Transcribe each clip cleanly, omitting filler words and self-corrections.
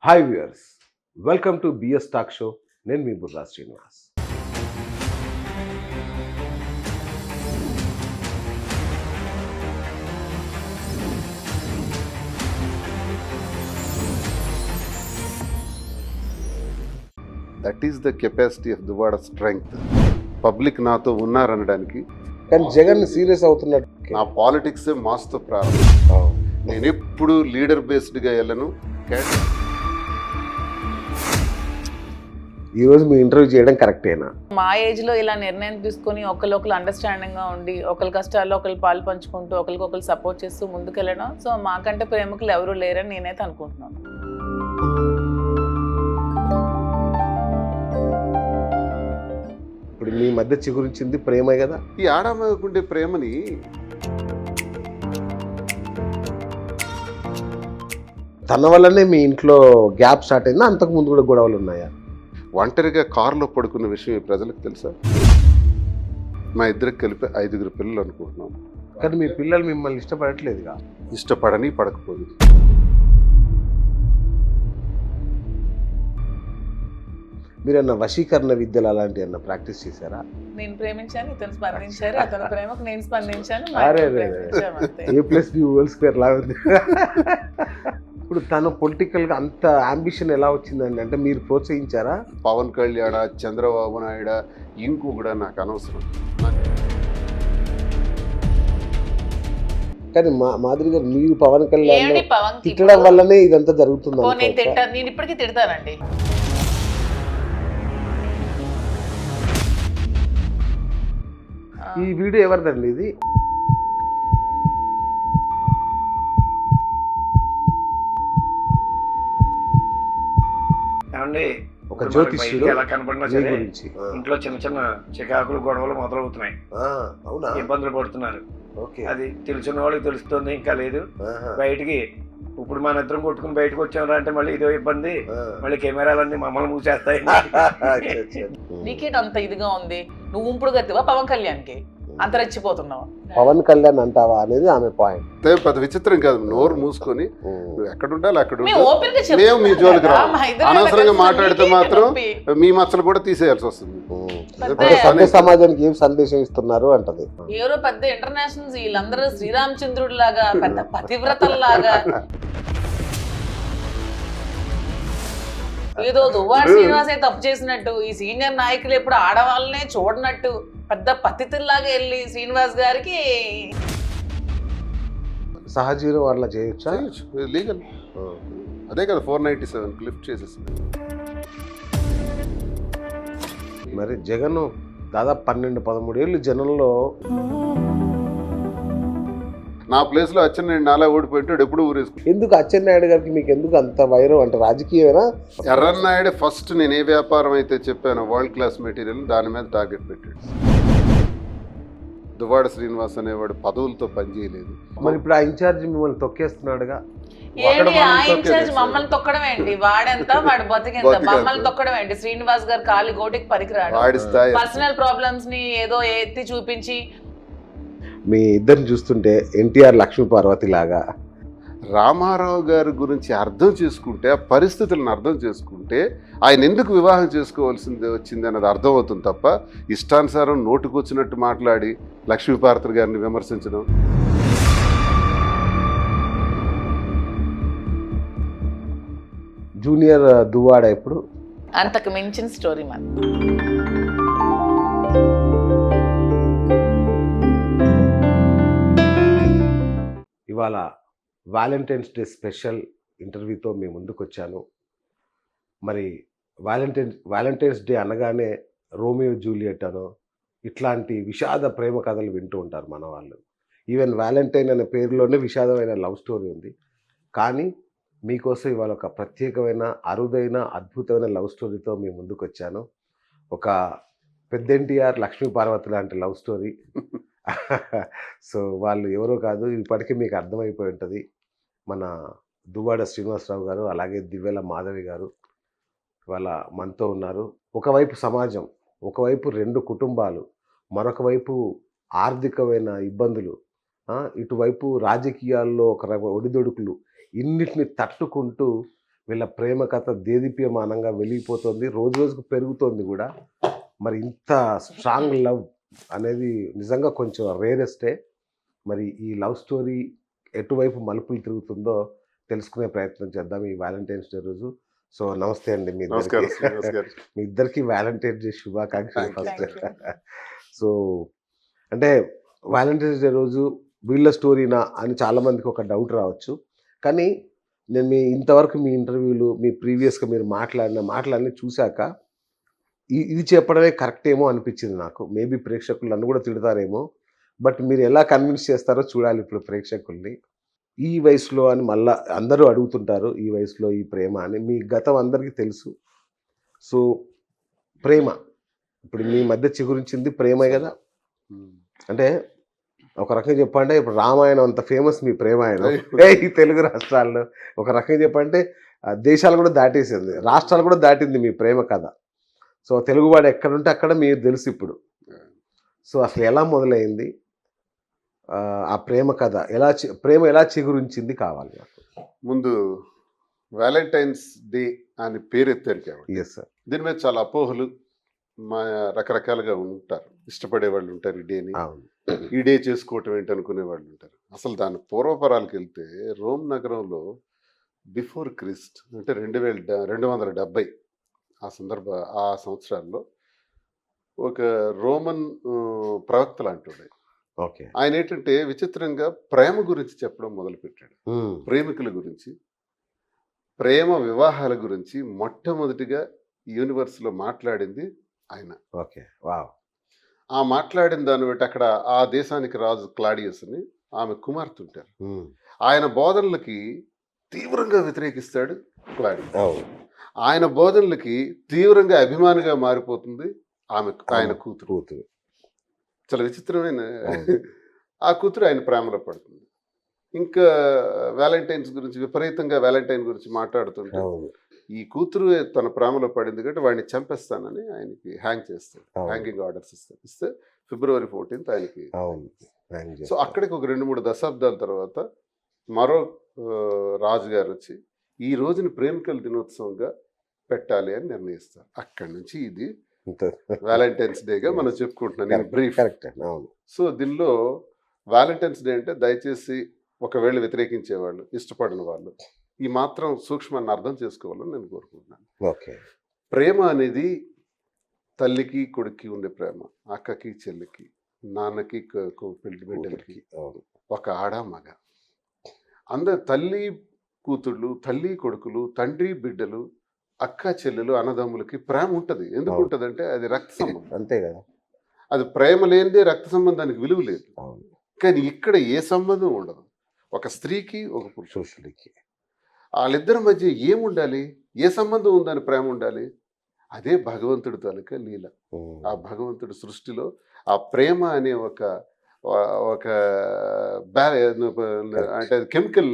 Hi viewers, welcome to BS talk show. నేను మీ Burra Srinivas. That is the capacity of Duvvada strength. Public నాతో ఉన్నారనడానికి కానీ జగన్ సీరియస్ అవుతున్నట్టు నా పాలిటిక్స్ మాస్తో ప్రారంభం. నేను ఎప్పుడు లీడర్ బేస్డ్గా వెళ్ళను. ఈరోజు మీ ఇంటర్వ్యూ చేయడం కరెక్టేనా? మా ఏజ్ లో ఇలా నిర్ణయం తీసుకొని ఒకరు అండర్స్టాండింగ్ గా ఉండి ఒకరి కష్టాల్లో ఒకరు పాలు పంచుకుంటూ ఒకరికొకరు సపోర్ట్ చేస్తూ ముందుకెళ్ళడం. సో మాకంటే ప్రేమికులు ఎవరు లేరని నేనైతే అనుకుంటున్నాను. ఇప్పుడు మీ మధ్య చిగురించింది ప్రేమే కదా. ఈ ఆడమకుండే ప్రేమని తన వల్లనే మీ ఇంట్లో గ్యాప్ స్టార్ట్ అయిందా? అంతకు ముందు కూడా గొడవలు ఉన్నాయా? ఒంటరిగా కారులో పడుకున్న విషయం ఈ ప్రజలకు తెలుసా? మా ఇద్దరికి కలిపి 5 పిల్లలు అనుకుంటున్నాం. కానీ మీ పిల్లలు మిమ్మల్ని ఇష్టపడట్లేదుగా. ఇష్టపడని పడకపోదు. మీరన్నా వశీకరణ విద్యలు అలాంటివి అన్న ప్రాక్టీస్ చేశారా? నేను ప్రేమించాను, ఇతను స్పందించారు, అతని ప్రేమకు నేను స్పందించాను. A+B² లాగా ఉంది. ఇప్పుడు తను పొలిటికల్గా అంత అంబిషన్ ఎలా వచ్చిందండి? అంటే మీరు ప్రోత్సహించారా? పవన్ కళ్యాణ, చంద్రబాబు నాయుడు, ఇంకో కూడా నాకు అనవసరం. కానీ మాదిరి గారు మీరు పవన్ కళ్యాణ్ ఏమిటి పవన్ తిట్టడం వల్లనే ఇదంతా జరుగుతుంది. నేను ఇప్పటికీ తిడతానండి. ఈ వీడియో ఎవరిదండి ఇది? ఒక జ్యోతిష్యుడు ఎలా కనపడినా సరే ఇంట్లో చిన్న చిన్న చికాకులు గొడవలు మొదలవుతున్నాయి. అవునా? ఇబ్బందులు పడుతున్నారు. ఓకే. అది తెలిసిన వాళ్ళకి తెలుస్తుంది, ఇంకా లేదు బయటికి. ఇప్పుడు మన ఇద్దరం కొట్టుకుని బయటకు వచ్చామరా అంటే మళ్ళీ ఇదో ఇబ్బంది, మళ్ళీ కెమెరాలన్నీ మమ్మల్ని మూసేస్తాయి. నీకేట అంత ఇదిగా ఉంది? నువ్వు ఉంపుడు గతివా పవన్ కళ్యాణ్కి అంత రెచ్చిపోతున్నావు? పవన్ కళ్యాణ్ అంటావా అనేది ఆమె పాయింట్. పెద్ద విచిత్రం కాదు. నోరు మూసుకొని నువ్వు ఎక్కడ ఉండాలి అక్కడ మేము ఓపెన్ గా చెప్తున్నాం. మేము మీ జోలికి కదా, రాము. మా ఇద్దరం అనవసరంగా కలిసి మాట్లాడితే నీకే మాత్రం నొప్పి. మీ మచ్చలు కూడా తీసేయాల్సి వస్తుంది. అంటే సభ్య సమాజానికి ఏం సందేశం ఇస్తున్నారు అంటది. ఎవరో పెద్ద ఇంటర్నేషనల్స్ వీళ్ళందరూ శ్రీరామచంద్రుడు లాగా, పెద్ద పతివ్రతల్లాగా, ఏదో దువ్వాడ శ్రీనివాసే తప్పు చేసినట్టు, ఈ సీనియర్ నాయకులు ఎప్పుడు ఆడవాళ్ళనే చూడనట్టు పెద్ద పతితుల్లాగా వెళ్ళి శ్రీనివాస్ గారికి సహజీవనం అట్లా చేయొచ్చా? లీగల్. అదే కదా 497 లిఫ్ట్ చేసేసింది. మరి జగన్ దాదాపు 12-13 ఏళ్ళు జనంలో. నా ప్లేస్ లో అచ్చెన్నాయుడు నాలా ఓడిపోయింటాడు. ఎప్పుడు ఊరేసుకుంటాడు. ఎందుకు అచ్చెన్నాయుడు గారికి మీకు ఎందుకు అంత వైరం? అంటే రాజకీయమేనా? ఎర్రన్నాయుడు ఫస్ట్ నేను ఏ వ్యాపారం అయితే చెప్పానో వరల్డ్ క్లాస్ మెటీరియల్ దాని మీద టార్గెట్ పెట్టాడు. దువ్వాడ శ్రీనివాస్ అనేవాడు పదవులతో పనిచేయలేదు. మరి ఇప్పుడు ఆ ఇన్ఛార్జ్ మిమ్మల్ని తొక్కేస్తున్నాడుగా. ఏంటి ఆ ఇన్ఛార్జ్ మమ్మల్ని తొక్కడం ఏంటి? వాడెంత వాడు బతికెంత, మమ్మల్ని తొక్కడం ఏంటి? శ్రీనివాస్ గారు కాలి గోటికి పనికిరాడు. వాడి స్థాయి పర్సనల్ ప్రాబ్లమ్స్ ని ఏదో ఎత్తి చూపించి మీ ఇద్దరిని చూస్తుంటే ఎన్టీఆర్ లక్ష్మీ పార్వతి లాగా. రామారావు గారి గురించి అర్థం చేసుకుంటే, ఆ పరిస్థితులను అర్థం చేసుకుంటే ఆయన ఎందుకు వివాహం చేసుకోవాల్సింది వచ్చింది అన్నది అర్థమవుతుంది తప్ప ఇష్టానుసారం నోటుకొచ్చినట్టు మాట్లాడి లక్ష్మీపార్వతి గారిని విమర్శించడం. జూనియర్ దువ్వాడ ఇప్పుడు అంతకు మించిన స్టోరీ మరి. ఇవాళ వ్యాలంటైన్స్ డే స్పెషల్ ఇంటర్వ్యూతో మీ ముందుకు వచ్చాను. మరి వ్యాలంటైన్స్ డే అనగానే రోమియో జూలియట్ అనో ఇట్లాంటి విషాద ప్రేమ కథలు వింటూ ఉంటారు మన వాళ్ళు. ఈవెన్ వ్యాలంటైన్ అనే పేరులోనే విషాదమైన లవ్ స్టోరీ ఉంది. కానీ మీకోసం ఇవాళ ఒక ప్రత్యేకమైన అరుదైన అద్భుతమైన లవ్ స్టోరీతో మీ ముందుకు వచ్చాను. ఒక పెద్ద ఎన్టీఆర్ లక్ష్మీ పార్వతి లాంటి లవ్ స్టోరీ. సో వాళ్ళు ఎవరో కాదు, ఇప్పటికీ మీకు అర్థమైపోయి ఉంటుంది. మన దువ్వాడ శ్రీనివాసరావు గారు, అలాగే దివ్యల మాధవి గారు ఇవాళ మనతో ఉన్నారు. ఒకవైపు సమాజం, ఒకవైపు 2 కుటుంబాలు, మరొక వైపు ఆర్థికమైన ఇబ్బందులు, ఇటువైపు రాజకీయాల్లో ఒక ఒడిదొడుకులు, ఇన్నిటిని తట్టుకుంటూ వీళ్ళ ప్రేమ కథ దేదీప్యమానంగా వెలిగిపోతుంది, రోజు రోజుకు పెరుగుతోంది కూడా. మరి ఇంత స్ట్రాంగ్ లవ్ అనేది నిజంగా కొంచెం రేరెస్టే. మరి ఈ లవ్ స్టోరీ ఎటువైపు మలుపులు తిరుగుతుందో తెలుసుకునే ప్రయత్నం చేద్దాం ఈ వ్యాలంటైన్స్ డే రోజు. సో నమస్తే అండి మీ నమస్కారం ఇద్దరికి. నమస్కారం. మీ ఇద్దరికి వ్యాలంటైన్స్ డే శుభాకాంక్షలు ఫస్ట్. Thank you. సో అంటే వ్యాలంటైన్స్ డే రోజు వీళ్ళ స్టోరీనా అని చాలామందికి ఒక డౌట్ రావచ్చు. కానీ నేను ఇంతవరకు మీ ఇంటర్వ్యూలు, మీ ప్రీవియస్గా మీరు మాటలన్నీ చూశాక ఇది చెప్పడమే కరెక్ట్ ఏమో అనిపించింది నాకు. మేబీ ప్రేక్షకులు నన్ను కూడా తిడతారేమో, బట్ మీరు ఎలా కన్విన్స్ చేస్తారో చూడాలి ఇప్పుడు ప్రేక్షకుల్ని. ఈ వయసులో అని మళ్ళా అందరూ అడుగుతుంటారు, ఈ వయసులో ఈ ప్రేమ అని. మీ గతం అందరికీ తెలుసు. సో ప్రేమ ఇప్పుడు మీ మధ్య చిగురించింది ప్రేమే కదా. అంటే ఒక రకంగా చెప్పంటే ఇప్పుడు రామాయణం అంత ఫేమస్ మీ ప్రేమాయణం ఈ తెలుగు రాష్ట్రాల్లో. ఒక రకంగా చెప్పంటే దేశాలు కూడా దాటేసింది, రాష్ట్రాలు కూడా దాటింది మీ ప్రేమ కథ. సో తెలుగువాడు ఎక్కడుంటే అక్కడ మీరు తెలుసు ఇప్పుడు. సో అసలు ఎలా మొదలైంది ఆ ప్రేమ కథ, ప్రేమ ఎలా చిగురించింది కావాలి నాకు. ముందు వ్యాలంటైన్స్ డే అని పేరు ఎత్తారు కాబట్టి ఎస్ సార్. దీని మీద చాలా అపోహలు రకరకాలుగా ఉంటారు. ఇష్టపడే వాళ్ళు ఉంటారు ఈ డేని, అవును. ఈ డే చేసుకోవటం ఏంటి అనుకునే వాళ్ళు ఉంటారు. అసలు దాని పూర్వపరాలకు వెళ్తే రోమ్ నగరంలో బిఫోర్ క్రిస్ట్ అంటే 270 ఆ సంవత్సరాల్లో ఒక రోమన్ ప్రవక్త లాంటి ఓకే. ఆయన ఏంటంటే విచిత్రంగా ప్రేమ గురించి చెప్పడం మొదలుపెట్టాడు. ప్రేమికుల గురించి, ప్రేమ వివాహాల గురించి మొట్టమొదటిగా యూనివర్స్లో మాట్లాడింది ఆయన. ఓకే. వావ్. ఆ మాట్లాడిన దాన్ని బట్టి అక్కడ ఆ దేశానికి రాజు క్లాడియస్ అని ఆమె కుమార్తె ఉంటారు. ఆయన బోధనలకి తీవ్రంగా వ్యతిరేకిస్తాడు క్లాడియస్. ఆయన బోధనలకి తీవ్రంగా అభిమానిగా మారిపోతుంది ఆయన కూతురు. చాలా విచిత్రమైన ఆ కూతురు ఆయన ప్రేమలో పడుతుంది. ఇంకా వ్యాలంటైన్స్ గురించి విపరీతంగా వ్యాలంటైన్ గురించి మాట్లాడుతుంటే ఈ కూతురు తన ప్రేమలో పడింది కాబట్టి వాడిని చంపేస్తానని ఆయనకి హ్యాంగ్ చేస్తాడు. హ్యాంగింగ్ ఆర్డర్స్ ఇస్తే February 14th ఆయనకి. సో అక్కడికి ఒక 2-3 దశాబ్దాల తర్వాత మరో రాజుగారు వచ్చి ఈ రోజుని ప్రేమికుల దినోత్సవంగా పెట్టాలి అని నిర్ణయిస్తారు. అక్కడి నుంచి ఇది వ్యాలంటైన్స్ డేగా మనం చెప్పుకుంటున్నాను బ్రీఫ్. సో దీనిలో వ్యాలంటైన్స్ డే అంటే దయచేసి ఒకవేళ వ్యతిరేకించేవాళ్ళు, ఇష్టపడిన వాళ్ళు ఈ మాత్రం సూక్ష్మాన్ని అర్థం చేసుకోవాలని నేను కోరుకుంటున్నాను. ఓకే. ప్రేమ అనేది తల్లికి కొడుక్కి ఉండే ప్రేమ, అక్కకి చెల్లికి, నాన్నకి బిడ్డలకి, ఒక ఆడ మగ, అందరు తల్లి కూతుళ్ళు, తల్లి కొడుకులు, తండ్రి బిడ్డలు, అక్క చెల్లెలు, అన్నదమ్ములకి ప్రేమ ఉంటుంది. ఎందుకు ఉంటుంది అంటే అది రక్త సంబంధం. అంతే కదా. అది ప్రేమ లేనిదే రక్త సంబంధానికి విలువ లేదు. కానీ ఇక్కడ ఏ సంబంధం ఉండదు. ఒక స్త్రీకి ఒక పురుషుడికి వాళ్ళిద్దరి మధ్య ఏముండాలి, ఏ సంబంధం ఉందని ప్రేమ ఉండాలి. అదే భగవంతుడి తాలూకా లీల. ఆ భగవంతుడి సృష్టిలో ఆ ప్రేమ అనే ఒక అంటే కెమికల్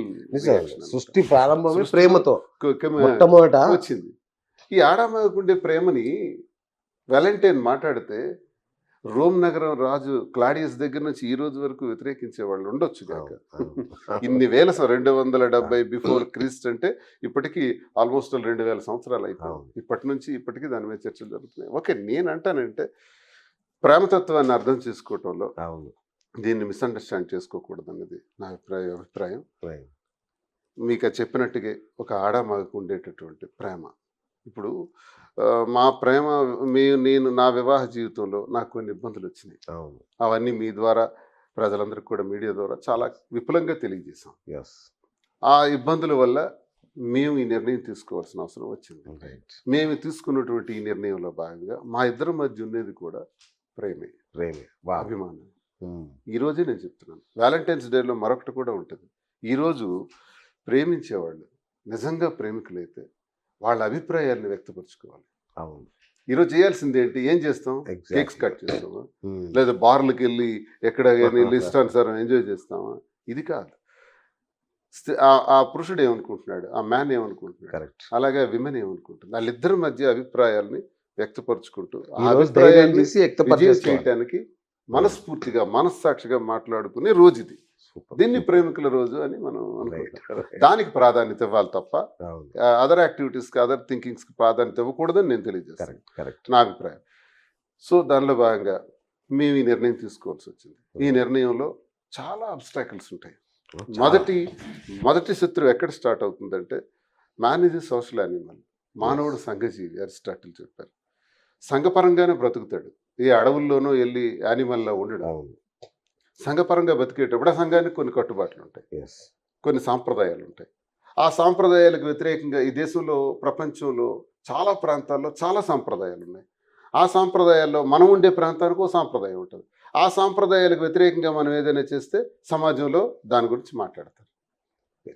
సృష్టి ప్రారంభమే ప్రేమతో మొట్టమొదట వచ్చింది. ఈ ఆడామకుండే ప్రేమని వ్యాలంటైన్ మాట్లాడితే రోమ్ నగరం రాజు క్లాడియస్ దగ్గర నుంచి ఈ రోజు వరకు వ్యతిరేకించే వాళ్ళు ఉండొచ్చు కాక. ఇన్ని వేల 270 బిఫోర్ క్రీస్ట్ అంటే ఇప్పటికీ ఆల్మోస్ట్ 2000 సంవత్సరాలు అయిపోయింది. ఇప్పటి నుంచి ఇప్పటికీ దాని మీద చర్చలు జరుగుతున్నాయి. ఓకే, నేనంటానంటే ప్రేమతత్వాన్ని అర్థం చేసుకోవటంలో దీన్ని మిస్అండర్స్టాండ్ చేసుకోకూడదు అన్నది నా అభిప్రాయం. మీకు చెప్పినట్టుగా ఒక ఆడ మగకు ఉండేటటువంటి ప్రేమ. ఇప్పుడు మా ప్రేమ నేను నా వివాహ జీవితంలో నాకు కొన్ని ఇబ్బందులు వచ్చినాయి. అవన్నీ మీ ద్వారా ప్రజలందరికీ కూడా మీడియా ద్వారా చాలా విపులంగా తెలియజేశాం. ఆ ఇబ్బందుల వల్ల మేము ఈ నిర్ణయం తీసుకోవాల్సిన అవసరం వచ్చింది. మేము తీసుకున్నటువంటి ఈ నిర్ణయంలో భాగంగా మా ఇద్దరి మధ్య ఉన్నది కూడా ప్రేమే, అభిమానం. ఈరోజే నేను చెప్తున్నాను, వ్యాలంటైన్స్ డేలో మరొకటి కూడా ఉంటుంది. ఈరోజు ప్రేమించేవాళ్ళు నిజంగా ప్రేమికులైతే వాళ్ళ అభిప్రాయాలను వ్యక్తపరచుకోవాలి. ఈరోజు చేయాల్సింది ఏంటి, ఏం చేస్తాం, కేక్స్ కట్ చేస్తామా, లేదా బార్లకు వెళ్ళి ఎక్కడ వెళ్ళి ఇష్టానుసారం ఎంజాయ్ చేస్తామా? ఇది కాదు. ఆ పురుషుడు ఏమనుకుంటున్నాడు, ఆ మ్యాన్ ఏమనుకుంటున్నాడు, అలాగే విమెన్ ఏమనుకుంటుంది, వాళ్ళిద్దరి మధ్య అభిప్రాయాల్ని వ్యక్తపరుచుకుంటూ ఆ అభిప్రాయాన్ని విజయం చేయటానికి మనస్ఫూర్తిగా మనస్సాక్షిగా మాట్లాడుకునే రోజు ఇది. సూపర్. దీన్ని సూపర్. ప్రేమికుల రోజు అని మనం రైట్. అనుకుంటాం. దానికి ప్రాధాన్యత ఇవ్వాలి తప్ప అవును. అదర్ యాక్టివిటీస్కి అదర్ థింకింగ్స్కి ప్రాధాన్యత ఇవ్వకూడదని నేను తెలియజేస్తాను, కరెక్ట్ కరెక్ట్. నా అభిప్రాయం. సో దానిలో భాగంగా మేము ఈ నిర్ణయం తీసుకోవాల్సి వచ్చింది. ఈ నిర్ణయంలో చాలా అబ్స్టాకిల్స్ ఉంటాయి. మొదటి శత్రువు ఎక్కడ స్టార్ట్ అవుతుందంటే, man is a social animal. మానవుడు సంఘజీవి, అరిస్టాటిల్ చెప్పారు. సంఘపరంగానే బ్రతుకుతాడు, ఏ అడవుల్లోనో వెళ్ళి యానిమల్లా ఉండడు. అవును. సంఘపరంగా బతికేటప్పుడు ఆ సంఘానికి కొన్ని కట్టుబాట్లు ఉంటాయి, ఎస్. కొన్ని సాంప్రదాయాలు ఉంటాయి. ఆ సాంప్రదాయాలకు వ్యతిరేకంగా ఈ దేశంలో, ప్రపంచంలో చాలా ప్రాంతాల్లో చాలా సాంప్రదాయాలు ఉన్నాయి. ఆ సాంప్రదాయాల్లో మనం ఉండే ప్రాంతానికి ఒక సాంప్రదాయం ఉంటుంది. ఆ సాంప్రదాయాలకు వ్యతిరేకంగా మనం ఏదైనా చేస్తే సమాజంలో దాని గురించి మాట్లాడతారు.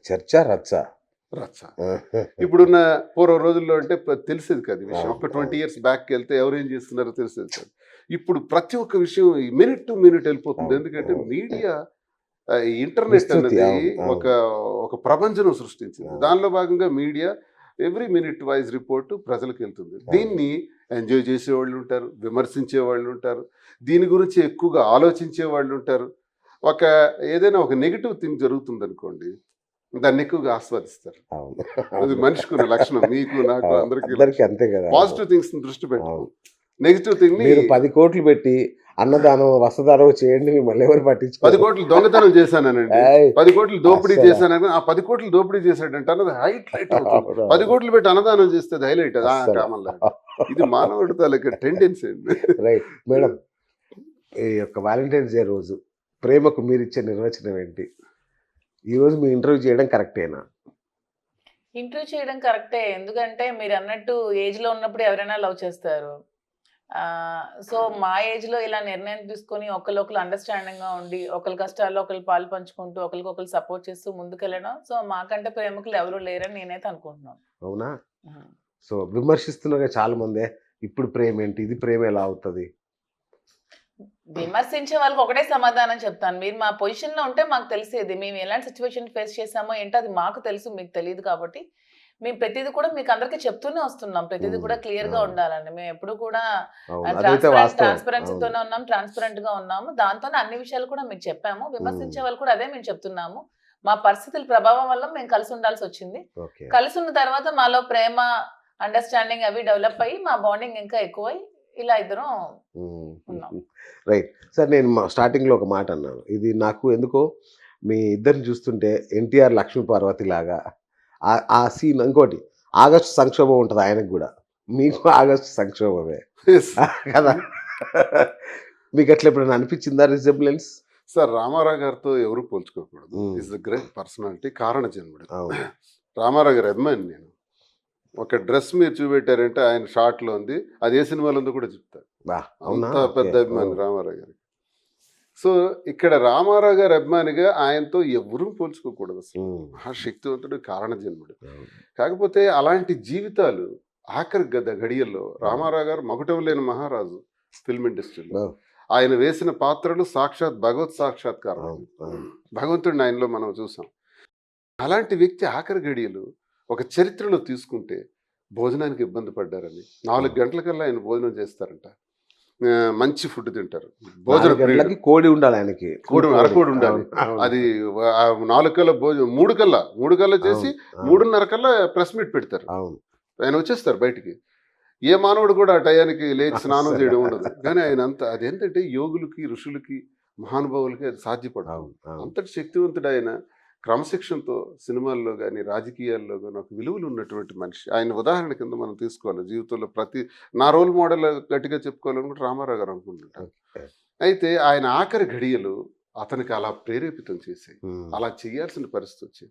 చర్చ రచ్చ. రచ్చ. ఇప్పుడున్న పూర్వ రోజుల్లో అంటే తెలిసేది కాదు ఈ విషయం. ఒక 20 years బ్యాక్కి వెళ్తే ఎవరేం చేస్తున్నారో తెలిసేది కాదు. ఇప్పుడు ప్రతి ఒక్క విషయం మినిట్ టు మినిట్ వెళ్ళిపోతుంది. ఎందుకంటే మీడియా, ఇంటర్నెట్ అనేది ఒక ప్రపంచం సృష్టించింది. దానిలో భాగంగా media every minute wise report ప్రజలకు వెళ్తుంది. దీన్ని ఎంజాయ్ చేసేవాళ్ళు ఉంటారు, విమర్శించే వాళ్ళు ఉంటారు, దీని గురించి ఎక్కువగా ఆలోచించే వాళ్ళు ఉంటారు. ఏదైనా ఒక నెగిటివ్ థింగ్ జరుగుతుంది అనుకోండి, దాన్ని ఎక్కువగా ఆస్వాదిస్తారు. అది మనిషికున్న లక్షణం, మీకు నాకు అందరికీ అంతే కదా. పాజిటివ్ థింగ్స్ దృష్టి పెట్టుకో, నెగిటివ్ థింగ్ ని 10 కోట్లు పెట్టి అన్నదానం వస్త్రదానం చేయండి, మిమ్మల్ని ఎవరు 10 పట్టించుకోరు. కోట్లు దొంగతనం చేశానండి, 10 కోట్లు దోపిడీ చేశాను, ఆ 10 కోట్లు దోపిడీ చేశాడంటే అన్నది హైలైట్ అవుతుంది. 10 కోట్లు పెట్టి అన్నదానం చేస్తే అది హైలైట్. ఇది మానవుడి తాలూకా టెండెన్సీ అండి. రైట్ మేడం, ఈ యొక్క వ్యాలంటైన్స్ డే రోజు ప్రేమకు మీరు ఇచ్చే నిర్వచనం ఏంటి? ఈ రోజు మీ ఇంటర్వ్యూ చేయడం కరెక్టేనా? ఇంటర్వ్యూ చేయడం కరెక్టే, ఎందుకంటే మీరు అన్నట్టు ఏజ్లో ఉన్నప్పుడు ఎవరైనా లవ్ చేస్తారు. సో మా ఏజ్లో ఇలా నిర్ణయం తీసుకొని ఒకరు అండర్స్టాండింగ్గా ఉండి ఒకరి కష్టాల్లో ఒకరు పాలు పంచుకుంటూ ఒకరికొకరు సపోర్ట్ చేస్తూ ముందుకెళ్ళడం, సో మాకంటే ప్రేమికులు ఎవరు లేరని నేనైతే అనుకుంటున్నాను. అవునా? సో విమర్శిస్తున్నారు చాలా మంది, ఇప్పుడు ప్రేమ ఏంటి, ఇది ప్రేమ ఎలా అవుతుంది? విమర్శించే వాళ్ళకి ఒకటే సమాధానం చెప్తాను, మీరు మా పొజిషన్లో ఉంటే మాకు తెలిసేది, మేము ఎలాంటి సిచ్యువేషన్ ఫేస్ చేసామో ఏంటో అది మాకు తెలుసు, మీకు తెలియదు. కాబట్టి మేము ప్రతిదీ కూడా మీకు అందరికీ చెప్తూనే వస్తున్నాం, ప్రతిదీ కూడా క్లియర్గా ఉండాలండి. మేము ఎప్పుడు కూడా ట్రాన్స్పరెన్సీతోనే ఉన్నాం, ట్రాన్స్పరెంట్గా ఉన్నాము, దాంతోనే అన్ని విషయాలు కూడా మీకు చెప్పాము. విమర్శించే వాళ్ళు కూడా అదే మేము చెప్తున్నాము. మా పరిస్థితుల ప్రభావం వల్ల మేము కలిసి ఉండాల్సి వచ్చింది. కలిసి ఉన్న తర్వాత మాలో ప్రేమ, అండర్స్టాండింగ్ అవి డెవలప్ అయ్యి మా బాండింగ్ ఇంకా ఎక్కువై ఇలా ఇద్దరం ఉన్నాం. రైట్ సార్, నేను స్టార్టింగ్లో ఒక మాట అన్నాను, ఇది నాకు ఎందుకో మీ ఇద్దరిని చూస్తుంటే ఎన్టీఆర్ లక్ష్మీ పార్వతి లాగా ఆ సీన్. ఇంకోటి ఆగస్టు సంక్షోభం ఉంటుంది ఆయనకు కూడా, మీకు ఆగస్టు సంక్షోభమే కదా. మీకు అట్లా ఎప్పుడైనా అనిపించిందా రిజెంబ్లెన్స్? సార్, రామారావు గారితో ఎవరు పోల్చుకోకూడదు. ఈజ్ ద గ్రేట్ పర్సనాలిటీ, కారణ జన్ముడు. రామారావు గారు అభిమాని నేను. ఒక డ్రెస్ మీరు చూపెట్టారంటే ఆయన షార్ట్లో ఉంది, అది ఏ సినిమాలో ఉందో కూడా చెప్తారు. అంత పెద్ద అభిమాని రామారావు గారికి. సో ఇక్కడ రామారావు గారి అభిమానిగా ఆయనతో ఎవరూ పోల్చుకోకూడదు అసలు. మహాశక్తివంతుడు, కారణ జన్ముడు. కాకపోతే అలాంటి జీవితాలు ఆఖరి గడియల్లో రామారావు గారు మకుటం లేని మహారాజు ఫిల్మ్ ఇండస్ట్రీలో. ఆయన వేసిన పాత్రలు సాక్షాత్ భగవత్ సాక్షాత్కారం. భగవంతుడిని ఆయనలో మనం చూసాం. అలాంటి వ్యక్తి ఆఖరి గడియలు ఒక చరిత్రలో తీసుకుంటే భోజనానికి ఇబ్బంది పడ్డారని, 4 గంటలకల్లా ఆయన భోజనం చేస్తారంట, మంచి ఫుడ్ తింటారు. భోజనం కోడి ఉండాలి ఆయనకి, అరకోడి ఉండాలి. అది 4 కల్లా భోజనం, 3 కల్లా చేసి 3:30 కల్లా ప్రెస్ మీట్ పెడతారు. ఆయన వచ్చేస్తారు బయటికి. ఏ మానవుడు కూడా ఆ టయానికి లేచి స్నానం చేయడం ఉండదు. కానీ ఆయన అంత అదేంటంటే యోగులకి, ఋషులకి, మహానుభావులకి అది సాధ్యపడదు. అంతటి శక్తివంతుడు ఆయన. క్రమశిక్షణతో సినిమాల్లో కానీ రాజకీయాల్లో కానీ ఒక విలువలు ఉన్నటువంటి మనిషి. ఆయన ఉదాహరణ కింద మనం తీసుకోవాలి జీవితంలో. నా రోల్ మోడల్ గట్టిగా చెప్పుకోవాలనుకుంటే రామారావు గారు అనుకుంటుంటారు. అయితే ఆయన ఆఖరి ఘడియలు అతనికి అలా ప్రేరేపితం చేసాయి, అలా చేయాల్సిన పరిస్థితి వచ్చాయి.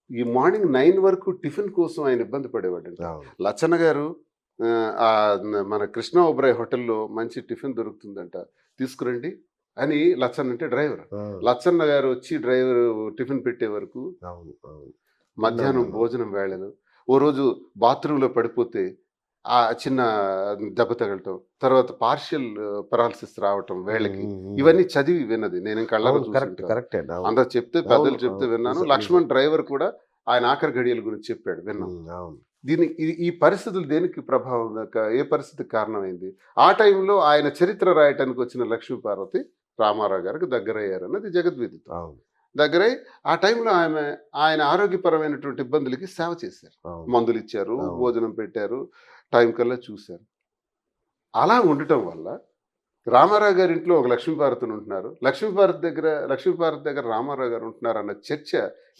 ఈ మార్నింగ్ 9 వరకు టిఫిన్ కోసం ఆయన ఇబ్బంది పడేవాడు. లచ్చన్న గారు మన కృష్ణ ఓబ్రాయ్ హోటల్లో మంచి టిఫిన్ దొరుకుతుందంట, తీసుకురండి అని లచ్చన్న అంటే డ్రైవర్. లచ్చన్న గారు వచ్చి డ్రైవర్ టిఫిన్ పెట్టే వరకు, మధ్యాహ్నం భోజనం వేళలు, ఓ రోజు బాత్రూంలో పడిపోతే ఆ చిన్న దెబ్బ తగలటం, తర్వాత పార్షియల్ పెరాలసిస్ రావటం వేళకి, ఇవన్నీ చదివి విన్నది నేను కళ్ళలో చూసాను. అందరు చెప్తే, పెద్దలు చెప్తే విన్నాను. లక్ష్మణ్ డ్రైవర్ కూడా ఆయన ఆఖరి గడియల గురించి చెప్పాడు, విన్నాను. ఈ పరిస్థితులు దేనికి ప్రభావం, ఏ పరిస్థితికి కారణమైంది? ఆ టైంలో ఆయన చరిత్ర రాయటానికి వచ్చిన లక్ష్మీ పార్వతి రామారావు గారికి దగ్గరయ్యారన్నది జగద్విదితం. దగ్గరై ఆ టైంలో ఆయన ఆరోగ్యపరమైనటువంటి ఇబ్బందులకి సేవ చేశారు. అవును. మందులు ఇచ్చారు, అవును. భోజనం పెట్టారు, టైం కల్లా చూశారు. అలా ఉండటం వల్ల రామారావు గారి ఇంట్లో ఒక లక్ష్మీభారతి ఉంటున్నారు, లక్ష్మీభారతి దగ్గర రామారావు గారు ఉంటున్నారు అన్న చర్చ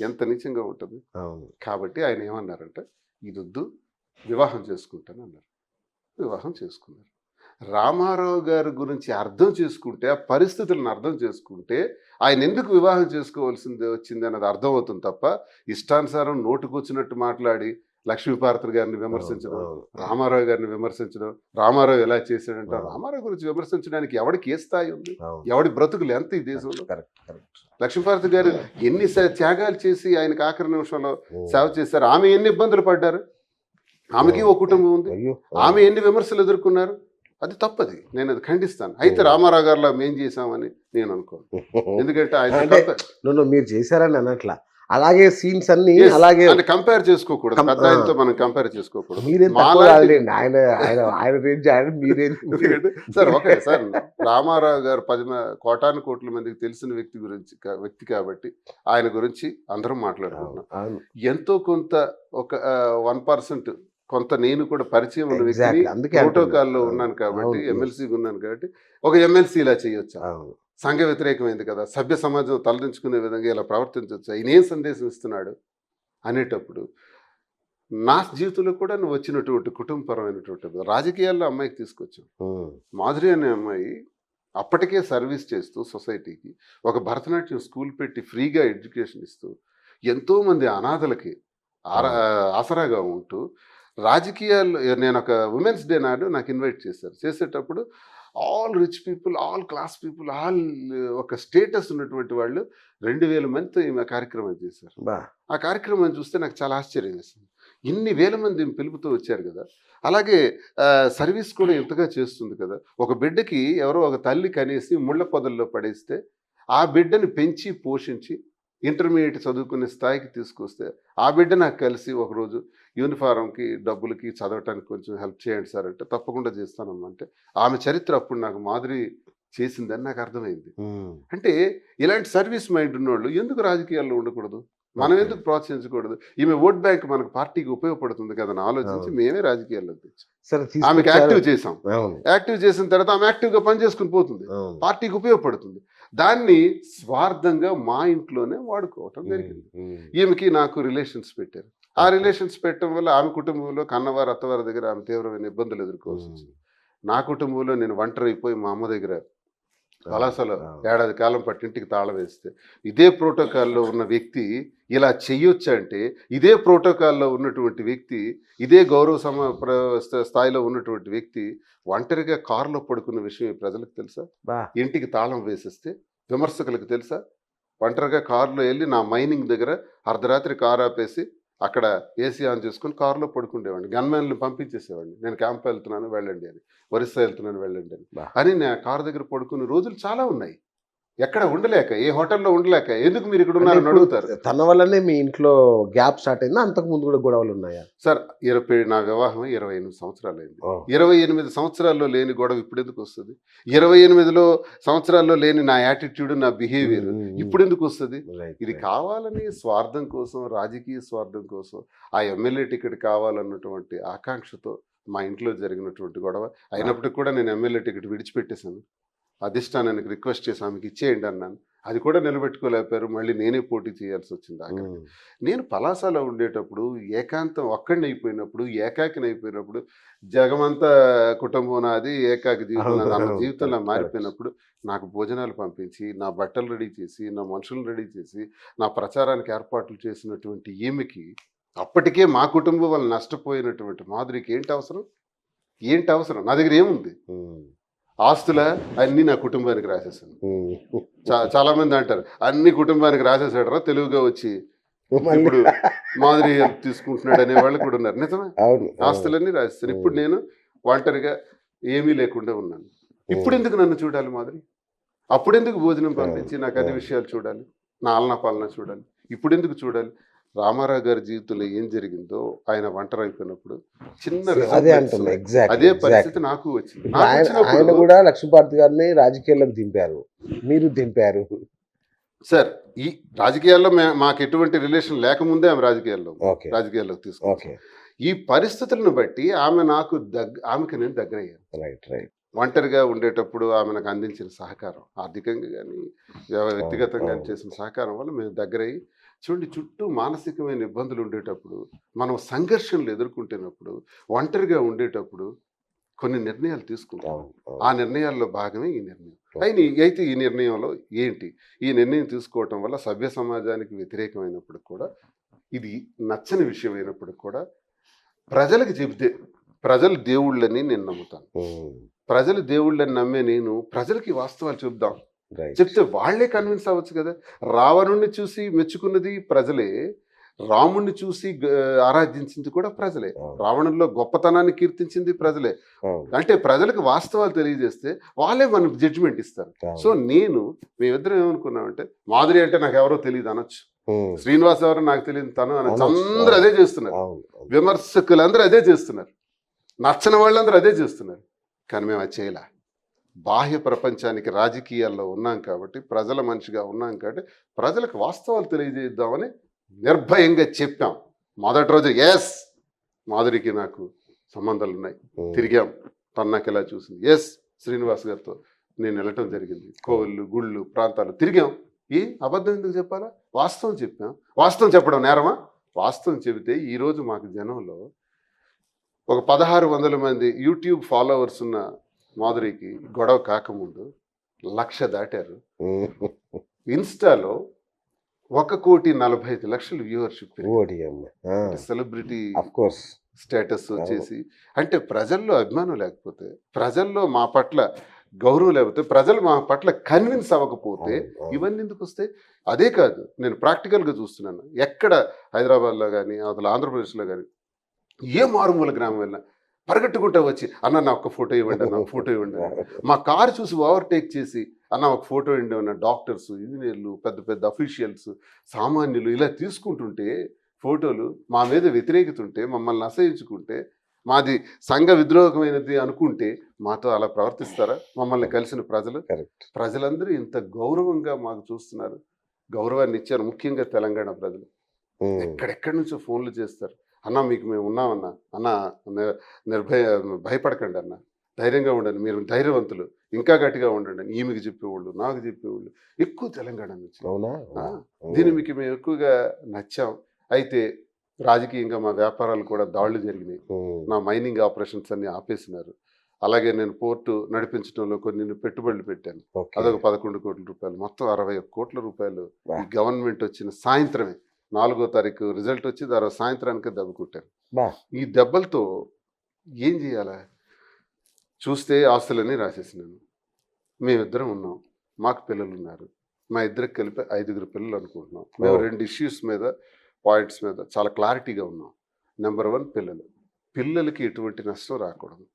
ఎంత నీచంగా ఉంటుంది. అవును. కాబట్టి ఆయన ఏమన్నారంటే ఇదొద్దు, వివాహం చేసుకుంటాను అన్నారు. వివాహం చేసుకున్నారు. రామారావు గారి గురించి అర్థం చేసుకుంటే, ఆ పరిస్థితులను అర్థం చేసుకుంటే ఆయన ఎందుకు వివాహం చేసుకోవాల్సింది వచ్చింది అన్నది అర్థమవుతుంది తప్ప ఇష్టానుసారం నోటుకొచ్చినట్టు మాట్లాడి లక్ష్మీభారతి గారిని విమర్శించడం, అవును. రామారావు గారిని విమర్శించడం, రామారావు ఎలా చేశాడంటే అవును. రామారావు గురించి విమర్శించడానికి ఎవడికి ఏ స్థాయి ఉంది, అవును. ఎవడి బ్రతుకులు ఎంత ఈ దేశంలో. కరెక్ట్. లక్ష్మీభారతి గారు ఎన్ని త్యాగాలు చేసి ఆయనకు ఆఖరి నిమిషంలో ఉమ్. సేవ చేశారు. ఆమె ఎన్ని ఇబ్బందులు పడ్డారు, ఆమెకి ఒక కుటుంబం ఉంది, అయ్యో. ఆమె ఎన్ని విమర్శలు ఎదుర్కొన్నారు. అది తప్పది, నేను అది ఖండిస్తాను. అయితే రామారావు గారిలో మేం చేశామని నేను అనుకోను. ఎందుకంటే ఆయన అంటే మీరు చేశారని అనట్లా, అలాగే సీన్స్ అన్ని అలాగే కంపేర్ చేసుకోకూడదు, పెద్ద ఆయనతో మనం కంపేర్ చేసుకోకూడదు. మీరేం తక్కువ కాదులేండి, ఆయన రేంజ్ ఆయన మీరేం. ఎందుకంటే సార్ ఓకే సార్, రామారావు గారు కోటాను కోట్ల మందికి తెలిసిన వ్యక్తి కాబట్టి ఆయన గురించి అందరం మాట్లాడుకుంటున్నాం. అవును. ఎంతో కొంత ఒక 1% కొంత నేను కూడా పరిచయం ఉన్న వ్యక్తిని, Exactly. అందుకే ప్రోటోకాల్లో అంటున్నా. ఉన్నాను కాబట్టి, అవును. ఎమ్మెల్సీగా ఉన్నాను కాబట్టి ఒక ఎమ్మెల్సీ ఇలా చేయొచ్చు, అవును. సంఘ వ్యతిరేకమైంది కదా, సభ్య సమాజం తలదించుకునే విధంగా ఇలా ప్రవర్తించవచ్చు, ఆయన ఏం సందేశం ఇస్తున్నాడు అనేటప్పుడు నా జీవితంలో కూడా నువ్వు వచ్చినటువంటి కుటుంబపరమైనటువంటి రాజకీయాల్లో అమ్మాయికి తీసుకొచ్చావు. ఉమ్. మాధురి అనే అమ్మాయి అప్పటికే సర్వీస్ చేస్తూ సొసైటీకి ఒక భరతనాట్యం స్కూల్ పెట్టి ఫ్రీగా ఎడ్యుకేషన్ ఇస్తూ ఎంతోమంది అనాథలకి ఆసరాగా ఉంటూ రాజకీయాల్లో, నేను ఒక ఉమెన్స్ డే నాడు నాకు ఇన్వైట్ చేశారు. చేసేటప్పుడు all rich people, all class people, all ఒక స్టేటస్ ఉన్నటువంటి వాళ్ళు 2000 మందితో ఈమె కార్యక్రమం చేశారు. బా. ఆ కార్యక్రమం చూస్తే నాకు చాలా ఆశ్చర్యం వేసింది. ఇన్ని వేల మంది పిలుపుతో వచ్చారు కదా. అలాగే సర్వీస్ కూడా ఎంతగా చేస్తుంది కదా. ఒక బిడ్డకి ఎవరో ఒక తల్లి కనేసి ముళ్ళ పొదల్లో పడేస్తే ఆ బిడ్డని పెంచి పోషించి ఇంటర్మీడియట్ చదువుకునే స్థాయికి తీసుకొస్తే ఆ బిడ్డ నాకు కలిసి ఒకరోజు యూనిఫారంకి, డబ్బులకి, చదవటానికి కొంచెం హెల్ప్ చేయండి సార్ అంటే తప్పకుండా చేస్తానమ్మా అంటే ఆమె చరిత్ర అప్పుడు నాకు మాధురి చేసిందని నాకు అర్థమైంది. ఉమ్. అంటే ఇలాంటి సర్వీస్ మైండ్ ఉన్నోళ్ళు ఎందుకు రాజకీయాల్లో ఉండకూడదు, మనం ఎందుకు ప్రోత్సహించకూడదు? ఈమె ఓట్ బ్యాంక్ మనకు పార్టీకి ఉపయోగపడుతుంది కదా అని ఆలోచించి మేమే రాజకీయాల్లో తెచ్చాం. సరే, ఆమెకి యాక్టివ్ చేసాం. అవును. యాక్టివ్ చేసిన తర్వాత ఆమె యాక్టివ్గా పనిచేసుకుని పోతుంది, అవును. పార్టీకి ఉపయోగపడుతుంది. దాన్ని స్వార్థంగా మా ఇంట్లోనే వాడుకోవటం జరిగింది. ఉమ్. ఈమెకి నాకు రిలేషన్స్ పెట్టారు. ఆ రిలేషన్స్ పెట్టడం వల్ల ఆమె కుటుంబంలో కన్నవారు, అత్తవారి దగ్గర ఆమె తీవ్రమైన ఇబ్బందులు ఎదుర్కోవాల్సి వచ్చింది. నా కుటుంబంలో నేను ఒంటరి అయిపోయి మా అమ్మ దగ్గర కళాశాల ఏడాది కాలం పట్టింటికి తాళం వేస్తే, ఇదే ప్రోటోకాల్లో ఉన్న వ్యక్తి ఇలా చెయ్యొచ్చు అంటే, ఇదే ప్రోటోకాల్లో ఉన్నటువంటి వ్యక్తి, ఇదే గౌరవ స్థాయిలో ఉన్నటువంటి వ్యక్తి ఒంటరిగా కారులో పడుకున్న విషయం ఈ ప్రజలకు తెలుసా? బా. ఇంటికి తాళం వేసేస్తే విమర్శకులకు తెలుసా? ఒంటరిగా కారులో వెళ్ళి నా మైనింగ్ దగ్గర అర్ధరాత్రి కారు ఆపేసి అక్కడ ఏసీ ఆన్ చేసుకుని కారులో పడుకుండేవాడిని. గన్మ్యాన్లు పంపించేసేవాడిని, నేను క్యాంప్ వెళ్తున్నాను వెళ్ళండి అని, ఒరిస్సా వెళ్తున్నాను వెళ్ళండి అని నా కారు దగ్గర పడుకునే రోజులు చాలా ఉన్నాయి. ఎక్కడ ఉండలేక, ఏ హోటల్లో ఉండలేక, ఎందుకు మీరు ఇక్కడ ఉన్నారని అడుగుతారు. తన వల్లనే మీ ఇంట్లో గ్యాప్ స్టార్ట్ అయిందా? అంతకు ముందు కూడా గొడవలు ఉన్నాయా? సార్ నా వివాహం 28 సంవత్సరాలు అయింది. 28 సంవత్సరాల్లో లేని గొడవ ఇప్పుడు ఎందుకు వస్తుంది? 28 సంవత్సరాల్లో లేని నా యాటిట్యూడ్, నా బిహేవియర్ ఇప్పుడు ఎందుకు వస్తుంది? ఇది కావాలని స్వార్థం కోసం, రాజకీయ స్వార్థం కోసం, ఆ ఎమ్మెల్యే టికెట్ కావాలన్నటువంటి ఆకాంక్షతో మా ఇంట్లో జరిగినటువంటి గొడవ. అయినప్పటికీ కూడా నేను ఎమ్మెల్యే టికెట్ విడిచిపెట్టేశాను. అధిష్టానానికి రిక్వెస్ట్ చేసి ఆమెకి ఇచ్చేయండి అన్నాను. అది కూడా నిలబెట్టుకోలేకపోయారు. మళ్ళీ నేనే పోటీ చేయాల్సి వచ్చింది. నేను పలాసలో ఉండేటప్పుడు ఏకాంతం ఒక్కడిని అయిపోయినప్పుడు, ఏకాకిని అయిపోయినప్పుడు, జగమంతా కుటుంబం నాది, ఏకాకి జీవితం నాది అన్న జీవితంలో మారిపోయినప్పుడు నాకు భోజనాలు పంపించి, నా బట్టలు రెడీ చేసి, నా మనుషులను రెడీ చేసి, నా ప్రచారానికి ఏర్పాట్లు చేసినటువంటి ఈమెకి అప్పటికే మా కుటుంబం వల్ల నష్టపోయినటువంటి మాధురికి ఏంటి అవసరం? నా దగ్గర ఏముంది? ఆస్తుల అన్నీ నా కుటుంబానికి రాసేసాను. చాలా మంది అంటారు అన్ని కుటుంబానికి రాసేసాడరా తెలివిగా వచ్చి ఇప్పుడు మాధురి తీసుకుంటున్నాడు అనే వాళ్ళు కూడా ఉన్నారు. నిజమే, ఆస్తులన్నీ రాసేసాను. ఇప్పుడు నేను ఒంటరిగా ఏమీ లేకుండా ఉన్నాను. ఇప్పుడు ఎందుకు నన్ను చూడాలి మాధురి? అప్పుడెందుకు భోజనం పంపించి నాకు అన్ని విషయాలు చూడాలి, నా ఆలనా పాలన చూడాలి? ఇప్పుడు ఎందుకు చూడాలి? రామారావు గారి జీవితంలో ఏం జరిగిందో, ఆయన ఒంటరి అయిపోయినప్పుడు అదే పరిస్థితి నాకు వచ్చింది. ఆయన కూడా లక్ష్మీభారతి గారిని రాజకీయాల్లోకి దింపారు, మీరు దింపారు. సార్ ఈ రాజకీయాల్లో మాకు ఎటువంటి రిలేషన్ లేకముందే ఆమె ఓకే రాజకీయాల్లోకి తీసుకొచ్చాం. ఓకే ఈ పరిస్థితులను బట్టి ఆమెకి నేను దగ్గరయ్యాను. రైట్ రైట్ ఒంటరిగా ఉండేటప్పుడు ఆమె నాకు అందించిన సహకారం, ఆర్థికంగా కానీ వ్యక్తిగతంగా కానీ చేసిన సహకారం వల్ల మేము దగ్గరయ్యి, చూడండి చుట్టూ మానసికమైన ఇబ్బందులు ఉండేటప్పుడు, మనం సంఘర్షణలు ఎదుర్కొంటున్నప్పుడు, ఒంటరిగా ఉండేటప్పుడు కొన్ని నిర్ణయాలు తీసుకుంటాం. ఆ నిర్ణయాల్లో భాగమే ఈ నిర్ణయం. అయితే ఈ నిర్ణయంలో ఏంటి, ఈ నిర్ణయం తీసుకోవటం వల్ల సభ్య సమాజానికి వ్యతిరేకమైనప్పుడు కూడా, ఇది నచ్చని విషయం అయినప్పుడు కూడా ప్రజలకు చెబితే, ప్రజలు దేవుళ్ళని నేను నమ్ముతాను. ప్రజలు దేవుళ్ళని నమ్మే నేను ప్రజలకి వాస్తవాలు చెప్దాం, చెప్తే వాళ్లే కన్విన్స్ అవ్వచ్చు కదా. రావణుణ్ణి చూసి మెచ్చుకున్నది ప్రజలే, రాముణ్ణి చూసి ఆరాధించింది కూడా ప్రజలే, రావణుల్లో గొప్పతనాన్ని కీర్తించింది ప్రజలే. అంటే ప్రజలకు వాస్తవాలు తెలియజేస్తే వాళ్ళే మనకు జడ్జిమెంట్ ఇస్తారు. సో మేమిద్దరం ఏమనుకున్నామంటే, మాధురి అంటే నాకు ఎవరో తెలియదు అనొచ్చు, శ్రీనివాస్ ఎవరో నాకు తెలియదు తను అనొచ్చు. అందరూ అదే చేస్తున్నారు, విమర్శకులందరూ అదే చేస్తున్నారు, నచ్చని వాళ్ళందరూ అదే చేస్తున్నారు. కానీ మేము అది చేయలే. బాహ్య ప్రపంచానికి రాజకీయాల్లో ఉన్నాం కాబట్టి, ప్రజల మనిషిగా ఉన్నాం కాబట్టి ప్రజలకు వాస్తవాలు తెలియజేద్దామని నిర్భయంగా చెప్పాం. మొదటి రోజు ఎస్ మాధురికి నాకు సంబంధాలు ఉన్నాయి, తిరిగాం. తను నాకు ఎలా చూసింది, ఎస్ శ్రీనివాస్ గారితో నేను వెళ్ళటం జరిగింది, కోవిళ్ళు గుళ్ళు ప్రాంతాలు తిరిగాం. అబద్ధం ఎందుకు చెప్పాలా, వాస్తవం చెప్పాం. వాస్తవం చెప్పడం నేరమా? వాస్తవం చెబితే ఈరోజు మాకు జనంలో ఒక 1600 మంది యూట్యూబ్ ఫాలోవర్స్ ఉన్న మాధురికి గొడవ కాకముందు 1,00,000 దాటారు. ఇన్స్టాలో 1,45,00,000 వ్యూవర్షిప్, సెలబ్రిటీ స్టేటస్ వచ్చేసి. అంటే ప్రజల్లో అభిమానం లేకపోతే, ప్రజల్లో మా పట్ల గౌరవం లేకపోతే, ప్రజలు మా పట్ల కన్విన్స్ అవ్వకపోతే ఇవన్నీ ఎందుకు వస్తాయి? అదే కాదు, నేను ప్రాక్టికల్గా చూస్తున్నాను. ఎక్కడ హైదరాబాద్లో కానీ అవతల ఆంధ్రప్రదేశ్లో కానీ ఏ మారుమూల గ్రామం వెళ్ళినా పరిగెట్టుకుంటూ వచ్చి, అన్న నా ఒక ఫోటో ఇవ్వండి, అన్న ఫోటో ఇవ్వండి. మా కారు చూసి ఓవర్టేక్ చేసి, అన్న ఒక ఫోటో ఇవ్వండి అన్న. డాక్టర్స్, ఇంజనీర్లు, పెద్ద పెద్ద అఫీషియల్స్, సామాన్యులు ఇలా తీసుకుంటుంటే ఫోటోలు, మా మీద వ్యతిరేకత ఉంటే, మమ్మల్ని అసహించుకుంటే, మాది సంఘ విద్రోహమైనది అనుకుంటే మాతో అలా ప్రవర్తిస్తారా? మమ్మల్ని కలిసిన ప్రజలందరూ ఇంత గౌరవంగా మాకు చూస్తున్నారు, గౌరవాన్ని ఇచ్చారు. ముఖ్యంగా తెలంగాణ ప్రజలు ఎక్కడెక్కడి నుంచో ఫోన్లు చేస్తారు, అన్న మీకు మేము ఉన్నామన్నా, అన్న భయపడకండి అన్న, ధైర్యంగా ఉండండి, మీరు ధైర్యవంతులు, ఇంకా గట్టిగా ఉండండి. ఈమెకి చెప్పేవాళ్ళు, నాకు చెప్పేవాళ్ళు ఎక్కువ తెలంగాణ నుంచి. దీన్ని మీకు మేము ఎక్కువగా నచ్చాం. అయితే రాజకీయంగా మా వ్యాపారాలు కూడా దాడులు జరిగినాయి. నా మైనింగ్ ఆపరేషన్స్ అన్ని ఆపేసినారు. అలాగే నేను పోర్టు నడిపించడంలో కొన్ని పెట్టుబడులు పెట్టాను, అదొక 11 కోట్ల రూపాయలు, మొత్తం 61 కోట్ల రూపాయలు ఈ గవర్నమెంట్ వచ్చిన సాయంత్రమే 4వ తారీఖు రిజల్ట్ వచ్చి సాయంత్రానికి దెబ్బ కొట్టారు. ఈ దెబ్బలతో ఏం చేయాలా చూస్తే ఆస్తులన్నీ రాసేసినాను. మేమిద్దరం ఉన్నాం, మాకు పిల్లలు ఉన్నారు, మా ఇద్దరికి కలిపి 5గురు పిల్లలు అనుకుంటున్నాం. మేము 2 ఇష్యూస్ మీద, పాయింట్స్ మీద చాలా క్లారిటీగా ఉన్నాం. నెంబర్ 1, పిల్లలకి ఎటువంటి నష్టం రాకూడదు.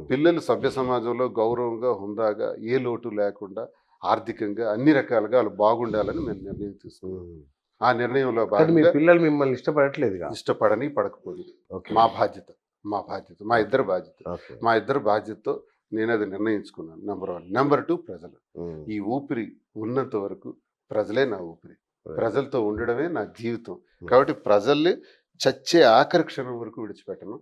పిల్లలు సభ్య సమాజంలో గౌరవంగా, హుందాగా, ఏ లోటు లేకుండా, ఆర్థికంగా అన్ని రకాలుగా వాళ్ళు బాగుండాలని మేము నిర్ణయం తీసుకున్నాం. ఆ నిర్ణయంలో భాగంగా పిల్లలు మిమ్మల్ని ఇష్టపడట్లేదు, ఇష్టపడని పడకపోదు మా బాధ్యత, మా ఇద్దరు బాధ్యత. మా ఇద్దరు బాధ్యతతో నేను అది నిర్ణయించుకున్నాను. నెంబర్ 1. నెంబర్ 2, ప్రజలు. ఈ ఊపిరి ఉన్నంత వరకు ప్రజలే నా ఊపిరి, ప్రజలతో ఉండడమే నా జీవితం. కాబట్టి ప్రజల్ని చచ్చే ఆఖరి క్షణం వరకు విడిచిపెట్టను.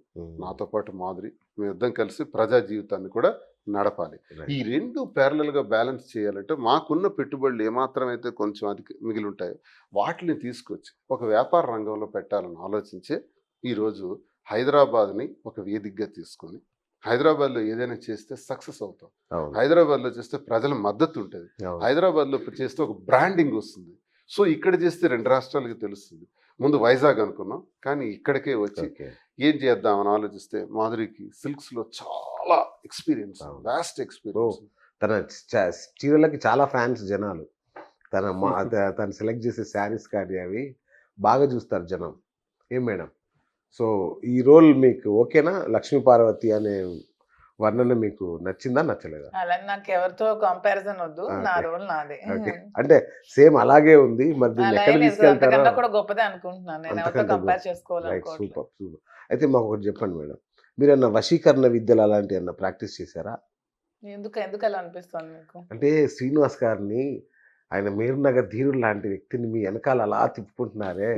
నాతో పాటు మాధురి, మేమిద్దరం కలిసి ప్రజా జీవితాన్ని కూడా నడపాలి. ఈ 2 ప్యారలల్గా బ్యాలెన్స్ చేయాలంటే మాకున్న పెట్టుబడులు ఏమాత్రమైతే కొంచెం మిగిలి ఉంటాయో వాటిని తీసుకొచ్చి ఒక వ్యాపార రంగంలో పెట్టాలని ఆలోచించే ఈరోజు హైదరాబాద్ని ఒక వేదికగా తీసుకొని, హైదరాబాద్లో ఏదైనా చేస్తే సక్సెస్ అవుతాం, హైదరాబాద్లో చేస్తే ప్రజల మద్దతు ఉంటుంది, హైదరాబాద్లో చేస్తే ఒక బ్రాండింగ్ వస్తుంది. సో ఇక్కడ చేస్తే 2 రాష్ట్రాలకి తెలుస్తుంది. ముందు వైజాగ్ అనుకున్నాం, కానీ ఇక్కడికే వచ్చి ఏం చేద్దామని ఆలోచిస్తే మాధురికి సిల్క్స్లో చాలా ఎక్స్పీరియన్స్, వాస్ట్ ఎక్స్పీరియన్స్. తన చీరలకి చాలా ఫ్యాన్స్ జనాలు. తను సెలెక్ట్ చేసే శారీస్ కానీ అవి బాగా చూస్తారు జనం. ఏం మేడం, సో ఈ రోల్ మీకు ఓకేనా? లక్ష్మీ పార్వతి అనే వర్ణన మీకు నచ్చిందా, నచ్చలేదా? అలా నాకు ఎవరితో కంపారిజన్ వద్దు, నా రోల్ నాదే. అంటే సేమ్ అలాగే ఉంది, మరి ఎక్కడ తీసుకెళ్తారో కూడా గొప్పదే అనుకుంటున్నాను నేను, ఎవరితో కంపేర్ చేసుకోవాలనుకోవట్లేదు. Super super. అయితే మాకు ఒకటి చెప్పండి మేడం, మీరు అన్న వశీకరణ విద్యలు అలాంటివి అన్న ప్రాక్టీస్ చేశారా? ఎందుకు అలా అనిపిస్తుంది మీకు? అంటే శ్రీనివాస్ గారిని ఆయన మీరునగర్ ధీరుడు లాంటి వ్యక్తిని మీ వెనకాల అలా తిప్పుకుంటున్నారే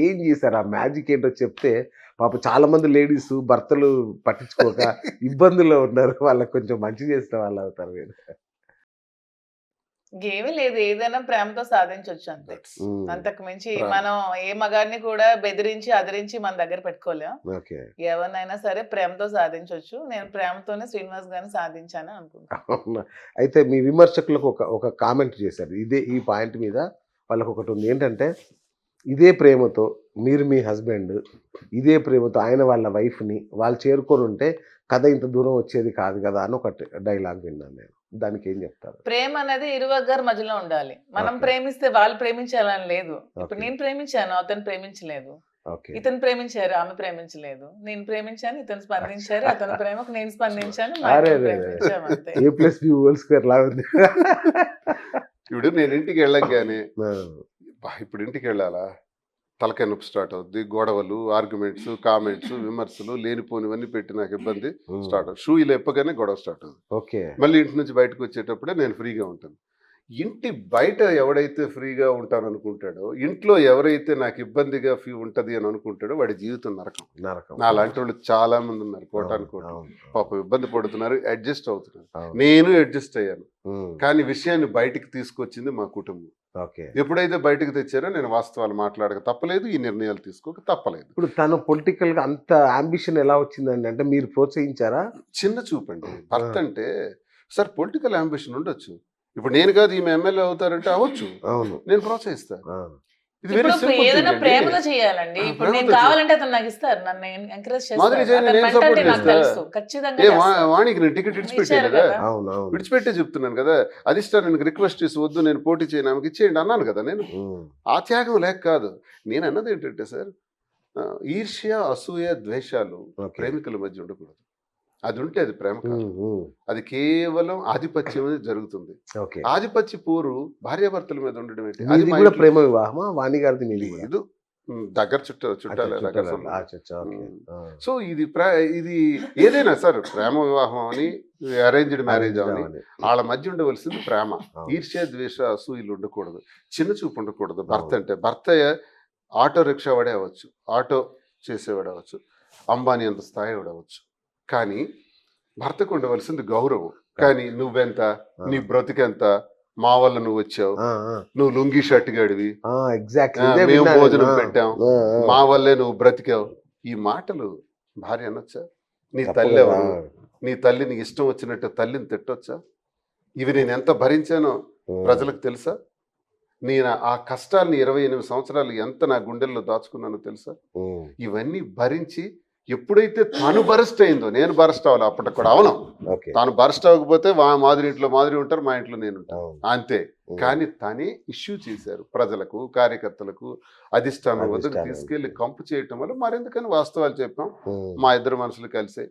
ఏం చేశారు? ఆ మ్యాజిక్ ఏంటో చెప్తే పాపం చాలా మంది లేడీస్ భర్తలు పట్టించుకోక ఇబ్బందుల్లో ఉన్నారు. వాళ్ళకి కొంచెం మంచి చేసిన వాళ్ళు అవుతారు మీరు. ఏమీ లేదు, ఏదైనా ప్రేమతో సాధించవచ్చు అంతే. ఉమ్, అంతకు మించి ప్రేమ. మనం ఏ మగాడిని కూడా బెదిరించి అదిరించి మన దగ్గర పెట్టుకోలేం. ఓకే. ఎవరినైనా సరే ప్రేమతో సాధించవచ్చు. నేను ప్రేమతోనే శ్రీనివాస్ గారిని సాధించాను అనుకుంటున్నాను. అవునా? అయితే మీ విమర్శకులకు ఒక కామెంట్ చేశారు ఈ పాయింట్ మీద. వాళ్ళకు ఒకటి ఉంది ఏంటంటే, ఇదే ప్రేమతో మీరు మీ హస్బెండ్ ఇదే ప్రేమతో ఆయన వాళ్ళ వైఫ్ని వాళ్ళు చేరుకొని ఉంటే కథ ఇంత దూరం వచ్చేది కాదు కదా అని ఒక డైలాగ్ విన్నాను నేను. దానికి ఏం చెప్తారు? ప్రేమ అనేది ఇరువర్గారి మధ్యలో ఉండాలి. మనం Okay. ప్రేమిస్తే వాళ్ళు ప్రేమించాలని లేదు. ఇప్పుడు Okay. నేను ప్రేమించాను, అతను ప్రేమించలేదు. ఓకే. ఇతను ప్రేమించారు, ఆమె ప్రేమించలేదు. నేను ప్రేమించాను, ఇతను స్పందించారు, అతని ప్రేమకు నేను స్పందించాను, మా అరే ఇద్దరం రే రే. ప్రేమించాము అంతే. A+B² లా ఉంది. ఇప్పుడు నేను ఇంటికి వెళ్ళగానే ఆ, ఇప్పుడు ఇంటికి వెళ్ళాలా తలకాయ నొప్పి స్టార్ట్ అవుద్ది, గొడవలు, ఆర్గ్యుమెంట్స్, కామెంట్స్, విమర్శలు, లేనిపోనివన్నీ పెట్టి నాకు ఇబ్బంది స్టార్ట్ అవుతుంది. షూ ఇలా ఎప్పగానే గొడవ స్టార్ట్ అవుతుంది. ఓకే. మళ్ళీ ఇంటి నుంచి బయటకు వచ్చేటప్పుడే నేను ఫ్రీగా ఉంటాను. ఇంటి బయట ఎవడైతే ఫ్రీగా ఉంటాను అనుకుంటాడో, ఇంట్లో ఎవరైతే నాకు ఇబ్బందిగా ఉంటది అని అనుకుంటాడో వాడి జీవితం నరకం. నరకం. నా లాంటి వాళ్ళు చాలా మంది ఉన్నారు, కోటాను కోట. అవును, పాపం ఇబ్బంది పడుతున్నారు, అడ్జస్ట్ అవుతున్నారు. అవును. నేను అడ్జస్ట్ అయ్యాను. ఉమ్, కానీ విషయాన్ని బయటికి తీసుకొచ్చింది మా కుటుంబం. ఓకే. ఎప్పుడైతే బయటకు తెచ్చారో నేను వాస్తవాలు మాట్లాడక తప్పలేదు, ఈ నిర్ణయాలు తీసుకోక తప్పలేదు. ఇప్పుడు తను పొలిటికల్ గా అంత అంబిషన్ ఎలా వచ్చిందండి? అంటే మీరు ప్రోత్సహించారా? చిన్న చూపండి. భర్త అంటే సార్ పొలిటికల్ అంబిషన్ ఉండొచ్చు. ఇప్పుడు నేను కాదు ఈమె ఎమ్మెల్యే అవుతారంటే అవ్వచ్చు, అవును. నేను ప్రోత్సహిస్తాను. ఆ, ఇది వెరీ ఇప్పుడు సింపుల్ ఏదైనా థింగ్ ప్రేమగా అండి. చేయాలండి. ఆ, ఇప్పుడు నేను ప్రేమతో కావాలంటే అతను నాకు ఇస్తారు, నన్ను ఎంకరేజ్ మాధురి చేస్తారు. జైన్ అతని నేను mentality support నాకు చేస్తా. తెలుసు, ఖచ్చితంగా ఏ చేస్తారు. వాణికి నేను టికెట్ ఇచ్చారు విడిచిపెట్టేదా? కదా. అవును, అవును. విడిచిపెట్టే చెప్తున్నాను కదా. అధిష్టానానికి రిక్వెస్ట్ చేసి వద్దు నేను పోటీ చేయను, ఆమెకి ఇచ్చేయండి అన్నాను కదా నేను. ఉమ్, ఆ త్యాగం లేక కాదు. నేను అన్నది ఏంటంటే సార్, ఈర్ష్య, అసూయ, ద్వేషాలు ఓకే. ప్రేమికుల మధ్య ఉండకూడదు. అది ఉంటే అది ప్రేమ కాదు. ఉమ్, ఉమ్, అది కేవలం ఆధిపత్యం అనేది జరుగుతుంది. ఓకే. ఆధిపత్య పోరు భార్యాభర్తల మీద ఉండడం ఏంటి? అది మీది మా కూడా ఇంట్లో ప్రేమ వివాహమా? వాణి గారిది మీది కూడా? లేదు. దగ్గర చుట్టాలే, అచ్చా, దగ్గర చుట్టాలా? సంబంధం. ఆ, చచ్చా, ఓకే. ఆ. సో ఇది ఏదైనా సార్, ప్రేమ వివాహం అని, అరేంజ్డ్ మ్యారేజ్ అని, అవన్నీ. వాళ్ళ మధ్య ఉండవలసింది ప్రేమ. అవును. ఈర్ష్య, ద్వేష, అసూయలు ఉండకూడదు. చిన్న చూపు ఉండకూడదు. భర్త అవును. అంటే భర్త ఆటో రిక్షా వాడే అవ్వచ్చు, ఆటో చేసేవాడు అవ్వచ్చు, అంబానీ అంత స్థాయి వాడు అవ్వచ్చు. కానీ భర్తకు ఉండవలసింది గౌరవం. కానీ నువ్వెంత, నీ బ్రతికెంత, మా వల్ల నువ్వు వచ్చావు, ఆ, ఆ, నువ్వు లుంగి షర్ట్ గడివి, ఆ, exactly. ఆ, ఇదే మేము విన్నాను. భోజనం ఆ, పెట్టాం, ఆ, ఆ. మా వల్లే నువ్వు బ్రతికావు. ఈ మాటలు భార్య అనొచ్చా? నీ తప్పు తల్లి కదా. ఎవరు? నీ తల్లిని ఇష్టం వచ్చినట్టు తల్లిని తిట్టొచ్చా? ఇవి నేను ఎంత భరించానో ఉమ్, ప్రజలకు తెలుసా? నేను ఆ కష్టాన్ని 28 సంవత్సరాలు ఎంత నా గుండెల్లో దాచుకున్నానో తెలుసా? ఉమ్, ఇవన్నీ భరించి ఎప్పుడైతే తాను బరస్ట్ అయిందో, నేను బరస్ట్ అవ్వాలి అప్పటికి కూడా అవును. ఓకే. తాను బరస్ట్ అవ్వకపోతే మాదిరి ఇంట్లో మాదిరి ఉంటారు, మా ఇంట్లో నేను ఉంటాను అవును. అంతే. ఉమ్, కానీ తనే ఇష్యూ చేశారు. ప్రజలకు, కార్యకర్తలకు, అధిష్టానం వద్దకు అధిష్టానం. తీసుకెళ్లి కంపు చేయటం వల్ల మరెందుకని వాస్తవాలు చెప్పాం. ఉమ్, మా ఇద్దరు మనుషులు కలిసే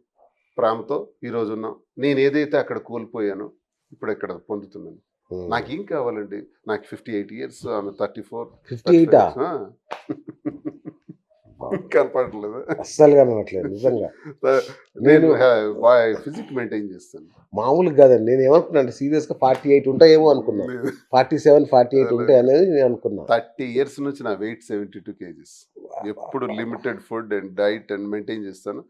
ప్రేమతో ఈరోజు ఉన్నాం. నేను ఏదైతే అక్కడ కోల్పోయానో ఇప్పుడు ఇక్కడ పొందుతున్నాను. ఉమ్. నాకు ఏం కావాలండి? నాకు 58 years, ఆమె 34. 58 ఆ? కనపడట్లేదు. అస్సలు కనవట్లేదు నిజంగా. నేను ఫిజిక్ మెయింటైన్ చేస్తాను. మామూలుగా కాదండి. నేను ఏమనుకున్నాను సీరియస్ గా 48 ఉంటాయేమో అనుకున్నా. 47, 48 ఉంటాయి అనేది నేను అనుకున్నా. 30 years నుంచి నా వెయిట్ 72 kgs. ఎప్పుడు limited food and diet and maintain చేస్తాను.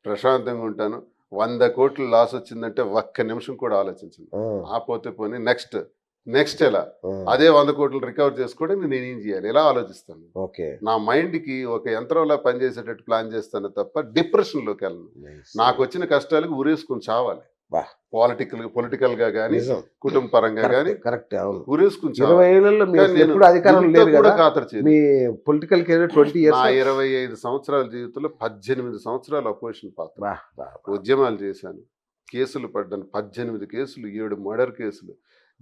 ప్రశాంతంగా ఉంటాను. 100 కోట్లు లాస్ వచ్చిందంటే ఒక్క నిమిషం కూడా ఆలోచించను. ఆ, ఆ పోతే పోనీ నెక్స్ట్ ఎలా ఆ, అదే 100 కోట్లు రికవర్ చేసుకోవడానికి నేనేం చేయాలి ఇలా ఆలోచిస్తాను. ఓకే. నా మైండ్కి ఒక యంత్రంలా పనిచేసేటట్టు ప్లాన్ చేస్తాను తప్ప డిప్రెషన్లోకి వెళ్ళను. Nice. నాకు వచ్చిన కష్టాలకు ఊరేసుకుని చావాలి. బా. పొలిటికల్ గా కానీ, నిజం. కుటుంబ పరంగా కానీ కరెక్ట్. అవును. ఊరేసుకుని 20 చావాలి. ఏళ్లలో మీరు కానీ నేను ఎప్పుడు అధికారంలో ఇంత లేరు కూడా కదా. ఖాతరు చేయను. మీ పొలిటికల్ కెరీర్ 20 నా years. 25 సంవత్సరాల జీవితంలో 18 సంవత్సరాలు అపోజిషన్ పాత్ర. బా, బా, బా. ఉద్యమాలు చేశాను, కేసులు పడ్డాను. 18 కేసులు, 7 మర్డర్ కేసులు,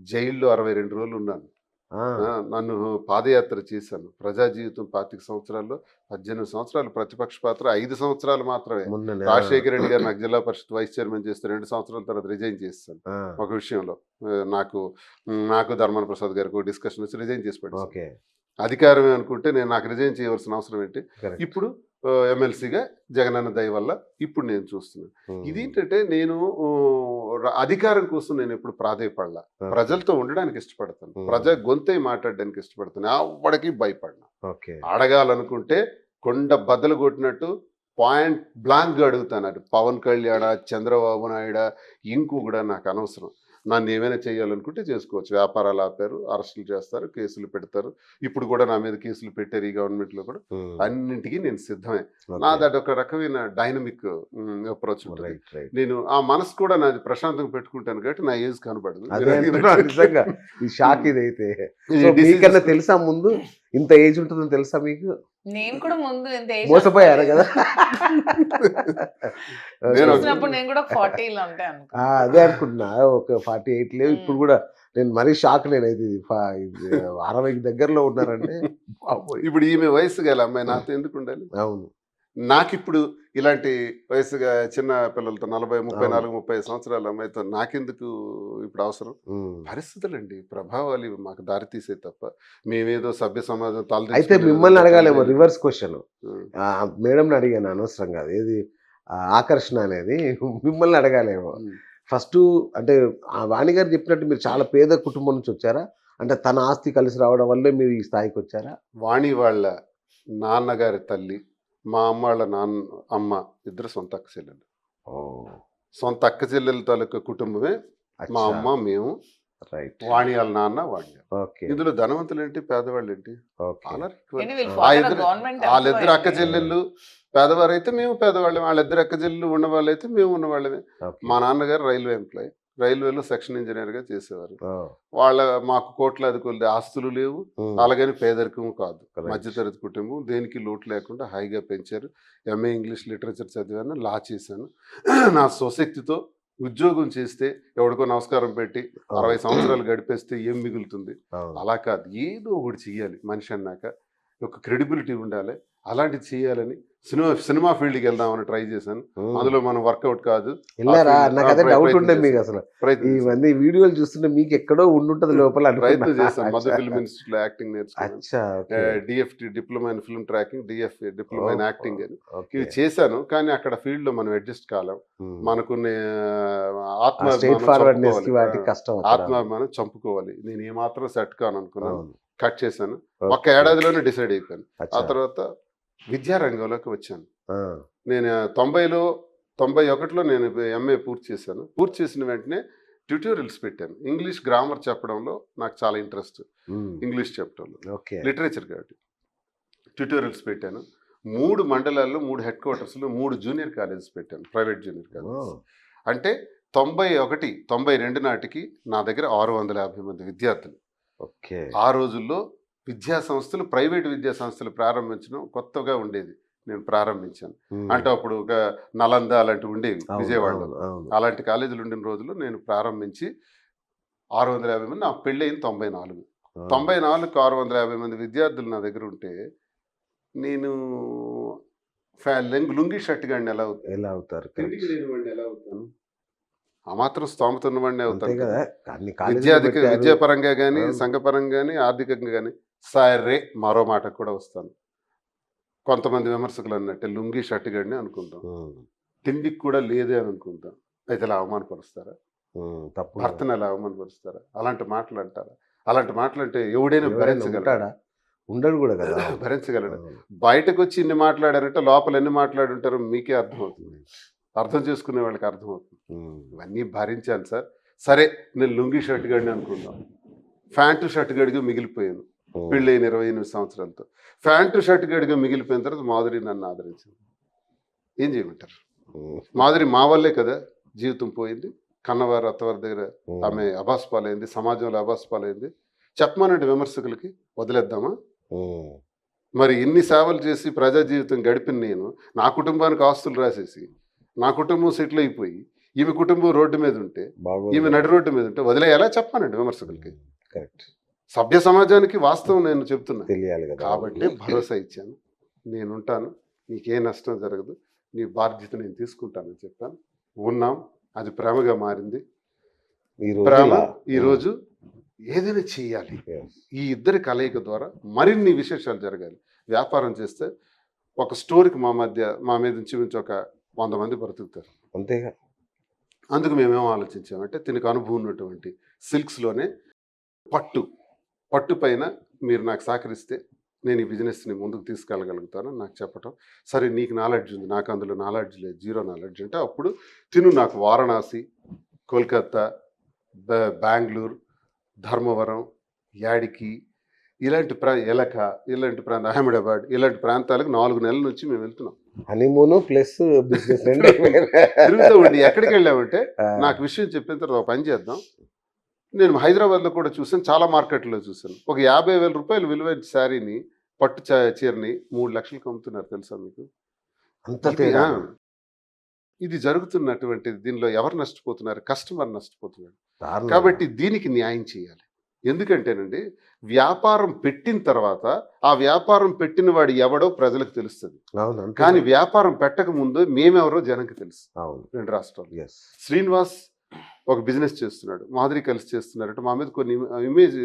జైల్లో 62 రోజులు ఉన్నాను. ఆ, నన్ను పాదయాత్ర చేశాను. ప్రజా జీవితం 25 సంవత్సరాల్లో 18 సంవత్సరాలు ప్రతిపక్ష పాత్ర, 5 సంవత్సరాలు మాత్రమే. మొన్ననే. రాజశేఖర రెడ్డి గారు నాకు జిల్లా పరిషత్ వైస్ చైర్మన్ చేస్తే 2 సంవత్సరాల తర్వాత రిజైన్ చేస్తాను. ఆ, ఒక విషయంలో నాకు ధర్మాన ప్రసాద్ గారికి డిస్కషన్ వచ్చి రిజైన్ చేసి పెట్టాను. ఓకే. అధికారమే అనుకుంటే నాకు రిజైన్ చేయవలసిన అవసరం ఏంటి? Correct. ఇప్పుడు ఎమ్మెల్సీగా జగనన్న దయ వల్ల ఇప్పుడు నేను చూస్తున్నాను. ఇదేంటంటే నేను అధికారం కోసం నేను ఎప్పుడు ప్రాధేయపడలా. ప్రజలతో ఉండడానికి ఇష్టపడతాను, ప్రజా గొంతై మాట్లాడడానికి ఇష్టపడతాను, ఎవరికి భయపడను. ఓకే. అడగాలనుకుంటే కొండ బద్దలు కొట్టినట్టు పాయింట్ బ్లాంక్ అడుగుతాను. అటు పవన్ కళ్యాణ, చంద్రబాబు నాయుడు, ఇంకో కూడా నాకు అనవసరం. నన్ను ఏమైనా చేయాలనుకుంటే చేసుకోవచ్చు. వ్యాపారాలు ఆపారు, అరెస్టులు చేస్తారు, కేసులు పెడతారు. ఇప్పుడు కూడా నా మీద కేసులు పెట్టారు ఈ గవర్నమెంట్లో కూడా. అన్నింటికీ నేను సిద్ధమే. నాది ఒక రకమైన డైనమిక్ అప్రోచ్ ఉంటుంది. నేను ఆ మనసు కూడా నాది ప్రశాంతంగా పెట్టుకుంటాను కాబట్టి నా ఏజ్ కనబడదు. నిజంగా ఈ షాక్ ఇదైతే. మీకన్నా తెలుసా ముందు ఇంత ఏజ్ ఉంటుందని తెలుసా మీకు? నేను కూడా ముందు ఇంత ఏజ్ మోసపోయారు కదా. చూసినప్పుడు నేను కూడా 40లో ఉంటా అనుకో. అదే అనుకుంటున్నా, ఒక 48 లేవు. ఇప్పుడు కూడా నేను మరీ షాక్. నేనైతే 60 దగ్గరలో ఉన్నారంటే ఇప్పుడు ఈమె వయసు గల అమ్మాయి నాతో ఎందుకు ఉండాలి? అవును. నాకు ఇప్పుడు ఇలాంటి వయసుగా చిన్న పిల్లలతో 40, 34, 30 సంవత్సరాల అమ్మాయితో నాకెందుకు ఇప్పుడు అవసరం? పరిస్థితులండి, ప్రభావాలు ఇవి మాకు దారి తీసే తప్ప మేమేదో సభ్య సమాజం అయితే మిమ్మల్ని అడగాలేమో రివర్స్ క్వశ్చన్. మేడంని అడిగాను అనవసరంగా, ఏది ఆకర్షణ అనేది మిమ్మల్ని అడగాలేమో. ఫస్ట్ అంటే వాణి గారు చెప్పినట్టు మీరు చాలా పేద కుటుంబం నుంచి వచ్చారా? అంటే తన ఆస్తి కలిసి రావడం వల్లే మీరు ఈ స్థాయికి వచ్చారా? వాణి వాళ్ళ నాన్నగారి తల్లి, మా అమ్మ వాళ్ళ అమ్మ ఇద్దరు సొంత అక్క చెల్లెలు. సొంత అక్క చెల్లెల తాలూకా కుటుంబమే మా అమ్మ, మేము. వాణి వాళ్ళ నాన్న, వాణి. ఇందులో ధనవంతులు ఏంటి, పేదవాళ్ళు ఏంటి? వాళ్ళిద్దరు అక్క చెల్లెళ్ళు పేదవారు అయితే మేము పేదవాళ్ళమే, వాళ్ళిద్దరు అక్క చెల్లెళ్ళు ఉన్నవాళ్ళు అయితే మేము ఉన్నవాళ్ళమే. మా నాన్నగారు రైల్వే ఎంప్లాయీ, రైల్వేలో సెక్షన్ ఇంజనీర్ గా చేసేవారు. మాకు కోట్లాది కొద్ది ఆస్తులు లేవు, అలాగని పేదరికం కాదు, మధ్యతరగతి కుటుంబం. దేనికి లోటు లేకుండా హాయిగా పెంచారు. ఎంఏ ఇంగ్లీష్ లిటరేచర్ చదివాను, లా చేశాను. నా స్వశక్తితో ఉద్యోగం చేస్తే ఎవడికో నమస్కారం పెట్టి 60 సంవత్సరాలు గడిపేస్తే ఏం మిగులుతుంది? అలా కాదు, ఏదో ఒకటి చెయ్యాలి. మనిషి అన్నాక ఒక క్రెడిబిలిటీ ఉండాలి. అలాంటిది చేయాలని సినిమా ఫీల్డ్కి వెళ్దామని ట్రై చేశాను. అందులో మనం వర్కౌట్ కాదు. నాకు అదే డౌట్ ఉండే మీకు అసలు ఇవన్నీ వీడియోలు చూస్తుంటే మీకు ఎక్కడో ఉండుంటది లోపల. ప్రయత్నం చేశాను. మదర్ ఫిల్మ్ ఇన్స్టిట్యూట్ లో యాక్టింగ్ నేర్చుకున్నాను. DFT diploma in film tracking, DF diploma in acting అని ఇవి చేశాను. కానీ అక్కడ ఫీల్డ్ లో మనం అడ్జస్ట్ కాలేం. మనకున్న ఆత్మాభిమానం చంపుకోవాలి. నేను ఏమాత్రం సెట్ కాను అనుకున్నాను, కట్ చేశాను. ఒక్క ఏడాదిలోనే డిసైడ్ అయిపోయాను. ఆ తర్వాత విద్యారంగంలోకి వచ్చాను. నేను 91లో నేను ఎంఏ పూర్తి చేశాను. పూర్తి చేసిన వెంటనే ట్యూటోరియల్స్ పెట్టాను. ఇంగ్లీష్ గ్రామర్ చెప్పడంలో నాకు చాలా ఇంట్రెస్ట్, ఇంగ్లీష్ చెప్పడంలో, లిటరేచర్ కాబట్టి ట్యూటోరియల్స్ పెట్టాను. 3 మండలాల్లో 3 హెడ్ క్వార్టర్స్లో 3 జూనియర్ కాలేజెస్ పెట్టాను, ప్రైవేట్ జూనియర్ కాలేజెస్. అంటే 91, 92 నాటికి నా దగ్గర 650 మంది విద్యార్థులు. ఆ రోజుల్లో విద్యా సంస్థలు, ప్రైవేట్ విద్యా సంస్థలు ప్రారంభించడం కొత్తగా ఉండేది. నేను ప్రారంభించాను. అంటే అప్పుడు ఒక నలంద అలాంటివి ఉండేవి విజయవాడలో. అలాంటి కాలేజీలు ఉండిన రోజుల్లో నేను ప్రారంభించి 650 మంది. నాకు పెళ్ళయింది 94. 94కు 650 మంది విద్యార్థులు నా దగ్గర ఉంటే నేను లుంగి షర్ట్ గాడిని ఎలా అవుతారు? ఎలా అవుతాను? ఆ మాత్రం స్తోమత ఉన్నవాడిని అవుతాను. విద్యాపరంగా కానీ, సంఘపరంగా కానీ, ఆర్థికంగా కానీ. సరే, మరో మాట కూడా వస్తాను. కొంతమంది విమర్శకులు అన్నట్టే లుంగి షర్ట్ గడిని అనుకుంటాం, తిండికి కూడా లేదే అని అనుకుంటాం. అయితే ఇలా అవమానపరుస్తారా? భర్తను ఎలా అవమానపరుస్తారా? అలాంటి మాటలు అంటారా? అలాంటి మాటలు అంటే ఎవడైనా భరించగలడా? ఉండడు కూడా కదా, భరించగలడు. బయటకు వచ్చి ఇన్ని మాట్లాడారంటే లోపల ఎన్ని మాట్లాడుంటారో మీకే అర్థమవుతుంది, అర్థం చేసుకునే వాళ్ళకి అర్థమవుతుంది. ఇవన్నీ భరించాను సార్. సరే, నేను లుంగి షర్ట్ గడిని అనుకుందాం. ప్యాంటు షర్ట్ గడిగా మిగిలిపోయాను పెళ్ళైన 28 సంవత్సరాలతో. ప్యాంటు షర్ట్ గడిగా మిగిలిపోయిన తర్వాత మాధురి నన్ను ఆదరించింది. ఏం చేయమంటారు? మాధురి మా వల్లే కదా జీవితం పోయింది. కన్నవారు అత్తవారి దగ్గర ఆమె అబాస్ పాలైంది, సమాజంలో అబాస్ పాలైంది. చెప్పమనండి విమర్శకులకి, వదిలేద్దామా? మరి ఇన్ని సేవలు చేసి ప్రజా జీవితం గడిపిన నేను నా కుటుంబానికి ఆస్తులు రాసేసి, నా కుటుంబం సెటిల్ అయిపోయి, ఈమె కుటుంబం రోడ్డు మీద ఉంటే, ఈమె నడి రోడ్డు మీద ఉంటే వదిలేయాలా? చెప్పానండి విమర్శకులకి. కరెక్ట్. సభ్య సమాజానికి వాస్తవం నేను చెప్తున్నా తెలియాలి కదా, కాబట్టి భరోసా ఇచ్చాను. నేనుంటాను, నీకే నష్టం జరగదు, నీ బాధ్యత నేను తీసుకుంటానని చెప్పాను. ఉన్నాం, అది ప్రేమగా మారింది. ప్రేమ ఈరోజు ఏదైనా చేయాలి. ఈ ఇద్దరి కలయిక ద్వారా మరిన్ని విశేషాలు జరగాలి. వ్యాపారం చేస్తే ఒక స్టోర్కి మా మీద ఇంచుమించు ఒక 100 మంది బ్రతుకుతారు. అంతేగా. అందుకు మేమేం ఆలోచించామంటే దీనికి అనుభవం ఉన్నటువంటి సిల్క్స్లోనే పట్టు పైన మీరు నాకు సహకరిస్తే నేను ఈ బిజినెస్ని ముందుకు తీసుకెళ్ళగలుగుతాను నాకు చెప్పటం. సరే నీకు నాలెడ్జ్ ఉంది, నాకు అందులో నాలెడ్జ్ లేదు, జీరో నాలెడ్జ్ అంటే అప్పుడు నాకు వారణాసి, కోల్కత్తా, బెంగళూరు, ధర్మవరం, యాడికి ఇలాంటి ఎలక ఇలాంటి ప్రాంతం, అహ్మదాబాద్ ఇలాంటి ప్రాంతాలకు 4 నెలల నుంచి మేము వెళ్తున్నాం. హనీమూన్ ప్లస్ బిజినెస్ తిరుగుతూ ఉండి ఎక్కడికి వెళ్ళామంటే నాకు విషయం చెప్పిన తర్వాత ఒక పని చేద్దాం. నేను హైదరాబాద్లో కూడా చూసాను, చాలా మార్కెట్లో చూసాను. ఒక 50,000 రూపాయలు విలువైన శారీని, పట్టు చీరని 3 లక్షలకు అమ్ముతున్నారు తెలుసా మీకు? ఇది జరుగుతున్నటువంటి దీనిలో ఎవరు నష్టపోతున్నారు? కస్టమర్ నష్టపోతున్నాడు. కాబట్టి దీనికి న్యాయం చేయాలి. ఎందుకంటేనండి వ్యాపారం పెట్టిన తర్వాత ఆ వ్యాపారం పెట్టిన వాడు ఎవడో ప్రజలకు తెలుస్తుంది, కానీ వ్యాపారం పెట్టక ముందు మేమెవరో జనంకి తెలుసు. 2 రాష్ట్రాలు. శ్రీనివాస్ ఒక బిజినెస్ చేస్తున్నాడు, మాధురి కలిసి చేస్తున్నారంటే మా మీద కొన్ని ఇమేజ్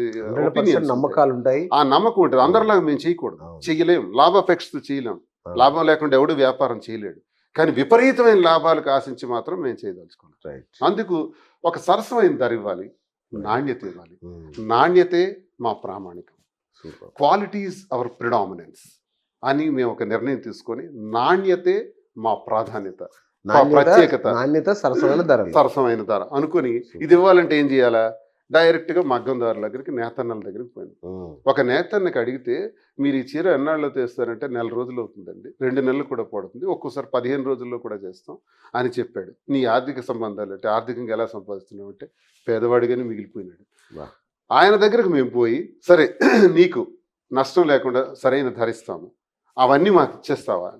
నమ్మకాలు ఉంటాయి, ఆ నమ్మకం ఉంటుంది. అందరిలాగా మేము చేయకూడదు, చేయలేం, లాభాపేక్షతో చేయలేం, లాభం లేకుండా ఎవడు వ్యాపారం చేయలేడు. కానీ విపరీతమైన లాభాలకు ఆశించి మాత్రం మేము చేయదలుచుకున్నాం. అందుకు ఒక సరసమైన ధర ఇవ్వాలి, నాణ్యత ఇవ్వాలి. నాణ్యతే మా ప్రామాణికం, క్వాలిటీ ఈజ్ అవర్ ప్రిడామినెన్స్ అని మేము ఒక నిర్ణయం తీసుకొని నాణ్యతే మా ప్రాధాన్యత, ప్రత్యేకత, నాణ్యత, సరసమైన ధర అనుకుని ఇది ఇవ్వాలంటే ఏం చేయాలా? డైరెక్ట్గా మగ్గందారుల దగ్గరికి, నేతన్నల దగ్గరికి పోయింది. ఒక నేతన్నకి అడిగితే మీరు ఈ చీర ఎన్నాళ్ళలో తెస్తారంటే 1 రోజులు అవుతుందండి, 2 నెలలు కూడా పడుతుంది, ఒక్కోసారి 15 రోజుల్లో కూడా చేస్తాం అని చెప్పాడు. నీ ఆర్థిక సంబంధాలు అంటే ఆర్థికంగా ఎలా సంపాదిస్తున్నావు అంటే పేదవాడిగానే మిగిలిపోయినాడు. ఆయన దగ్గరకు మేము పోయి సరే నీకు నష్టం లేకుండా సరైన ధరిస్తాము, అవన్నీ మాకు ఇచ్చేస్తావా?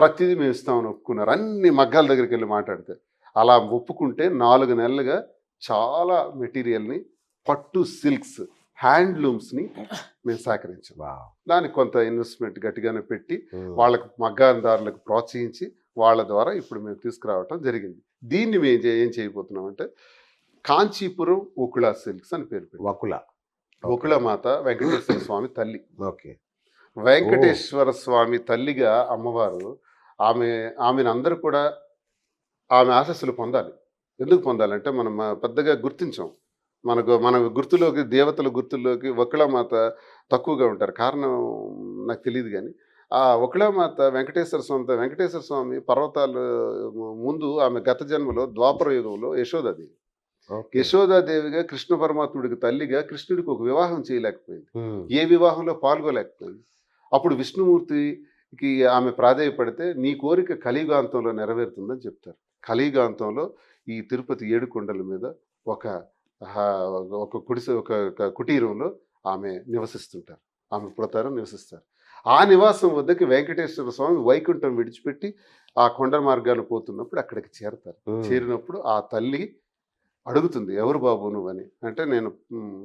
ప్రతిదీ మేము ఇస్తామని ఒప్పుకున్నారు. అన్ని మగ్గాల దగ్గరికి వెళ్ళి మాట్లాడితే అలా ఒప్పుకుంటే 4 నెలలుగా చాలా మెటీరియల్ని, పట్టు సిల్క్స్, హ్యాండ్లూమ్స్ని మేము సేకరించాం. దానికి కొంత ఇన్వెస్ట్మెంట్ గట్టిగానే పెట్టి వాళ్ళకు మగ్గాదారులకు ప్రోత్సహించి వాళ్ళ ద్వారా ఇప్పుడు మేము తీసుకురావటం జరిగింది. దీన్ని మేము ఏం చేయబోతున్నాం అంటే కాంచీపురం వకుళ సిల్క్స్ అని పేరు పెట్టి. వకుళ మాత వెంకటేశ్వర స్వామి తల్లి. వెంకటేశ్వర స్వామి తల్లిగా అమ్మవారు, ఆమెను అందరూ కూడా ఆమె ఆశస్సులు పొందాలి. ఎందుకు పొందాలంటే మనం పెద్దగా గుర్తించాం, మన గుర్తులోకి, దేవతల గుర్తుల్లోకి వకుళమాత తక్కువగా ఉంటారు. కారణం నాకు తెలియదు, కానీ ఆ వకుళమాత వెంకటేశ్వర స్వామి పర్వతాలు ముందు ఆమె గత జన్మలో ద్వాపర యుగంలో యశోదాదేవిగా కృష్ణ పరమాత్ముడికి తల్లిగా కృష్ణుడికి ఒక వివాహం చేయలేకపోయింది, ఏ వివాహంలో పాల్గొలేకపోయింది. అప్పుడు విష్ణుమూర్తికి ఆమె ప్రాధేయపడితే నీ కోరిక కలియుగాంతంలో నెరవేరుతుందని చెప్తారు. కలియుగాంతంలో ఈ తిరుపతి 7 కొండల మీద ఒక కుటీరంలో ఆమె నివసిస్తుంటారు, ఆమె ప్రతారం నివసిస్తారు. ఆ నివాసం వద్దకి వెంకటేశ్వర స్వామి వైకుంఠం విడిచిపెట్టి ఆ కొండ మార్గాలు పోతున్నప్పుడు అక్కడికి చేరతారు. చేరినప్పుడు ఆ తల్లి అడుగుతుంది, ఎవరు బాబు నువ్వు అని. అంటే నేను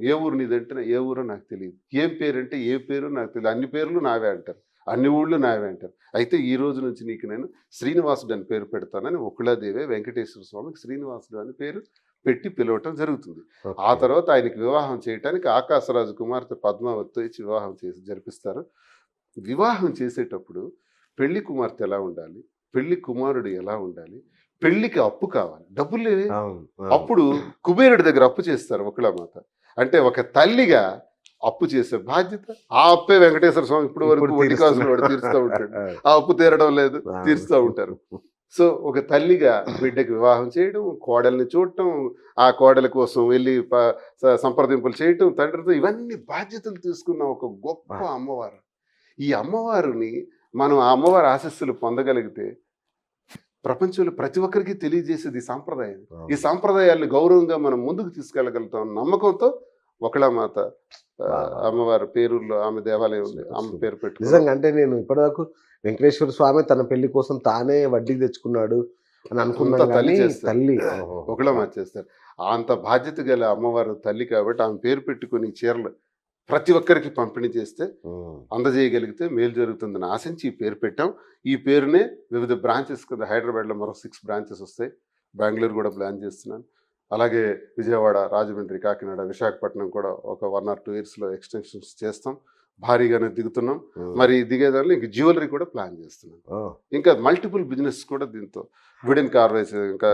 ఏ ఊరు నీదంటే ఏ ఊరో నాకు తెలియదు, ఏం పేరు అంటే ఏ పేరు నాకు తెలియదు, అన్ని పేర్లు నావే అంటారు, అన్ని ఊళ్ళు నావే అంటారు. అయితే ఈ రోజు నుంచి నీకు నేను శ్రీనివాసుడు అని పేరు పెడతానని వకుళాదేవి వెంకటేశ్వర స్వామికి శ్రీనివాసుడు అని పేరు పెట్టి పిలవటం జరుగుతుంది. ఆ తర్వాత ఆయనకి వివాహం చేయటానికి ఆకాశరాజు కుమార్తె పద్మావతితో ఇచ్చి వివాహం జరిపిస్తారు. వివాహం చేసేటప్పుడు పెళ్లి కుమార్తె ఎలా ఉండాలి, పెళ్లి కుమారుడు ఎలా ఉండాలి, పెళ్లికి అప్పు కావాలి, డబ్బులు లేవే. అప్పుడు కుబేరుడి దగ్గర అప్పు చేస్తారు వకుళమాత. అంటే ఒక తల్లిగా అప్పు చేసే బాధ్యత, ఆ అప్పే వెంకటేశ్వర స్వామి ఇప్పుడు వరకు వడ్డీ కాసులు వాడు తీరుస్తూ ఉంటాడు, ఆ అప్పు తీరడం లేదు, తీరుస్తూ ఉంటారు. సో ఒక తల్లిగా బిడ్డకి వివాహం చేయడం, కోడల్ని చూడటం, ఆ కోడల కోసం వెళ్ళి సంప్రదింపులు చేయటం తండ్రితో, ఇవన్నీ బాధ్యతలు తీసుకున్న ఒక గొప్ప అమ్మవారు. ఈ అమ్మవారిని మనం ఆ అమ్మవారి ఆశస్సులు పొందగలిగితే ప్రపంచంలో ప్రతి ఒక్కరికి తెలియజేసేది ఈ సాంప్రదాయం. ఈ సాంప్రదాయాన్ని గౌరవంగా మనం ముందుకు తీసుకెళ్ళగలుగుతాం నమ్మకంతో వకుళమాత అమ్మవారి పేరులో ఆమె దేవాలయం ఉంది, ఆమె పేరు పెట్టు. నిజంగా అంటే నేను ఇప్పటిదాకా వెంకటేశ్వర స్వామి తన పెళ్లి కోసం తానే వడ్డీకి తెచ్చుకున్నాడు అని అనుకున్నా, తల్లి వకుళమాత చేస్తారు. అంత బాధ్యత గల అమ్మవారు తల్లి కాబట్టి ఆమె పేరు పెట్టుకుని చీరలు ప్రతి ఒక్కరికి పంపిణీ చేస్తే అందజేయగలిగితే మేలు జరుగుతుందని ఆశించి ఈ పేరు పెట్టాం. ఈ పేరునే వివిధ బ్రాంచెస్ కదా, హైదరాబాద్లో మరో 6 బ్రాంచెస్ వస్తాయి, బెంగళూరు కూడా ప్లాన్ చేస్తున్నాను, అలాగే విజయవాడ, రాజమండ్రి, కాకినాడ, విశాఖపట్నం కూడా ఒక 1 or 2 yearsలో ఎక్స్టెన్షన్స్ చేస్తాం. భారీగానే దిగుతున్నాం. మరి దిగేదాన్ని ఇంక జ్యువెలరీ కూడా ప్లాన్ చేస్తున్నాం. ఇంకా మల్టిపుల్ బిజినెస్ కూడా దీంతో వుడెన్ కార్వేస్ ఇంకా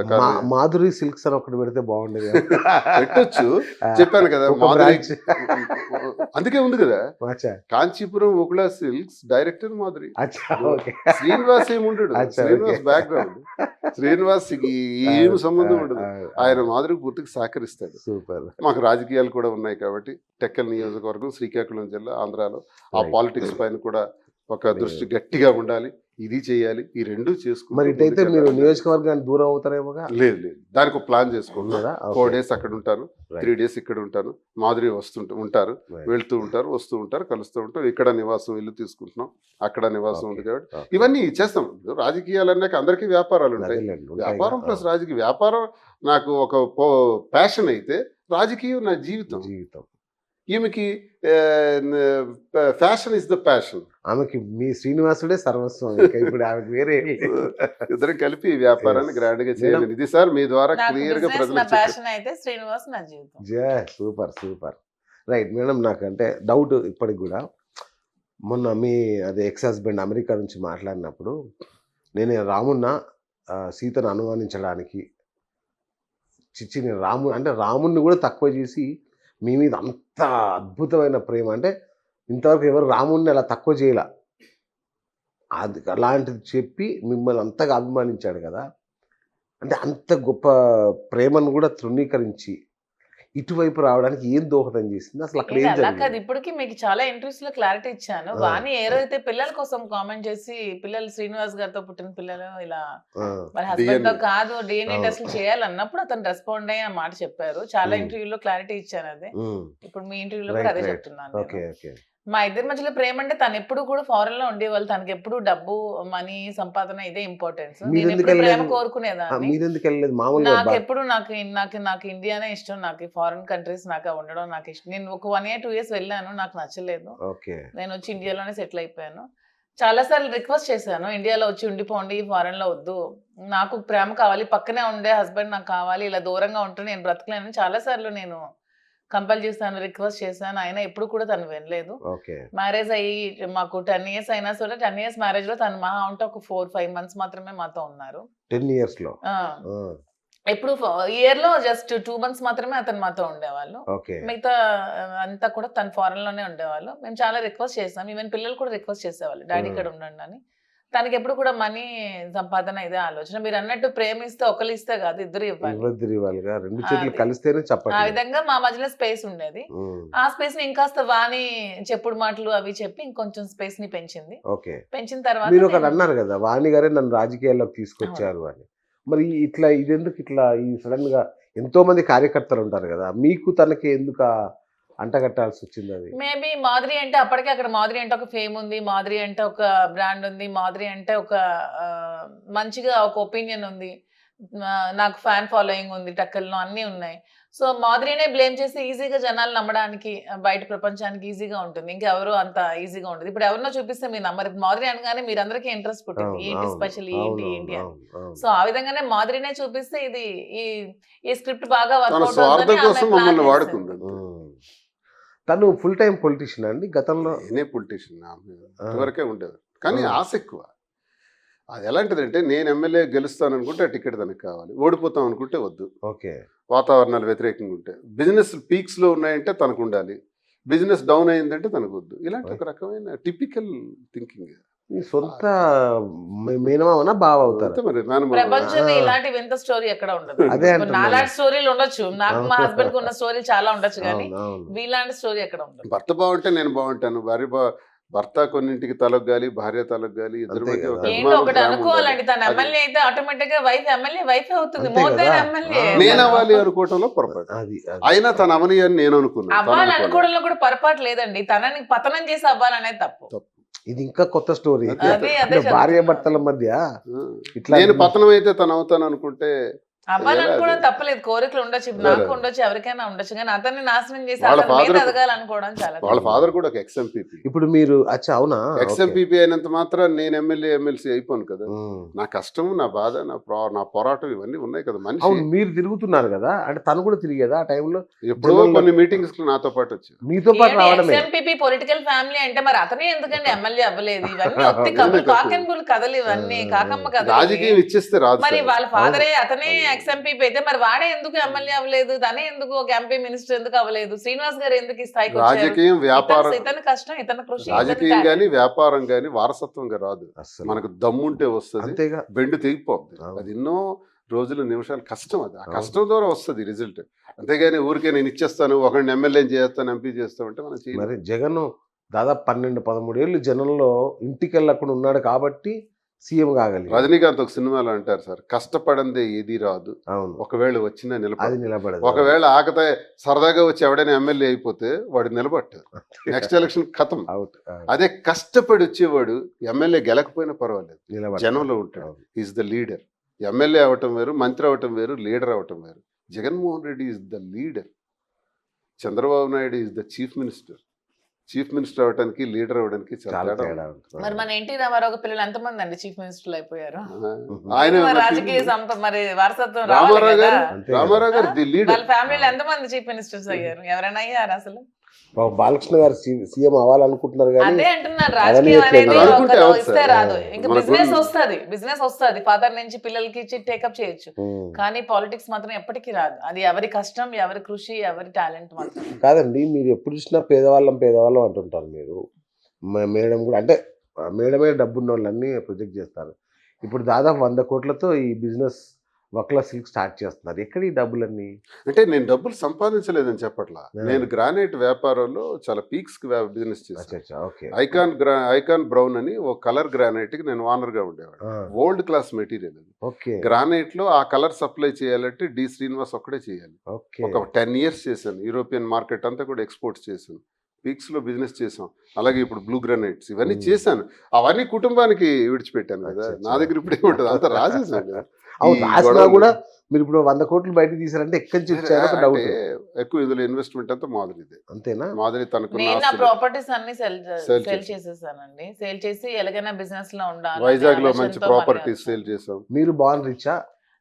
మాధురి సిల్క్స్ అని ఒకటి పెడితే బాగుండేది. పెట్టొచ్చు, చెప్పాను కదా మాధురి. అందుకే ఉంది కదా కాంచీపురం ఒకలా సిల్క్స్ డైరెక్టర్ మాధురి. శ్రీనివాస్ ఏముంటాడు, శ్రీనివాస్ బ్యాక్గ్రౌండ్, శ్రీనివాస్ ఏం సంబంధం ఉండదు. ఆయన మాధురికి పూర్తిగా సహకరిస్తాడు. సూపర్. మాకు రాజకీయాలు కూడా ఉన్నాయి కాబట్టి టెక్కల్ నియోజకవర్గం శ్రీకాకుళం జిల్లా ఆంధ్రాలో ఆ పాలిటిక్స్ పైన కూడా ఒక దృష్టి గట్టిగా ఉండాలి. ఇది చేయాలి, ఈ రెండు చేసుకుంటారు. మరి ఇటైతే మీరు నియోజకవర్గానికి దూరం అవుతారేమో? లేదు లేదు, దానికి ఒక ప్లాన్ చేసుకుంటారా. 4 days అక్కడ ఉంటాను, 3 days ఇక్కడ ఉంటాను. మాధురి ఉంటారు, వెళ్తూ ఉంటారు, వస్తూ ఉంటారు, కలుస్తూ ఉంటారు. ఇక్కడ నివాసం ఇల్లు తీసుకుంటున్నాం, అక్కడ నివాసం ఉంది కాబట్టి ఇవన్నీ చేస్తాం. రాజకీయాలు అన్నాక అందరికీ వ్యాపారాలు ఉంటాయి. వ్యాపారం ప్లస్ రాజకీయ వ్యాపారం నాకు ఒక ప్యాషన్ అయితే రాజకీయం నా జీవితం. ఈమెకి ఫ్యాషన్ ఇస్ ద ప్యాషన్. ఆమెకి మీ శ్రీనివాసుడే సర్వస్వం. ఇప్పుడు ఆమెకి వేరే ఇద్దరం కలిపి ఈ వ్యాపారాన్ని గ్రాండ్ గా చేయాలి. ఇది సార్ మీ ద్వారా క్లియర్ గా సూపర్ సూపర్. రైట్ మేడం, నాకంటే డౌట్ ఇప్పటికి కూడా. మొన్న మీ అదే ఎక్స్ హస్బెండ్ అమెరికా నుంచి మాట్లాడినప్పుడు నేను రామున్న సీతను అనుమానించడానికి నేను రాముణ్ణి కూడా తక్కువ చేసి మీ మీద అంత అద్భుతమైన ప్రేమ, అంటే ఇంతవరకు ఎవరు రాముణ్ణి అలా తక్కువ చేయాల, అది అలాంటిది చెప్పి మిమ్మల్ని అంతగా అభిమానించాడు కదా. అంటే అంత గొప్ప ప్రేమను కూడా తృణీకరించి ఇటువైపు రావడానికి ఏం దోహదం చేసింది అసలు? అక్కడ ఏం జరిగింది? ఇప్పటికి మీకు చాలా ఇంటర్వ్యూస్ లో క్లారిటీ ఇచ్చాను. వాణి ఏదైతే పిల్లల కోసం కామెంట్ చేసి పిల్లలు శ్రీనివాస్ గారితో పుట్టిన పిల్లలు ఇలా మరి హస్బెండ్ తో కాదు డిఎన్ఏ టెస్ట్లు చేయాలన్నప్పుడు అతను రెస్పాండ్ అయ్యి ఆ మాట చెప్పారు. చాలా ఇంటర్వ్యూలో క్లారిటీ ఇచ్చాను అదే. ఇప్పుడు మీ ఇంటర్వ్యూలో కూడా అదే చెప్తున్నాను. మా ఇద్దరి మధ్యలో ప్రేమ అంటే తను ఎప్పుడు కూడా ఫారెన్ లో ఉండేవాళ్ళు. తనకి ఎప్పుడు డబ్బు, మనీ, సంపాదన ఇదే ఇంపార్టెన్స్. నేను ఎప్పుడు ప్రేమ కోరుకునేదాన్ని. నాకెప్పుడు నాకు ఇండియానే ఇష్టం. నాకు ఫారెన్ కంట్రీస్ నాకు ఉండడం నాకు ఇష్టం. నేను ఒక 1 year 2 years వెళ్ళాను, నాకు నచ్చలేదు. నేను వచ్చి ఇండియాలోనే సెటిల్ అయిపోయాను. చాలా సార్లు రిక్వెస్ట్ చేశాను, ఇండియాలో వచ్చి ఉండిపోండి, ఫారెన్ లో వద్దు, నాకు ప్రేమ కావాలి, పక్కనే ఉండే హస్బెండ్ నాకు కావాలి, ఇలా దూరంగా ఉంటే నేను బ్రతకలేను. చాలా సార్లు నేను కంపల్ చేస్తాను, రిక్వెస్ట్ చేశాను, అయినా ఎప్పుడు కూడా తను వినలేదు. మ్యారేజ్ అయ్యి మాకు 10 years అయినా సరే 10 years మ్యారేజ్ లో తను మహా ఉంటే ఒక 4-5 months మాత్రమే మాతో ఉన్నారు. 10 years లో ఎప్పుడు ఇయర్ లో జస్ట్ 2 months మాత్రమే అతను మాతో ఉండేవాళ్ళు. మిగతా అంతా కూడా తను ఫారెన్ లోనే ఉండేవాళ్ళు. మేము చాలా రిక్వెస్ట్ చేసాం, ఈవెన్ పిల్లలు కూడా రిక్వెస్ట్ చేసేవాళ్ళు డాడీ ఇక్కడ ఉండండి అని. తనకి ఎప్పుడు కూడా మనీ, సంపాదన ఇదే ఆలోచన. మీరు అన్నట్టు ప్రేమిస్తే ఒకరు ఇస్తే కాదు, ఇద్దరు ఇవ్వాలి. ఆ విధంగా మా మధ్యలో స్పేస్ ఉండేది. ఆ స్పేస్ ని ఇంకాస్త వాణి చెప్పుడు మాటలు అవి చెప్పి ఇంకొంచెం స్పేస్ ని పెంచింది. పెంచిన తర్వాత మీరు ఒకటి అన్నారు కదా, వాణి గారే నన్ను రాజకీయాల్లోకి తీసుకొచ్చారు అని. మరి ఇట్లా ఇదెందుకు ఇట్లా ఈ సడన్ గా ఎంతో మంది కార్యకర్తలు ఉంటారు కదా, మీకు తనకి ఎందుకు అంటగట్టాల్సి వచ్చింది? అది మేబీ మాధురి అంటే అప్పటికే అక్కడ మాధురి అంటే ఒక ఫేమ్ ఉంది, మాధురి అంటే ఒక బ్రాండ్ ఉంది, మాధురి అంటే ఒక మంచిగా ఒక ఒపీనియన్ ఉంది, నాకు ఫ్యాన్ ఫాలోయింగ్ ఉంది, టక్కల్లో అన్నీ ఉన్నాయి. సో మాధురినే బ్లేమ్ చేసి ఈజీగా జనాలు నమ్మడానికి, బయట ప్రపంచానికి ఈజీగా ఉంటుంది. ఇంకెవరు అంత ఈజీగా ఉంటుంది. ఇప్పుడు ఎవరినో చూపిస్తే మీరు నమ్మరు. మాధురి అనగానే మీరు అందరికీ ఇంట్రెస్ట్ పుట్టింది, ఏంటి స్పెషల్, ఏంటి ఏంటి అని. సో ఆ విధంగానే మాధురినే చూపిస్తే ఇది ఈ స్క్రిప్ట్ బాగా వర్కౌట్ అవుతుంది. తను ఫుల్ టైం పొలిటీషియన్ అండి గతంలో? పొలిటీషియన్ వరకే ఉండేది, కానీ ఆశ ఎక్కువ. అది ఎలాంటిదంటే, నేను ఎమ్మెల్యే గెలుస్తాను అనుకుంటే టికెట్ తనకు కావాలి, ఓడిపోతాం అనుకుంటే వద్దు. వాతావరణాలు వ్యతిరేకంగా ఉంటే, బిజినెస్ పీక్స్ లో ఉన్నాయంటే తనకు ఉండాలి, బిజినెస్ డౌన్ అయిందంటే తనకు వద్దు. ఇలాంటి ఒక రకమైన టిపికల్ థింకింగ్. సొంత మేనమామనా బావ అవుతారు మరి. ప్రపంచంలో ఇలాంటి వింత స్టోరీ ఎక్కడ ఉండదు. నాలాంటి స్టోరీలు ఉండొచ్చు, నాకు మా హస్బెండ్ కు ఉన్న స్టోరీ చాలా ఉండొచ్చు, కానీ వీలాంటి స్టోరీ ఎక్కడ ఉండదు. భర్త బాగుంటే నేను బాగుంటాను, భర్త కొన్నింటికి తలొగ్గాలి, భార్య తలొగ్గాలి, ఇద్దరు మధ్య ఒకటి అనుకోవాలండి. తన ఎమ్మెల్యే అయితే ఆటోమేటిక్ గా వైఫ్ ఎమ్మెల్యే వైఫ్ అవుతుంది, మోర్ దెన్ ఎమ్మెల్యే. నేను అవ్వాలి అనుకోవటంలో పొరపాటు, అయినా తన అవని అని నేను అనుకున్నాను. అవ్వాలి అనుకోవడంలో కూడా పొరపాటు లేదండి, తనని పతనం చేసి అవ్వాలనేది తప్పు. ఇది ఇంకా కొత్త స్టోరీ. భార్య భర్తల మధ్య నేను పతనం అయితే తను అవుతాను అనుకుంటే అవ్వాలనుకోవడం తప్పలేదు, కోరికలు ఉండొచ్చు, అదే. నాకు ఉండొచ్చు, ఎవరికైనా ఉండొచ్చు, కానీ అతన్ని నాశనం చేసి వాళ్ళ అతని మీద father- ఎదగాలనుకోవడం చాలా వాళ్ళ ఫాదర్ కూడా ఒక ఎక్స్ఎంపీపీ. ఇప్పుడు మీరు అచ్చా అవునా? ఎక్స్ఎంపీపీ అయినంత మాత్రం నేను ఎమ్మెల్యే ఎమ్మెల్సీ అయిపోను కదా. ఉమ్. నా కష్టం, నా బాధ, నా పోరాటం ఇవన్నీ ఉన్నాయి కదా. మనిషి అవును, మీరు తిరుగుతున్నారు కదా, అంటే తను కూడా తిరిగేదా ఆ టైంలో? ఎప్పుడో జనంలో- కొన్ని మీటింగ్స్ నాతో పాటు వచ్చారు. మీతో పాటు రావడమే. ఎస్ఎంపీపీ పొలిటికల్ ఫ్యామిలీ అంటే మరి అతనే ఎందుకండి ఎమ్మెల్యే అవ్వలేదు? ఇవన్నీ ఒత్తి కబులు, కాకెన్బుల్ కథలు ఇవన్నీ, కాకమ్మ కథలు రాజకీయం ఇవి. ఇచ్చేస్తే రాదు మరి సార్. వాళ్ళ ఫాదరే అతనే ఎక్స్ఎంపీపీ అయితే మరి వాడే ఎందుకు ఎమ్మెల్యే అవ్వలేదు? తనే ఎందుకు ఒక ఎంపీ మినిస్టర్ ఎందుకు అవ్వలేదు? శ్రీనివాస్ గారు ఎందుకు ఈ స్థాయికి వచ్చారు? రాజకీయం వ్యాపారం, ఇతని కష్టం, ఇతని కృషి, రాజకీయం గాని వ్యాపారం గాని వారసత్వంగా రాదు. అస్సలు. మనకు దమ్ముంటే వస్తుంది, అంతేగా. బెండు తెగిపోద్ది. అవును. అది ఎన్నో రోజులు నిమిషాలు కష్టం. అది ఆ కష్టం ద్వారా వస్తుంది రిజల్ట్. అంతేగాని ఊరికే నేను ఇచ్చేస్తాను, ఒకరిని ఎమ్మెల్యే చేస్తాను, ఎంపీ చేస్తాను అంటే మనం చేయలేం. మరి జగన్ దాదాపు 12-13 ఏళ్ళు జనంలో ఇంటికి వెళ్ళకుండా ఉన్నాడు కాబట్టి సీఎం కాగలిగాడు. రజనీకాంత్ ఒక సినిమాలో అంటారు సార్, కష్టపడందే ఏది రాదు, అవును, ఒకవేళ వచ్చినా అది నిలబడదు. నిలబడదు. ఒకవేళ ఆకతే సరదాగా వచ్చి ఎవడైనా ఎమ్మెల్యే అయిపోతే వాడు నిలబట్టారు, నెక్స్ట్ ఎలక్షన్ ఖతం. అవుట్ అదే కష్టపడి వచ్చేవాడు ఎమ్మెల్యే గెలకపోయినా పర్వాలేదు, నిలబడ జనంలో ఉంటాడు. Is the leader. ఎమ్మెల్యే అవటం వేరు, మంత్రి అవటం వేరు, లీడర్ అవటం వేరు. Jaganmohan Reddy is the leader. Chandrababu Naidu is the chief minister. Chief minister అవడానికి, లీడర్ అవడానికి చాలా చాలా తేడా తేడా. ఉంటుంది. మరి మన ఎన్టీ రామారావు పిల్లలు ఎంతమంది అండి చీఫ్ మినిస్టర్లు అయిపోయారు? ఆయన మరి రాజకీయ మరి వారసత్వం రావాలి రామారావు కదా. గారు, అంతే రామారావు గారు ది లీడర్. వాళ్ళ ఫ్యామిలీలో ఎంతమంది చీఫ్ మినిస్టర్స్ అయ్యారు? ఎవరైనా అయ్యారు అసలు? బాలకృష్ణ గారు సీఎం అవ్వాలనుకుంటున్నారు కానీ అదే అంటున్నారు, అవన్నీ రాజకీయం అనేది ఎట్లేదు. అనుకుంటే ఒకరు అవును ఇస్తే సార్. రాదు. ఇంకా మనకు బిజినెస్ వస్తుంది ఫాదర్ నుంచి పిల్లలకి ఇచ్చి టేకప్ చేయొచ్చు, ఉమ్. కానీ పాలిటిక్స్ మాత్రం ఎప్పటికీ రాదు. అది ఎవరి కష్టం, ఎవరి కృషి, ఎవరి టాలెంట్ మాత్రం. కాదండి, మీరు ఎప్పుడు చూసినా పేదవాళ్ళం అంటుంటారు మీరు. మేడం కూడా అంటే మేడమే డబ్బున్న వాళ్ళన్నీ ప్రొజెక్ట్ చేస్తారు. ఇప్పుడు దాదాపు 100 కోట్లతో ఈ బిజినెస్ వక్లా సిల్క్ స్టార్ట్ చేస్తున్నారు. ఎక్కడ ఈ డబ్బులన్నీ? అంటే నేను డబ్బులు సంపాదించలేదని చెప్పట్లా. నేను గ్రానైట్ వ్యాపారంలో చాలా పీక్స్ బిజినెస్ చేశాను. అచ్చా అచ్చా, ఓకే. ఐకాన్ బ్రౌన్ అని ఒక కలర్ గ్రానైట్ కి నేను ఓనర్ గా ఉండేవాడు. వరల్డ్ క్లాస్ మెటీరియల్ అది. ఓకే గ్రానైట్ లో ఆ కలర్ సప్లై చేయాలంటే డి శ్రీనివాస్ ఒక్కడే చేయాలి. ఓకే. ఒక 10 years చేశాను. యూరోపియన్ మార్కెట్ అంతా కూడా ఎక్స్పోర్ట్ చేశాను. పీక్స్ లో బిజినెస్ చేసాం. అలాగే ఇప్పుడు బ్లూ గ్రానైట్స్ ఇవన్నీ చేశాను. అవన్నీ కుటుంబానికి విడిచిపెట్టాను కదా. అచ్చా. నా దగ్గర ఇప్పుడు ఏముంటుంది, అంతా రాసేసాను కదా. అవును, ఈ రాసినా గొడవలు- కూడా మీరు ఇప్పుడు 100 కోట్లు బయటకు తీసారంటే ఎక్కడి నుంచి వచ్చారో ఒక డౌట్. అంటే ఎక్కువ ఇందులో ఇన్వెస్ట్మెంట్ అంతా మాధురిదే. అంతేనా? మాధురి తనకున్న నేను నా ఆస్తులు. ప్రాపర్టీస్ అన్ని Sell సేల్ చేశాను. చేసేసానండి. సేల్ చేసి ఎలాగైనా బిజినెస్ లో ఉండాలి. వైజాగ్ లో మంచి ప్రాపర్టీస్ సేల్ చేసాం. మీరు బాగుంది రిచా?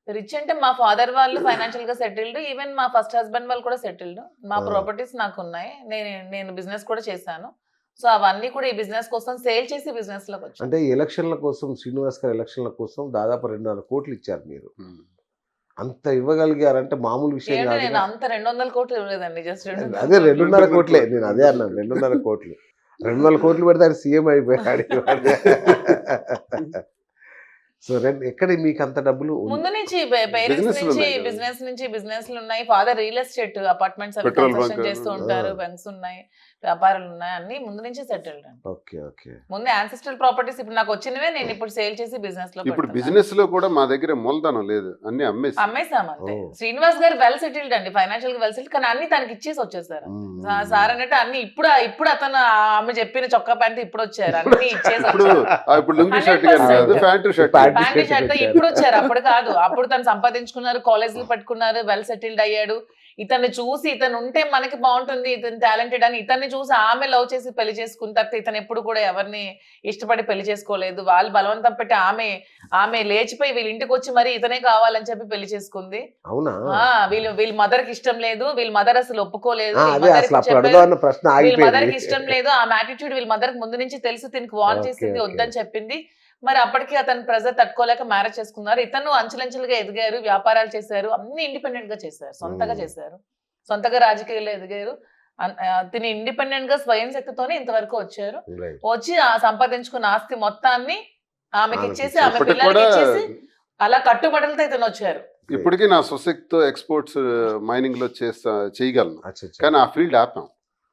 రిచ్ అంటే మా ఫాదర్ వాళ్ళు ఫైనాన్షియల్ గా సెటిల్డ్, ఈవెన్ మా ఫస్ట్ హస్బెండ్ వాళ్ళు కూడా సెటిల్డ్. మా ప్రాపర్టీస్ నాకు ఉన్నాయి. నేను బిజినెస్ కూడా చేశాను. సో అవన్నీ కూడా ఈ బిజినెస్ కోసం సేల్ చేసి బిజినెస్ లోకి వచ్చాను. అంటే ఎలక్షన్ల కోసం శ్రీనివాస్ గారు ఎలక్షన్ల కోసం దాదాపు 200 కోట్లు ఇచ్చారు మీరు. అంత ఇవ్వగలిగారంటే మామూలు విషయం ఏంటి, కాదు. నేను అంత 200 కోట్లు ఇవ్వలేదండి, జస్ట్ అదే 2.5 కోట్లే, నేను అదే అన్నాను, 2.5 కోట్లు. 200 కోట్లు పెడితే ఆయన సీఎం అయిపోయాడు. సో ఎక్కడ మీకు అంత డబ్బులు? ముందు నుంచి Business లు ఉన్నాయి కదా. బిజినెస్ లు ఉన్నాయి. ఫాదర్ రియల్ ఎస్టేట్ అపార్ట్మెంట్స్ అవి Petrol కన్స్ట్రక్షన్ bunk, చేస్తూ ఉంటారు. బ్యాంక్స్ ఉన్నాయి, వ్యాపారాలు ఉన్నాయి, అన్ని ముందు నుంచి సెటిల్డ్ అండి. Okay okay. ముందు యాన్సిస్ట్రల్ ప్రాపర్టీస్ ఇప్పుడు నాకు వచ్చినవే నేను ఇప్పుడు సేల్ చేసి బిజినెస్ లో ఇప్పుడు పెడుతున్నాను. బిజినెస్ లో కూడా మా దగ్గర మూలధనం లేదు, అన్ని అమ్మేసి. అమ్మేసాం అంతే. ఓ. శ్రీనివాస్ గారు వెల్ సెటిల్డ్ అండి, ఫైనాన్షియల్ గా వెల్ సెటిల్డ్, కానీ అన్ని తనకి ఇచ్చేసి వచ్చేసారు. సార్ అన్నట్టు అన్ని ఇప్పుడు అతను ఆమె చెప్పిన చొక్కా ప్యాంట్ ఇప్పుడు వచ్చారు, అన్ని ఇచ్చేసి ఇప్పుడు వచ్చారు. ఇప్పుడు లుంగి షర్ట్ కానీ 100%. Pant shirt. Pant pant shirt shirt వచ్చారు. ఇప్పుడు వచ్చారు, అప్పుడు కాదు. అప్పుడు తను సంపాదించుకున్నారు, కాలేజీలు పట్టుకున్నారు, వెల్ సెటిల్డ్ అయ్యాడు. ఇతన్ని చూసి ఇతను ఉంటే మనకి బాగుంటుంది, ఇతను టాలెంటెడ్ అని ఇతన్ని చూసి ఆమె లవ్ చేసి పెళ్లి చేసుకున్న తర్వాత ఇతను ఎప్పుడు కూడా ఎవరిని ఇష్టపడి పెళ్లి చేసుకోలేదు. వాళ్ళు బలవంతం పెట్టి ఆమె లేచిపోయి వీళ్ళ ఇంటికి వచ్చి మరి ఇతనే కావాలని చెప్పి పెళ్లి చేసుకుంది. అవునా? వీళ్ళ మదర్ కి ఇష్టం లేదు, వీళ్ళ మదర్ అసలు ఒప్పుకోలేదు. అదే అసలు అప్పుడు అడగాలన్న ప్రశ్న వీళ్ళ మదర్ కి ఆగిపోయింది. ఇష్టం లేదు, ఆ యాటిట్యూడ్ వీళ్ళ మదర్ కి ముందు నుంచి తెలుసు, దీనికి వార్న్ Okay, చేసింది, okay. వద్దని చెప్పింది. మరి అప్పటికి అతను ప్రెజర్ తట్టుకోలేక మ్యారేజ్ చేసుకున్నారు. ఇతను అంచెలంచెలుగా ఎదిగారు, వ్యాపారాలు చేశారు, అన్ని ఇండిపెండెంట్ గా చేశారు, సొంతగా చేశారు, సొంతగా రాజకీయాల్లో ఎదిగారు. తిని ఇండిపెండెంట్ గా స్వయం శక్తితోనే ఇంతవరకు వచ్చారు. Right. వచ్చి ఆ సంపాదించుకున్న ఆస్తి మొత్తాన్ని ఆమెకి ఇచ్చేసి, ఆమె ఇప్పటికి పిల్లలకి కూడా ఇచ్చేసి అలా కట్టుబడులతో ఇతను వచ్చారు. ఇప్పటికీ నా సొసైటీతో ఎక్స్పోర్ట్స్ మైనింగ్ లో చేయగలను, అచ్చా అచ్చా. కానీ ఆ ఫీల్డ్ ఆపాం.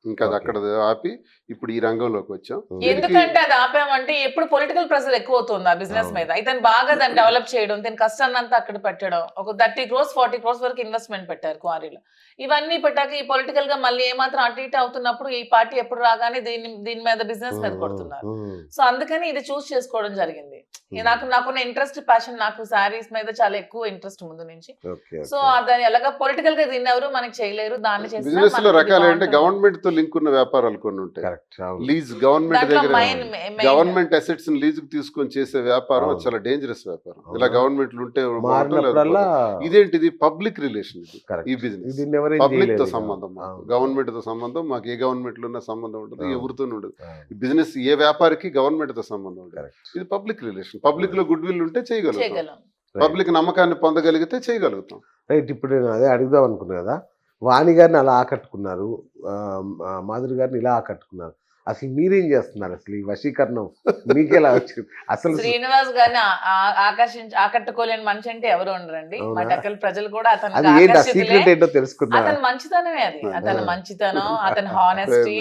ఇంకా అది Okay. అక్కడ ఆపి ఇప్పుడు ఈ రంగంలోకి వచ్చాం. ఎందుకంటే అది ఆపామంటే ఎప్పుడు పొలిటికల్ ప్రెషర్ ఎక్కువ అవుతుంది ఆ బిజినెస్ అవును. మీద. ఇతను బాగా దాన్ని డెవలప్ చేయడం, దీని కష్టాన్ని అంతా అక్కడ పెట్టడం, ఒక 30 crores 40 crores వరకు ఇన్వెస్ట్మెంట్ పెట్టారు క్వారీలో. ఇవన్నీ పెట్టాక ఈ పొలిటికల్ గా మళ్ళీ ఏమాత్రం అటు ఇటు అవుతున్నప్పుడు ఈ పార్టీ ఎప్పుడు రాగానే దీని మీద బిజినెస్ మీద కొడుతున్నారు. సో అందుకని ఇది చూస్ చేసుకోవడం జరిగింది. నాకున్న ఇంట్రెస్ట్ ప్యాషన్, నాకు శారీస్ మీద చాలా ఎక్కువ ఇంట్రెస్ట్ ముందు నుంచి. సో దాని ఎలాగా పొలిటికల్ గా దీన్ని ఎవరు మనకి చేయలేరు. దాన్ని బిజినెస్ లో రకాలు అంటే చేసిన గవర్నమెంట్ తో లింక్ ఉన్న వ్యాపారాలు కొన్ని ఉంటాయి. లీజ్ గవర్నమెంట్ దాంట్లో దగ్గర main గవర్నమెంట్ అసెట్స్ లీజ్ కు తీసుకొని చేసే వ్యాపారం అవును. అది చాలా డేంజరస్ వ్యాపారం. అవును. ఇలా గవర్నమెంట్లు ఉంటే మారినప్పుడల్లా ఇదేంటిది పబ్లిక్ రిలేషన్ ఇది. correct. ఈ బిజినెస్ దీన్ని ఎవరేం పబ్లిక్ తో చేయలేరు. సంబంధం మాకు, అవును. గవర్నమెంట్ తో సంబంధం మాకు, ఏ గవర్నమెంట్ లో ఉన్న సంబంధం ఉండదు, అవును. ఎవరితో ఉండదు. అవును. ఈ బిజినెస్ ఏ వ్యాపారికి గవర్నమెంట్ తో సంబంధం ఉండదు. Correct. ఇది పబ్లిక్ రిలేషన్. పబ్లిక్ లో గుడ్ విల్ ఉంటే చేయగలుగుతాం, చేయగలం. పబ్లిక్ నమ్మకాన్ని పొందగలిగితే చేయగలుగుతాం. రైట్. ఇప్పుడు నేను అదే అడుగుదాం అనుకున్నా కదా, వాణి గారిని అలా ఆకట్టుకున్నారు, మాధురి గారిని ఇలా ఆకట్టుకున్నారు. అసలు మీరేం చేస్తున్నారు? అసలు ఈ వశీకరణం మీకెలా వచ్చింది? అసలు శ్రీనివాస్ గారిని ఆకట్టుకోలేని మనిషి అంటే ఎవరు ఉండరండి. అవునా? మా టెక్కల ప్రజలు కూడా అది అతను ఏంటి ఆ సీక్రెట్ ఏంటో తెలుసుకున్నా. అతని మంచితనమే అది. అతని మంచితనం, అతని హానెస్టీ,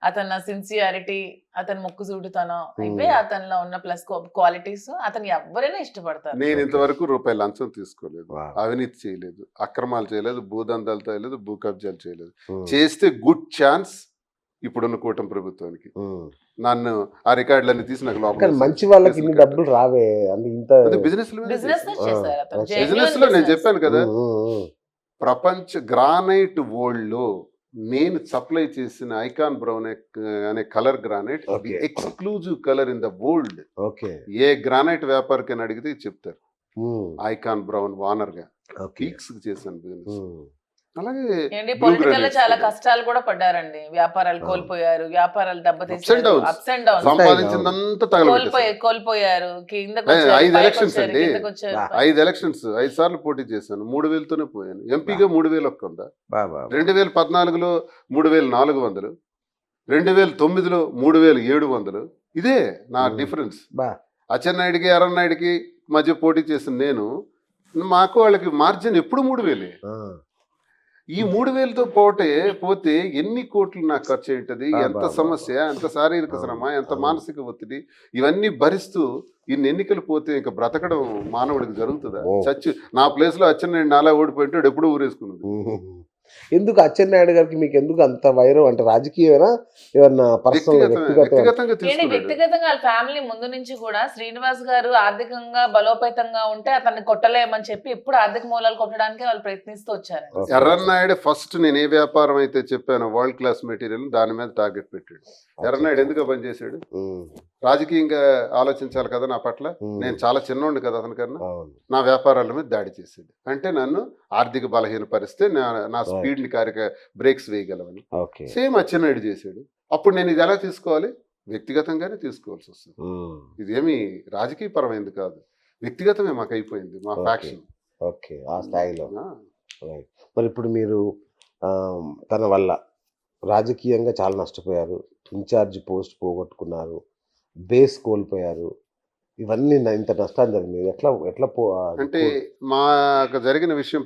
అతని సిన్సియారిటీ, అతని ముక్కుసూటితనం, ఇవే అతనిలో ఉన్న ప్లస్ క్వాలిటీస్. అతను ఎవరైనా ఇష్టపడతారు. నేను ఇంతవరకు రూపాయి లంచం తీసుకోలేదు, Wow. అవినీతి చేయలేదు, అక్రమాలు చేయలేదు, భూదందాలు చేయలేదు, భూ కబ్జాలు చేయలేదు. ఉమ్, చేస్తే గుడ్ ఛాన్స్ ఇప్పుడున్న కూటమి ప్రభుత్వానికి. ఉమ్. నన్ను ఆ రికార్డులన్నీ తీసి నాకు కానీ లోపల మంచి వాళ్ళకి ఇన్ని డబ్బులు రావే అంటే ఇంత బిజినెస్ బిజినెస్ చేశారు అతను. బిజినెస్ లో నేను చెప్పాను కదా, ఉమ్, ఉమ్, ప్రపంచ గ్రానైట్ వరల్డ్ లో నేను సప్లై చేసిన ఐకాన్ బ్రౌన్ అనే colour granite Okay. Exclusive colour in the world. Okay. ఏ గ్రానైట్ వ్యాపారికి అడిగితే ఇది చెప్తారు. ఉమ్, ఐకాన్ బ్రౌన్ వానర్ గా ఓకే. పీక్స్ చేశాను బిజినెస్. ఉమ్, అలాగే ఏంటి blue పొలిటికల్ లో granites చాలా కూడా. కష్టాలు కూడా పడ్డారండి. వ్యాపారాలు కోల్పోయారు, వ్యాపారాలు Ups and దెబ్బతీశారు, downs. అప్స్ అండ్ డౌన్స్ సంపాదించిందంతా తగలబెట్టేశారు. కోల్పోయారు, కిందకు 5 elections అండి. వచ్చారు. 5 ఎలక్షన్స్ 5 సార్లు పోటీ చేశాను, 3000తోనే పోయాను. ఎంపీగా 3000 ఒక్కందా. బాబా 2014లో 3400, 2009లో 3700. ఇదే నా డిఫరెన్స్. బా అచ్చెన్నాయుడికి అరన్నాయుడికి మధ్య పోటీ చేసిన నేను, మాకు వాళ్ళకి మార్జిన్ ఎప్పుడు 3000. ఆ, ఈ 3000తో పోతే ఎన్ని కోట్లు నాకు ఖర్చు ఏంటది, ఎంత సమస్య, ఎంత శారీరక శ్రమ, ఎంత మానసిక ఒత్తిడి, ఇవన్నీ భరిస్తూ ఇన్ని ఎన్నికలు పోతే ఇంకా బ్రతకడం మానవుడికి జరుగుతుందా? చచ్చి నా ప్లేస్ లో అచ్చెన్నాయుడు నాలా ఓడిపోయింటాడు, ఎప్పుడు ఊరేసుకున్నది. ఎందుకు అచ్చెన్నాయుడు గారికి మీకు ఎందుకు అంత వైరం? అంటే రాజకీయమేనా, ఏమన్నా పర్సనల్ వ్యక్తిగతంగా ఏంటి తీసుకున్నాడు. వ్యక్తిగతంగా వాళ్ళ ఫ్యామిలీ ముందు నుంచి కూడా శ్రీనివాస్ గారు ఆర్థికంగా బలోపేతంగా ఉంటే అతన్ని కొట్టలేమని చెప్పి ఎప్పుడు ఆర్థిక మూలాలు కొట్టడానికి వాళ్ళు ప్రయత్నిస్తూ వచ్చారు. ఎర్రన్నాయుడు ఫస్ట్ నేను ఏ వ్యాపారం అయితే చెప్పానో వరల్డ్ క్లాస్ మెటీరియల్ దాని మీద టార్గెట్ పెట్టాడు. ఎర్రన్నాయుడు ఎందుకు పనిచేశాడు? రాజకీయంగా ఆలోచించాలి కదా నా పట్ల. నేను చాలా చిన్నోండి కదా అతనికన్నా. నా వ్యాపారాల మీద దాడి చేసేది అంటే నన్ను ఆర్థిక బలహీన పరిస్తే నా స్పీడ్ ని బ్రేక్స్ వేయగలవని. సేమ్ అచ్చెన్నాయుడు చేశాడు. అప్పుడు నేను ఇది ఎలా తీసుకోవాలి? వ్యక్తిగతంగానే తీసుకోవాల్సి వస్తుంది. ఇదేమి రాజకీయ పరమైంది కాదు, వ్యక్తిగతమే మాకు అయిపోయింది, మా ఫ్యాక్షన్. ఓకే, ఆ స్థాయిలో. మరి ఇప్పుడు మీరు తన వల్ల రాజకీయంగా చాలా నష్టపోయారు, ఇన్ఛార్జ్ పోస్ట్ పోగొట్టుకున్నారు, బేస్ కోల్పోయారు, ఇవన్నీ ఇంత నష్టాలు జరిగింది. ఎట్లా ఎట్లా అంటే మాకు జరిగిన విషయం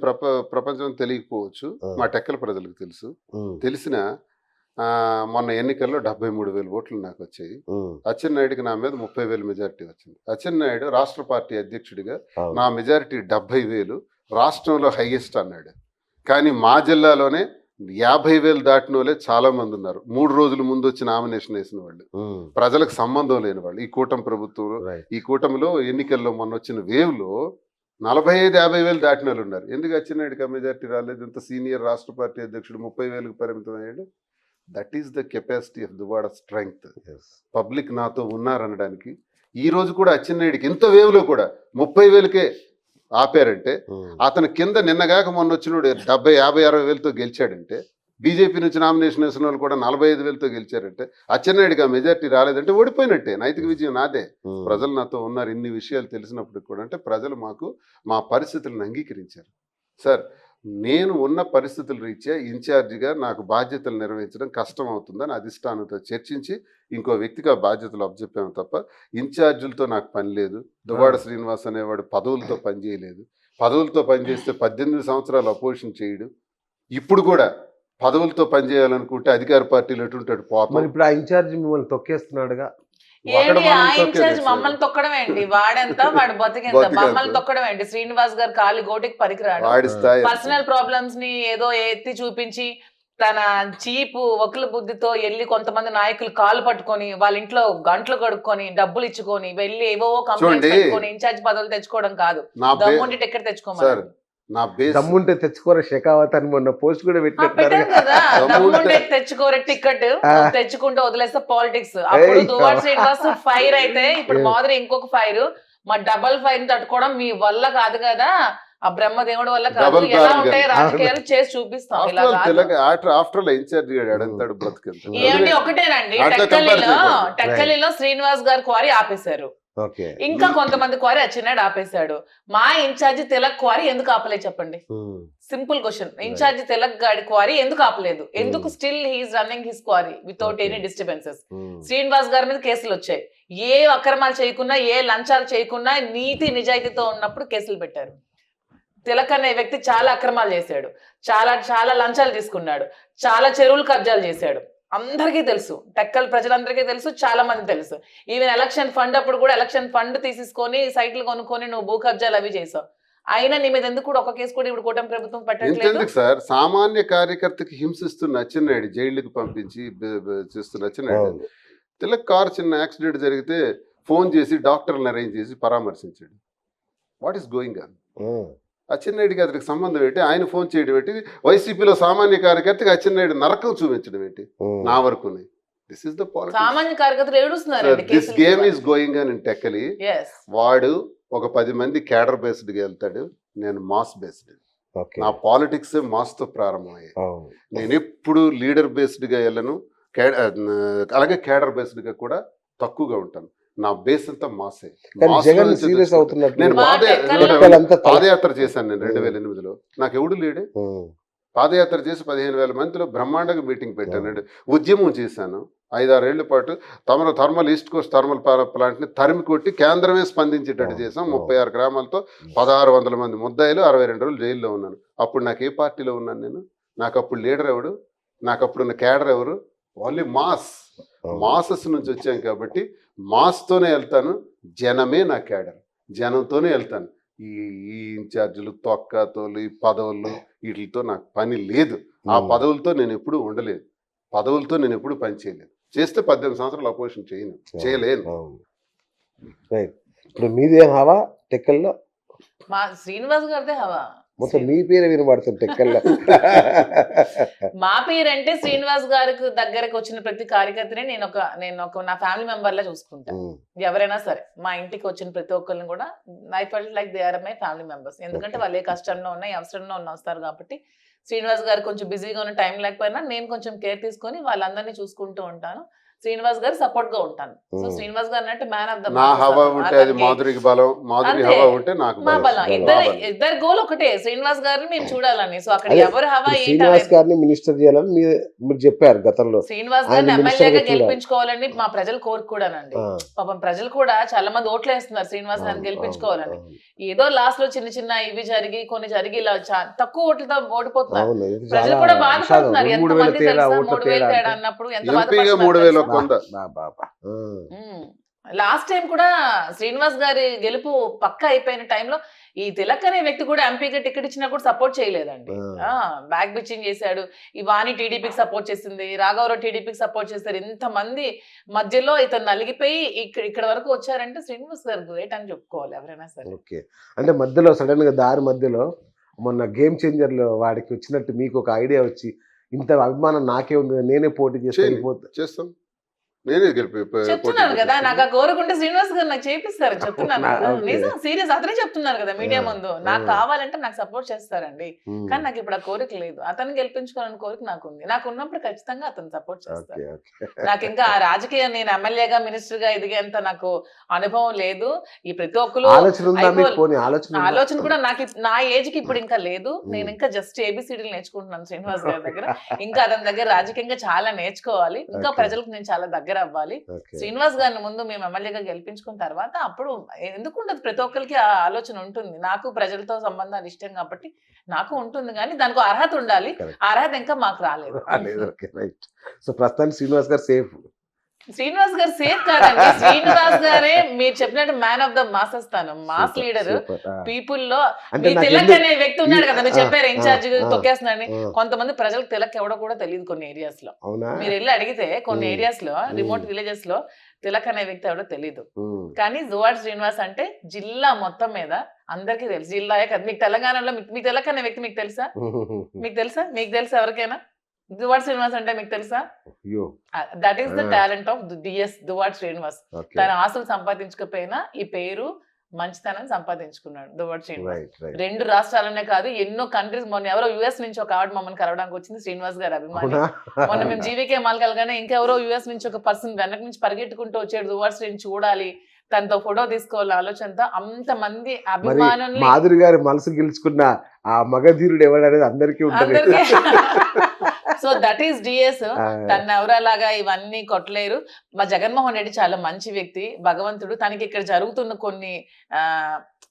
ప్రపంచం తెలియకపోవచ్చు, మా టెక్కల ప్రజలకు తెలుసు. తెలిసిన మొన్న ఎన్నికల్లో 73,000 ఓట్లు నాకు వచ్చాయి. అచ్చెన్నాయుడికి నా మీద 30,000 మెజారిటీ వచ్చింది. అచ్చెన్నాయుడు రాష్ట్ర పార్టీ అధ్యక్షుడిగా నా మెజారిటీ 70,000, రాష్ట్రంలో హైయెస్ట్ అన్నాడు. కానీ మా జిల్లాలోనే 50,000 దాటిన వాళ్ళే చాలా మంది ఉన్నారు. 3 రోజుల ముందు వచ్చి నామినేషన్ వేసిన వాళ్ళు, ప్రజలకు సంబంధం లేని వాళ్ళు. ఈ కూటమి ప్రభుత్వంలో, ఈ కూటమిలో ఎన్నికల్లో మొన్న వచ్చిన వేవ్ లో 45,000-50,000 దాటిన వాళ్ళు ఉన్నారు. ఎందుకు అచ్చెన్నాయుడికి మెజారిటీ రాలేదు? ఇంత సీనియర్ రాష్ట్ర పార్టీ అధ్యక్షుడు 30,000కి పరిమితం అయ్యాడు. That is the capacity of Duvvada strength. Public నాతో ఉన్నారనడానికి. ఈ రోజు కూడా అచ్చెన్నాయుడికి ఇంత వేవ్ లో కూడా 30,000కే ఆపారంటే, అతను కింద నిన్నగాక మొన్న వచ్చినోడు 70, 50, 60,000తో గెలిచాడంటే, బీజేపీ నుంచి నామినేషన్ వేసిన వాళ్ళు కూడా 45,000తో గెలిచారంటే, అచ్చెన్నాయుడికి ఆ మెజార్టీ రాలేదంటే ఓడిపోయినట్టే. నైతిక విజయం నాదే. ప్రజలు నాతో ఉన్నారు. ఇన్ని విషయాలు తెలిసినప్పుడు కూడా అంటే ప్రజలు మా పరిస్థితులను అంగీకరించారు. సార్, నేను ఉన్న పరిస్థితుల రీత్యా ఇన్ఛార్జిగా నాకు బాధ్యతలు నిర్వహించడం కష్టం అవుతుందని అధిష్టానంతో చర్చించి ఇంకో వ్యక్తికి ఆ బాధ్యతలు అప్పచెప్పాము తప్ప ఇన్ఛార్జీలతో నాకు పని లేదు. దువ్వాడ శ్రీనివాస్ అనేవాడు పదవులతో పనిచేయలేదు. పదవులతో పనిచేస్తే 18 సంవత్సరాలు అపోజిషన్ చేయడు. ఇప్పుడు కూడా పదవులతో పనిచేయాలనుకుంటే అధికార పార్టీలు ఎటుంటాడు మరి పోతాం. ఇప్పుడు ఆ ఇన్ఛార్జ్ మిమ్మల్ని తొక్కేస్తున్నాడుగా. ఒకడు ఏంటి ఆ మనం ఇన్ఛార్జ్ తొక్కేది మమ్మల్ని తొక్కడం ఏంటి? వాడెంత వాడు బతికెంత? బతికెంత? మమ్మల్ని తొక్కడం ఏంటి? శ్రీనివాస్ గారు కాలి గోటికి పనికిరాడు. వాడి స్థాయి పర్సనల్ ప్రాబ్లమ్స్ ని ఏదో ఎత్తి చూపించి తన చీపు వకుల బుద్ధితో వెళ్ళి కొంతమంది నాయకులు కాలు పట్టుకొని వాళ్ళ ఇంట్లో గంటలు కడుక్కొని డబ్బులు ఇచ్చుకొని వెళ్ళి ఏవో కంప్లైంట్స్ చూడండి. పెట్టుకొని ఇన్ఛార్జ్ పదవులు తెచ్చుకోవడం కాదు. నా దమ్ముండి టికెట్ సార్ తెచ్చుకోమని నా బేస్ దమ్ముంటే తెచ్చుకోరా షెకావత్ అని మొన్న పోస్ట్ కూడా పెట్టారు పెట్టినట్టు. కదా. దమ్ముంటే- దమ్ముంటే తెచ్చుకోరే టికెట్ ఆ. తెచ్చుకుంటే వదిలేస్తే పాలిటిక్స్. అప్పుడు ఏయ్ దువ్వాడ అబ్బా. శ్రీనివాస్ ఫైర్ అయితే ఇప్పుడు ఏ. మాదిరి ఇంకొక ఫైర్. మా డబల్ ఫైర్ తట్టుకోవడం మీ వల్ల కాదు కదా, ఆ బ్రహ్మదేవుడి వల్ల కాదు. Double ఎలా barrel ఉంటాయి కాదు. రాజకీయాలు చేసి చూపిస్తాం. ఇలా కాదు. ఆఫ్టర్ ఇన్ఛార్జ్ ఎడంతాడు బ్రతికెళ్తాడు. ఏమండి ఒకటేనండి, వాటితో compare టెక్కలిలో చేయకూడదు. టెక్కలిలో శ్రీనివాస్ గారు క్వారీ ఆపేశారు. ఓకే. ఇంకా కొంతమంది క్వారీ అచ్చినాడు ఆపేశాడు. మా ఇన్ఛార్జి తిలక్ క్వారీ ఎందుకు ఆపలేదు చెప్పండి? Simple question. ఇన్ఛార్జి తిలక్ గారి క్వారీ ఎందుకు ఆపలేదు? ఎందుకు still he is running his quarry without any disturbances? Srinivas గారి మీద కేసులు వచ్చాయి. ఏ అక్రమాలు చేయకుండా, ఏ లంచాలు చేయకుండా నీతి నిజాయితీతో ఉన్నప్పుడు కేసులు పెట్టారు. తిలక్ అనే వ్యక్తి చాలా అక్రమాలు చేశాడు, చాలా చాలా లంచాలు తీసుకున్నాడు, చాలా చెరువులు కబ్జాలు చేశాడు. అందరికీ తెలుసు, టెక్కల్ ప్రజలందరికీ తెలుసు, చాలా మంది తెలుసు. ఈవెన్ ఎలక్షన్ ఫండ్ అప్పుడు కూడా ఎలక్షన్ ఫండ్ తీసేసుకొని సైట్లు కొనుక్కొని నువ్వు భూ కబ్జాలు అవి చేసావు. అయినా నీ మీద ఎందుకు కూడా ఒక కేసు కూడా ఇప్పుడు కూటమి ప్రభుత్వం పెట్టట్లేదు? ఎందుకు సార్ సామాన్య కార్యకర్తకి హింసిస్తున్న అచ్చెన్నాయుడు జైలుకి పంపించి చేస్తున్న అచ్చెన్నాయుడు తిలక్ కారు చిన్న యాక్సిడెంట్ జరిగితే ఫోన్ చేసి డాక్టర్ని అరేంజ్ చేసి పరామర్శించాడు. What is going on? అచ్చెన్నాయుడికి అతనికి సంబంధం ఏంటి? ఆయన ఫోన్ చేయడం ఏంటి? వైసీపీలో సామాన్య కార్యకర్తకి అచ్చెన్నాయుడు నరకం చూపించడం ఏంటి? నా వరకు దిస్ ఇస్ ద పాలిటిక్స్. సామాన్య కార్యకర్తలు ఏడుస్తున్నారు. This game is going on in Tekkali. వాడు ఒక 10 మంది క్యాడర్ బేస్డ్గా వెళ్తాడు, నేను మాస్ బేస్డ్. నా పాలిటిక్స్ మాస్ తో ప్రారంభమయ్యాయి. నేను ఎప్పుడు లీడర్ బేస్డ్గా వెళ్ళను, అలాగే క్యాడర్ బేస్డ్గా కూడా తక్కువగా ఉంటాను. నా బేస్ అంతా మాసే. నేను పాదయాత్ర చేశాను. నేను 2008లో నాకు ఎవడు లేడే. పాదయాత్ర చేసి 15,000 మందిలో బ్రహ్మాండంగా మీటింగ్ పెట్టాను. ఉద్యమం చేశాను 5-6 ఏళ్ల పాటు. Thermal east Coast thermal plant ని తరిమి కొట్టి కేంద్రమే స్పందించేటట్టు చేశాం. 36 గ్రామాలతో 1600 మంది ముద్దాయిలు, 62 రోజులు జైల్లో ఉన్నాను. అప్పుడు నాకు ఏ పార్టీలో ఉన్నాను నేను? నాకు అప్పుడు లీడర్ ఎవడు? నాకు అప్పుడున్న క్యాడర్ ఎవరు? ఓన్లీ మాసెస్ నుంచి వచ్చాం కాబట్టి మాస్తోనే వెళ్తాను. జనమే నా క్యాడర్, జనంతోనే వెళ్తాను. ఈ ఇన్ఛార్జీలు, తొక్కతోలు, ఈ పదవులు వీటితో నాకు పని లేదు. ఆ పదవులతో నేను ఎప్పుడు ఉండలేదు, పదవులతో నేను ఎప్పుడు పని చేయలేదు. చేస్తే 18 సంవత్సరాలు అపోజిషన్ చేయలేను. ఇప్పుడు మీదే హవా టెక్కల్లో? మా శ్రీనివాస్ గారిదే హవా. మొత్తం మీ పేరు వినబడుతుంది టెక్కల్లో. మా పేరు అంటే శ్రీనివాస్ గారికి దగ్గరకు వచ్చిన ప్రతి కార్యకర్తని నేను ఒక నా ఫ్యామిలీ మెంబర్ లా చూసుకుంటా. ఎవరైనా సరే మా ఇంటికి వచ్చిన ప్రతి ఒక్కరిని కూడా I felt like they are my family members. ఎందుకంటే వాళ్ళు ఏ కష్టంలో ఉన్నా, అవసరంలో ఉన్న వస్తారు కాబట్టి. శ్రీనివాస్ గారు కొంచెం బిజీగా ఉన్న టైం లేకపోయినా నేను కొంచెం కేర్ తీసుకొని వాళ్ళందరినీ చూసుకుంటూ ఉంటాను. శ్రీనివాస్ గారు సపోర్ట్ గా ఉంటాను. సో శ్రీనివాస్ గారు అంటే మ్యాన్ ఆఫ్ ద నా హవా ఉంటే అది మాధురికి బలం, మాధురి హవా ఉంటే నాకు మా బలం. ఇద్దరు గోల్ ఒకటే, శ్రీనివాస్ గారిని మేము చూడాలని. సో అక్కడ ఎవరు హవా శ్రీనివాస్ గారిని మినిస్టర్ చేయాలని మీరు చెప్పారు గతంలో. శ్రీనివాస్ గారిని ఎమ్మెల్యేగా గెలిపించుకోవాలని మా ప్రజలు కోరుకోడానండి. పాపం ప్రజలు కూడా చాలా మంది ఓట్లు వేస్తున్నారు శ్రీనివాస్ గారిని గెలిపించుకోవాలని. ఏదో లాస్ట్ లో చిన్న చిన్న ఇవి జరిగి కొన్ని జరిగి ఇలా తక్కువ ఓట్లతో ఓడిపోతున్నారు. ప్రజలు కూడా బాధపడుతున్నారు. ఎంతమంది తెలుసా 3,000 తేడా అన్నప్పుడు ఎంత బాధపడుతున్నారు. లాస్ట్ టైం కూడా శ్రీనివాస్ గారి గెలుపు పక్క అయిపోయిన టైంలో ఈ తిలక్ అనే వ్యక్తి కూడా ఎంపీగా టికెట్ ఇచ్చినా కూడా సపోర్ట్ చేయలేదండి. బ్యాక్ బిచ్చింగ్ చేశాడు. ఈ వాణి టీడీపీకి సపోర్ట్ చేసింది, రాఘవరావు టీడీపీకి సపోర్ట్ చేశారు. ఇంతమంది మధ్యలో ఇతను నలిగిపోయి ఇక్కడ వరకు వచ్చారంటే శ్రీనివాస్ గారు గ్రేట్ అని చెప్పుకోవాలి ఎవరైనా సరే. ఓకే, అంటే మధ్యలో సడన్ గా దారి మధ్యలో మొన్న గేమ్ చేంజర్ లో వాడికి వచ్చినట్టు మీకు ఒక ఐడియా వచ్చి ఇంత అభిమానం నాకే ఉంది, నేనే పోటీ చేస్తాం, నేనే చెప్తున్నాను కదా. నాకు ఆ కోరుకుంటే శ్రీనివాస్ గారు నాకు చేపిస్తారు. చెప్తున్నాను నిజం, సీరియస్. అతనే చెప్తున్నారు కదా మీడియా ముందు. నాకు కావాలంటే నాకు సపోర్ట్ చేస్తారండి, కానీ నాకు ఇప్పుడు ఆ కోరిక లేదు. అతను గెలిపించుకోవాలని కోరిక నాకు ఉంది. నాకు ఉన్నప్పుడు ఖచ్చితంగా అతను సపోర్ట్ చేస్తారు. నాకు ఇంకా ఆ రాజకీయ నేను ఎమ్మెల్యేగా మినిస్టర్ గా ఎదిగేంత నాకు అనుభవం లేదు. ఈ ప్రతి ఒక్కరు ఆలోచన కూడా నాకు నా ఏజ్ కి ఇప్పుడు ఇంకా లేదు. నేను ఇంకా జస్ట్ ఏబిసిడీలు నేర్చుకుంటున్నాను శ్రీనివాస్ గారి దగ్గర. ఇంకా అతని దగ్గర రాజకీయంగా చాలా నేర్చుకోవాలి. ఇంకా ప్రజలకు నేను చాలా దగ్గర దగ్గర అవ్వాలి. ఓకే. శ్రీనివాస్ గారిని ముందు మేము ఎమ్మెల్యేగా గెలిపించుకున్న తర్వాత అప్పుడు ఎందుకు ఉండదు, ప్రతి ఒక్కరికి ఆ ఆలోచన ఉంటుంది. నాకు ప్రజలతో సంబంధాలు ఇష్టం కాబట్టి నాకు ఉంటుంది, కానీ దానికి అర్హత ఉండాలి. Correct. ఆ అర్హత ఇంకా మాకు రాలేదు. లేదు, ఓకే, రైట్. సో ప్రస్తుతానికి శ్రీనివాస్ గారు సేఫ్. శ్రీనివాస్ గారు సేఫ్ కాదండి. శ్రీనివాస్ గారే మీరు చెప్పినట్టు మ్యాన్ ఆఫ్ ద మాసెస్, తాను మాస్ లీడర్. పీపుల్ లో అంటే మీ నాకు తిలక్ ఎందుకు- అనే వ్యక్తి ఉన్నాడు కదా, మీరు చెప్పారు ఇన్ఛార్జ్ ఆ, తొక్కేస్తున్నాడని. ఆ. కొంతమంది ప్రజలకు తిలక్ ఎవడో కూడా తెలియదు కొన్ని ఏరియాస్ లో. అవునా? మీరు వెళ్ళి అడిగితే కొన్ని ఉమ్. ఏరియాస్ లో, రిమోట్ ఉమ్. విలేజెస్ లో తిలక్ అనే వ్యక్తి ఎవడో తెలియదు. ఉమ్. కానీ దువ్వాడ శ్రీనివాస్ అంటే జిల్లా మొత్తం మీద అందరికీ తెలుసు. జిల్లాయే కదా, మీకు తెలంగాణలో మీ తిలక్ అనే వ్యక్తి మీకు తెలుసా? మీకు తెలుసా ఎవరికైనా దువ్వాడ శ్రీనివాస్ అంటే మీకు తెలుసా? అయ్యో, that is the ah. Talent of DS Duvvada Srinivas. Okay, తన ఆస్తులు సంపాదించకపోయినా ఈ పేరు మంచితనం సంపాదించుకున్నాడు దువ్వాడ శ్రీనివాస్. Right, right. 2 రాష్ట్రాలనే కాదు, ఎన్నో కంట్రీస్. మొన్న ఎవరో యుఎస్ నుంచి ఒక ఆవిడ మమ్మల్ని కలవడానికి వచ్చింది, శ్రీనివాస్ గారు అభిమాని. అవునా? మొన్న మేము జీవికే మాల్ కలగానే ఇంకెవరో యుఎస్ నుంచి ఒక పర్సన్ వెనక నుంచి పరిగెట్టుకుంటూ వచ్చాడు, దువ్వాడ శ్రీని చూడాలి, తనతో ఫోటో తీసుకోవాలి ఆలోచనతో. అంత మంది మరి అభిమానుల్ని మాధురి గారి మనసు గెలుచుకున్న ఆ మగధీరుడు ఎవడనేది అందరికీ ఉంటుంది. అందరికీ సో దట్ ఈస్ డిఎస్. ఆ, తన ఎవరలాగా ఇవన్నీ కొట్టలేరు. మా జగన్మోహన్ రెడ్డి చాలా మంచి వ్యక్తి, భగవంతుడు. తనకి ఇక్కడ జరుగుతున్న కొన్ని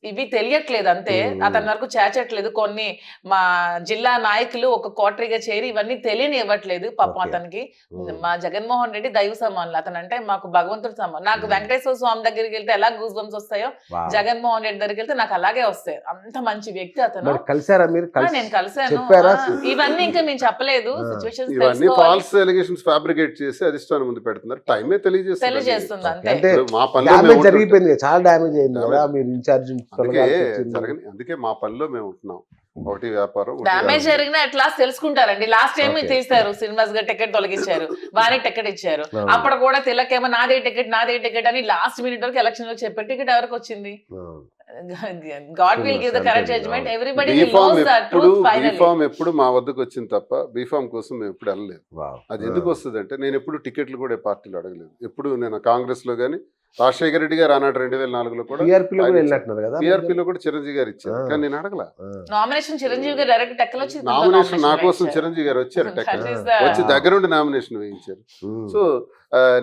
ఇవి తెలియట్లేదు అంతే, అతని వరకు చేర్చట్లేదు. కొన్ని మా జిల్లా నాయకులు ఒక కోటరీగా చేరి ఇవన్నీ తెలియని ఇవ్వట్లేదు పాపం Okay. అతనికి. మా జగన్మోహన్ రెడ్డి దైవ సమానులు, అతను అంటే మాకు భగవంతుడు సమానం. నాకు వెంకటేశ్వర స్వామి దగ్గరికి వెళ్తే ఎలా గూస్ బంప్స్ వస్తాయో, వావ్. జగన్మోహన్ రెడ్డి దగ్గరికి వెళ్తే నాకు అలాగే వస్తాయి. అంత మంచి వ్యక్తి అతను. మరి కలిసారా మీరు? నేను కలిసాను. చెప్పారా? ఇవన్నీ ఇంకా మేము చెప్పలేదు. ఆ. సిచ్యువేషన్స్ ఇవన్నీ ఫాల్స్ ఎలిగేషన్స్ ఫ్యాబ్రికేట్ చేసి అధిష్టానం ముందు పెడుతున్నారు. టైమే తెలియజేస్తుంది అంతే. అంటే మా పనిలో డ్యామేజ్ మేము ఉంటుంటాం. జరిగిపోయింది కదా, చాలా డ్యామేజ్ అయింది కదా, మీరు ఇన్ఛార్జ్ అందుకే మా పనిలో మేము ఉంటున్నాం. ఒకటి వ్యాపారం, ఒకటి డ్యామేజ్ వ్యాపారం. జరిగినా అట్ లాస్ట్ తెలుసుకుంటారండి. Last time Okay. తీస్తారు, శ్రీనివాస్ గారు టికెట్ తొలగించారు, వారికి టికెట్ ఇచ్చారు. అవును. అప్పుడు కూడా తిలకేమో నాదే టికెట్ అని లాస్ట్ మినిట్ వరకు ఎలక్షన్ లో చెప్పారు. టికెట్ ఎవరికి వచ్చింది? God will give the correct judgment. Everybody B form knows the ఎప్పుడు ట్రూత్ ఫైనల్లీ. బీఫామ్ ఎప్పుడు మా వద్దకు వచ్చింది తప్ప బీఫామ్ కోసం మేము ఎప్పుడు వెళ్ళలేదు. అది ఎందుకు వస్తుంది అంటే, నేను ఎప్పుడు టికెట్లు కూడా ఏ పార్టీలో అడగలేదు. ఎప్పుడు నేను కాంగ్రెస్ లో కానీ, రాజశేఖర రెడ్డి గారు ఆనాడు 2004లో కూడా టీఆర్పీలో కూడా వెళ్ళినట్టున్నారు కదా. టీఆర్పీలో కూడా చిరంజీవి గారు ఇచ్చారు, ఆ. కానీ నేను అడగల. నామినేషన్ చిరంజీవి గారు డైరెక్ట్ టెక్కలు వచ్చి నామినేషన్ నా కోసం చిరంజీవి గారు వచ్చారు, That is the- వచ్చి దగ్గరుండి నామినేషన్ వేయించారు. సో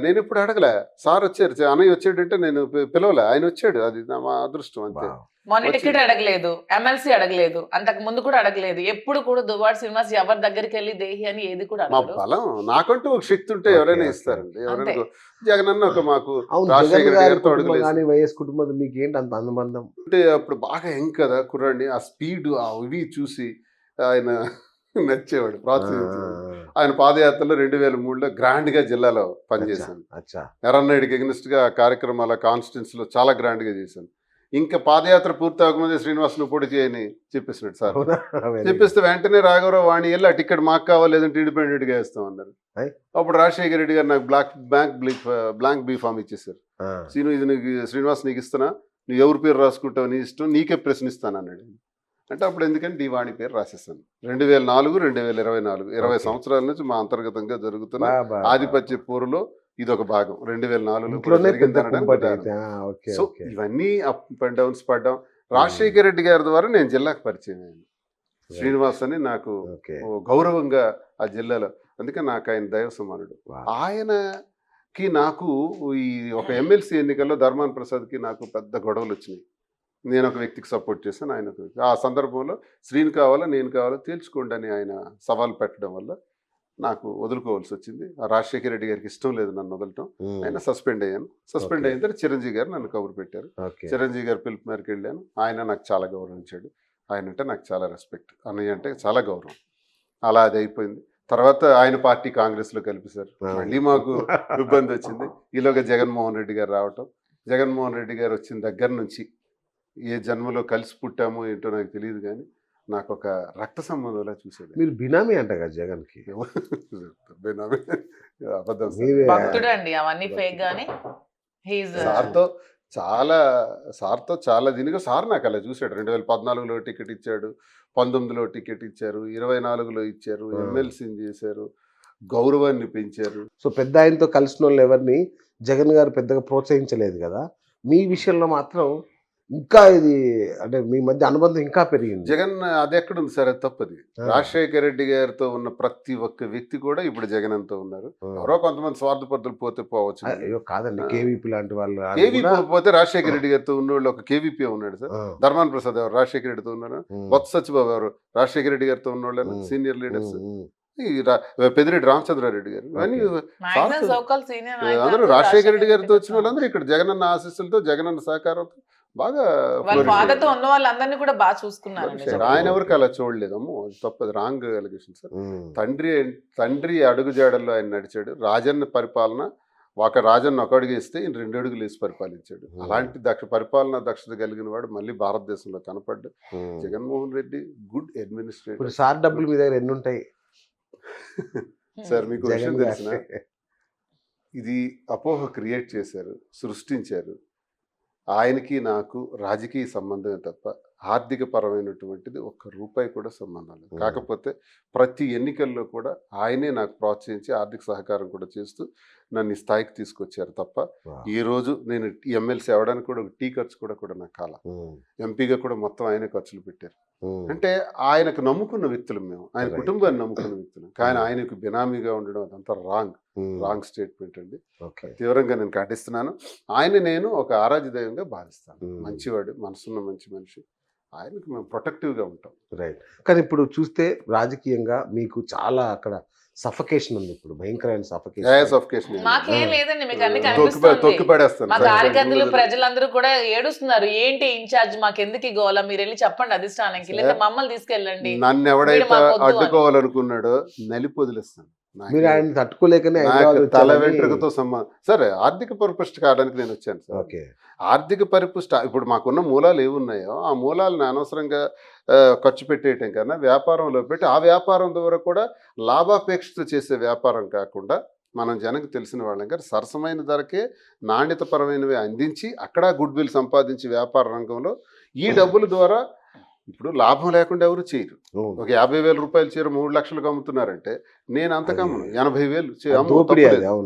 నేను ఇప్పుడు అడగలే. సార్ వచ్చారు, అన్నయ్య వచ్చాడంటే నేను పిలవలే, ఆయన వచ్చాడు. అది మా అదృష్టం అంతే. మొన్న వచ్చి- టికెట్ అడగలేదు, ఎమ్మెల్సీ అడగలేదు, అంతకు ముందు కూడా అడగలేదు. ఎప్పుడు కూడా దువ్వాడ శ్రీనివాస్ ఎవరి దగ్గరికి వెళ్ళి దేహి అని ఏది కూడా మా అడగదు. బలం నాకంటూ ఒక శక్తి ఉంటే ఎవరైనా Okay, ఇస్తారండి. అంతే. ఎవరైనా జగన్ అన్న ఒక మాకు అవును, రాజశేఖర జగన్ రెడ్డి గారి గారితో కుటుంబం అడుగులేసి కానీ వైఎస్ కుటుంబం మీకు ఏంటి అంత అనుబంధం? అంటే అప్పుడు బాగా యంగ్ కదా కుర్రాడిని, ఆ స్పీడ్ ఆ ఇవి చూసి ఆయన నచ్చేవాడు, ప్రోత్సహించేవాడు. ఆయన పాదయాత్రలో 2003లో గ్రాండ్ గా జిల్లాలో పనిచేశాను. అచ్చా. ఎర్రన్నాయుడికి ఎగ్నెస్ట్ గా కార్యక్రమాల కాన్స్టిట్యూన్సీలో చాలా గ్రాండ్ గా చేశాను. ఇంకా పాదయాత్ర పూర్తి అవ్వకముందే శ్రీనివాస్ నువ్వు పొడి చేయని చెప్పేసినాడు సార్. అవునా? Very చెప్పిస్తే వెంటనే రాఘవరావు వాణి వెళ్ళి ఆ టికెట్ మాకు కావాలి, లేదంటే ఇండిపెండెంట్ గా వేస్తాం అన్నారు. అయ్. అప్పుడు రాజశేఖర రెడ్డి గారు నాకు బ్లాంక్ బీ ఫామ్ ఇచ్చేసారు. good. సీను ఇది నీకు శ్రీనివాస్ నీకు ఇస్తున్నా, నువ్వు ఎవరి పేరు రాసుకుంటావు నీ ఇష్టం, నీకే ప్రశ్నిస్తాను అన్నాడు. అంటే అప్పుడు ఎందుకంటే ఈ వాణి పేరు రాసేస్తాను. 2004, 2024 20 Okay. సంవత్సరాల నుంచి మా అంతర్గతంగా జరుగుతున్న బా. ఆధిపత్య పోరులో ఇది ఒక భాగం. 2004లో ఇంట్లోనే పెద్ద జరిగింది అనడానికి కుంపటి ఉదాహరణ. అయితే. Okay, so okay. ఇవన్నీ అప్ అండ్ డౌన్స్ పడ్డాం. రాజశేఖర రెడ్డి గారి ద్వారా నేను జిల్లాకు పరిచయం అయ్యాను. శ్రీనివాస్ అని నాకు ఓకే. ఓ గౌరవంగా ఆ జిల్లాలో, అందుకే నాకు ఆయన దైవ సమానుడు. Wow. ఆయనకి నాకు ఈ ఒక ఎమ్మెల్సీ ఎన్నికల్లో ధర్మాన్ ప్రసాద్కి నాకు పెద్ద గొడవలు వచ్చినాయి. నేను ఒక వ్యక్తికి సపోర్ట్ చేశాను, ఆయన ఒక వ్యక్తి. ఆ సందర్భంలో శ్రీని కావాలా నేను కావాలా తేల్చుకోండి అని ఆయన సవాల్ పెట్టడం వల్ల నాకు వదులుకోవాల్సి వచ్చింది. ఆ రాజశేఖర రెడ్డి గారికి ఇష్టం లేదు నన్ను వదలటం. ఆయన సస్పెండ్ అయ్యాను. Suspend Okay. అయిన తర్వాత చిరంజీవి గారు నన్ను కబురు పెట్టారు. ఓకే. చిరంజీవి గారు పిలుపు మేరకు వెళ్ళాను. ఆయన నాకు చాలా గౌరవించాడు. ఆయన అంటే నాకు చాలా రెస్పెక్ట్, అన్నయ్య అంటే చాలా గౌరవం. అలా అది అయిపోయింది. తర్వాత ఆయన పార్టీ కాంగ్రెస్లో కలిపేశారు. మళ్ళీ మాకు ఇబ్బంది వచ్చింది. ఈలోగా జగన్మోహన్ రెడ్డి గారు రావటం. జగన్మోహన్ రెడ్డి గారు వచ్చిన దగ్గర నుంచి ఏ జన్మలో కలిసి పుట్టామో ఏంటో నాకు తెలియదు, కానీ నాకు ఒక రక్త సంబంధంలా చూసేది. మీరు బినామీ అంట కదా జగన్ కి. బేనామీ. అబద్ధం సార్. మీరే- భక్తుడు అండి, అవన్నీ ఫేక్ గానీ హీజ్ సార్తో చాలా దీనిగా సార్ నాకు అలా చూశాడు. 2014లో టికెట్ ఇచ్చాడు, 19లో టికెట్ ఇచ్చారు, 24లో ఇచ్చారు, ఎమ్మెల్సీని చేశారు, గౌరవాన్ని పెంచారు. సో పెద్ద ఆయనతో కలిసిన వాళ్ళు ఎవరిని జగన్ గారు పెద్దగా ప్రోత్సహించలేదు కదా. మీ విషయంలో మాత్రం ఇంకా ఇది అంటే మీ మధ్య అనుబంధం ఇంకా పెరిగింది. జగన్ అది ఎక్కడుంది సార్, అది తప్పది. రాజశేఖర రెడ్డి గారితో ఉన్న ప్రతి ఒక్క వ్యక్తి కూడా ఇప్పుడు జగన్ అంతా ఉన్నారు. ఎవరో కొంతమంది స్వార్థపరులు పోతే పోవచ్చు. అయ్యో కాదండి, కేవీపీ లాంటి వాళ్ళు కేవీపీ పోతే రాజశేఖర రెడ్డి గారితో ఉన్నోళ్ళు ఒక కేవీపీ ఉన్నాడు సార్. ధర్మాన ప్రసాద్ ఎవరు రాజశేఖర రెడ్డితో ఉన్నారు. బొత్స సత్యబాబు ఎవరు రాజశేఖర రెడ్డి గారితో ఉన్నోళ్ళు సీనియర్ లీడర్స్. పెద్దిరెడ్డి రామచంద్రారెడ్డి గారు ఇవన్నీ అందరూ రాజశేఖర రెడ్డి గారితో వచ్చిన వాళ్ళందరూ ఇక్కడ జగనన్న ఆశీస్సులతో జగనన్న సహకారంతో బాగా ఉన్న వాళ్ళందరినీ కూడా బాగా చూసుకున్నారు. ఆయన ఎవరికి అలా చూడలేదమ్మో, అది తప్పదు, రాంగ్ అలిగేషన్ సార్. తండ్రి అడుగుజాడల్లో ఆయన నడిచాడు. రాజన్న పరిపాలన రాజన్న ఒక అడుగు వేస్తే ఈయన 2 అడుగులు వేసి పరిపాలించాడు. అలాంటి పరిపాలన దక్షత కలిగిన వాడు మళ్ళీ భారతదేశంలో కనపడ్డు. Jaganmohan Reddy good administrator. Sir డబ్బులు మీ దగ్గర ఎన్ని ఉంటాయి సార్? మీకు విషయం తెలిసిన, ఇది అపోహ క్రియేట్ చేశారు, సృష్టించారు. ఆయనకి నాకు రాజకీయ సంబంధమే తప్ప ఆర్థిక పరమైనటువంటిది ₹1 కూడా సంబంధం లేదు. కాకపోతే ప్రతి ఎన్నికల్లో కూడా ఆయనే నాకు ప్రోత్సహించి ఆర్థిక సహకారం కూడా చేస్తూ నన్ను ఈ స్థాయికి తీసుకొచ్చారు తప్ప ఈ రోజు నేను ఎమ్మెల్సీ అవ్వడానికి కూడా ఒక టీ ఖర్చు కూడా నాకు కాల. ఎంపీగా కూడా మొత్తం ఆయనే ఖర్చులు పెట్టారు. అంటే ఆయనకు నమ్ముకున్న వ్యక్తులు మేము, ఆయన కుటుంబాన్ని నమ్ముకున్న వ్యక్తులు. కానీ ఆయనకు బినామీగా ఉండడం అదంతా రాంగ్ స్టేట్మెంట్ అండి. తీవ్రంగా నేను ఖండిస్తున్నాను. ఆయన నేను ఒక ఆరాధ్య దైవంగా భావిస్తాను. మంచివాడు, మనసున్న మంచి మనిషి. ఆయనకు మేము ప్రొటెక్టివ్గా ఉంటాం. రైట్. కానీ ఇప్పుడు చూస్తే రాజకీయంగా మీకు చాలా అక్కడ సఫకేషన్ ఉంది. ఇప్పుడు భయంకరమైన సఫకేషన్. మాకేం లేదండి, మీకు అన్ని కనిపిస్తుంది. మా కార్యకర్తలు ప్రజలందరూ కూడా ఏడుస్తున్నారు. ఏంటి ఇన్ఛార్జ్ మాకు ఎందుకు గోల, మీరు వెళ్ళి చెప్పండి అధిష్టానానికి, లేదా మమ్మల్ని తీసుకెళ్ళండి. నన్ను ఎవడైతే అడ్డుకోవాలనుకున్నాడో నలిపి వదిలేస్తాను. మీరు ఆయన తట్టుకోలేకనే తల వెంట్రుకతో సంబంధం. సరే, ఆర్థిక పరిపుష్టి కావడానికి నేను వచ్చాను సార్. ఓకే, ఆర్థిక పరిపుష్టి ఇప్పుడు మాకున్న మూలాలు ఏమున్నాయో ఆ మూలాలను అనవసరంగా ఖర్చు పెట్టేయటం కన్నా వ్యాపారంలో పెట్టి ఆ వ్యాపారం ద్వారా కూడా లాభాపేక్షతో చేసే వ్యాపారం కాకుండా మనం జనకు తెలిసిన వాళ్ళం గారు సరసమైన ధరకే నాణ్యతపరమైనవి అందించి అక్కడ గుడ్ విల్ సంపాదించి వ్యాపార రంగంలో ఈ డబ్బుల ద్వారా ఇప్పుడు లాభం లేకుండా ఎవరు చేయరు. ఒక 50,000 రూపాయలు చీర 3 లక్షలకు అమ్ముతున్నారంటే నేను అంతకమ్మును. 80,000 80,000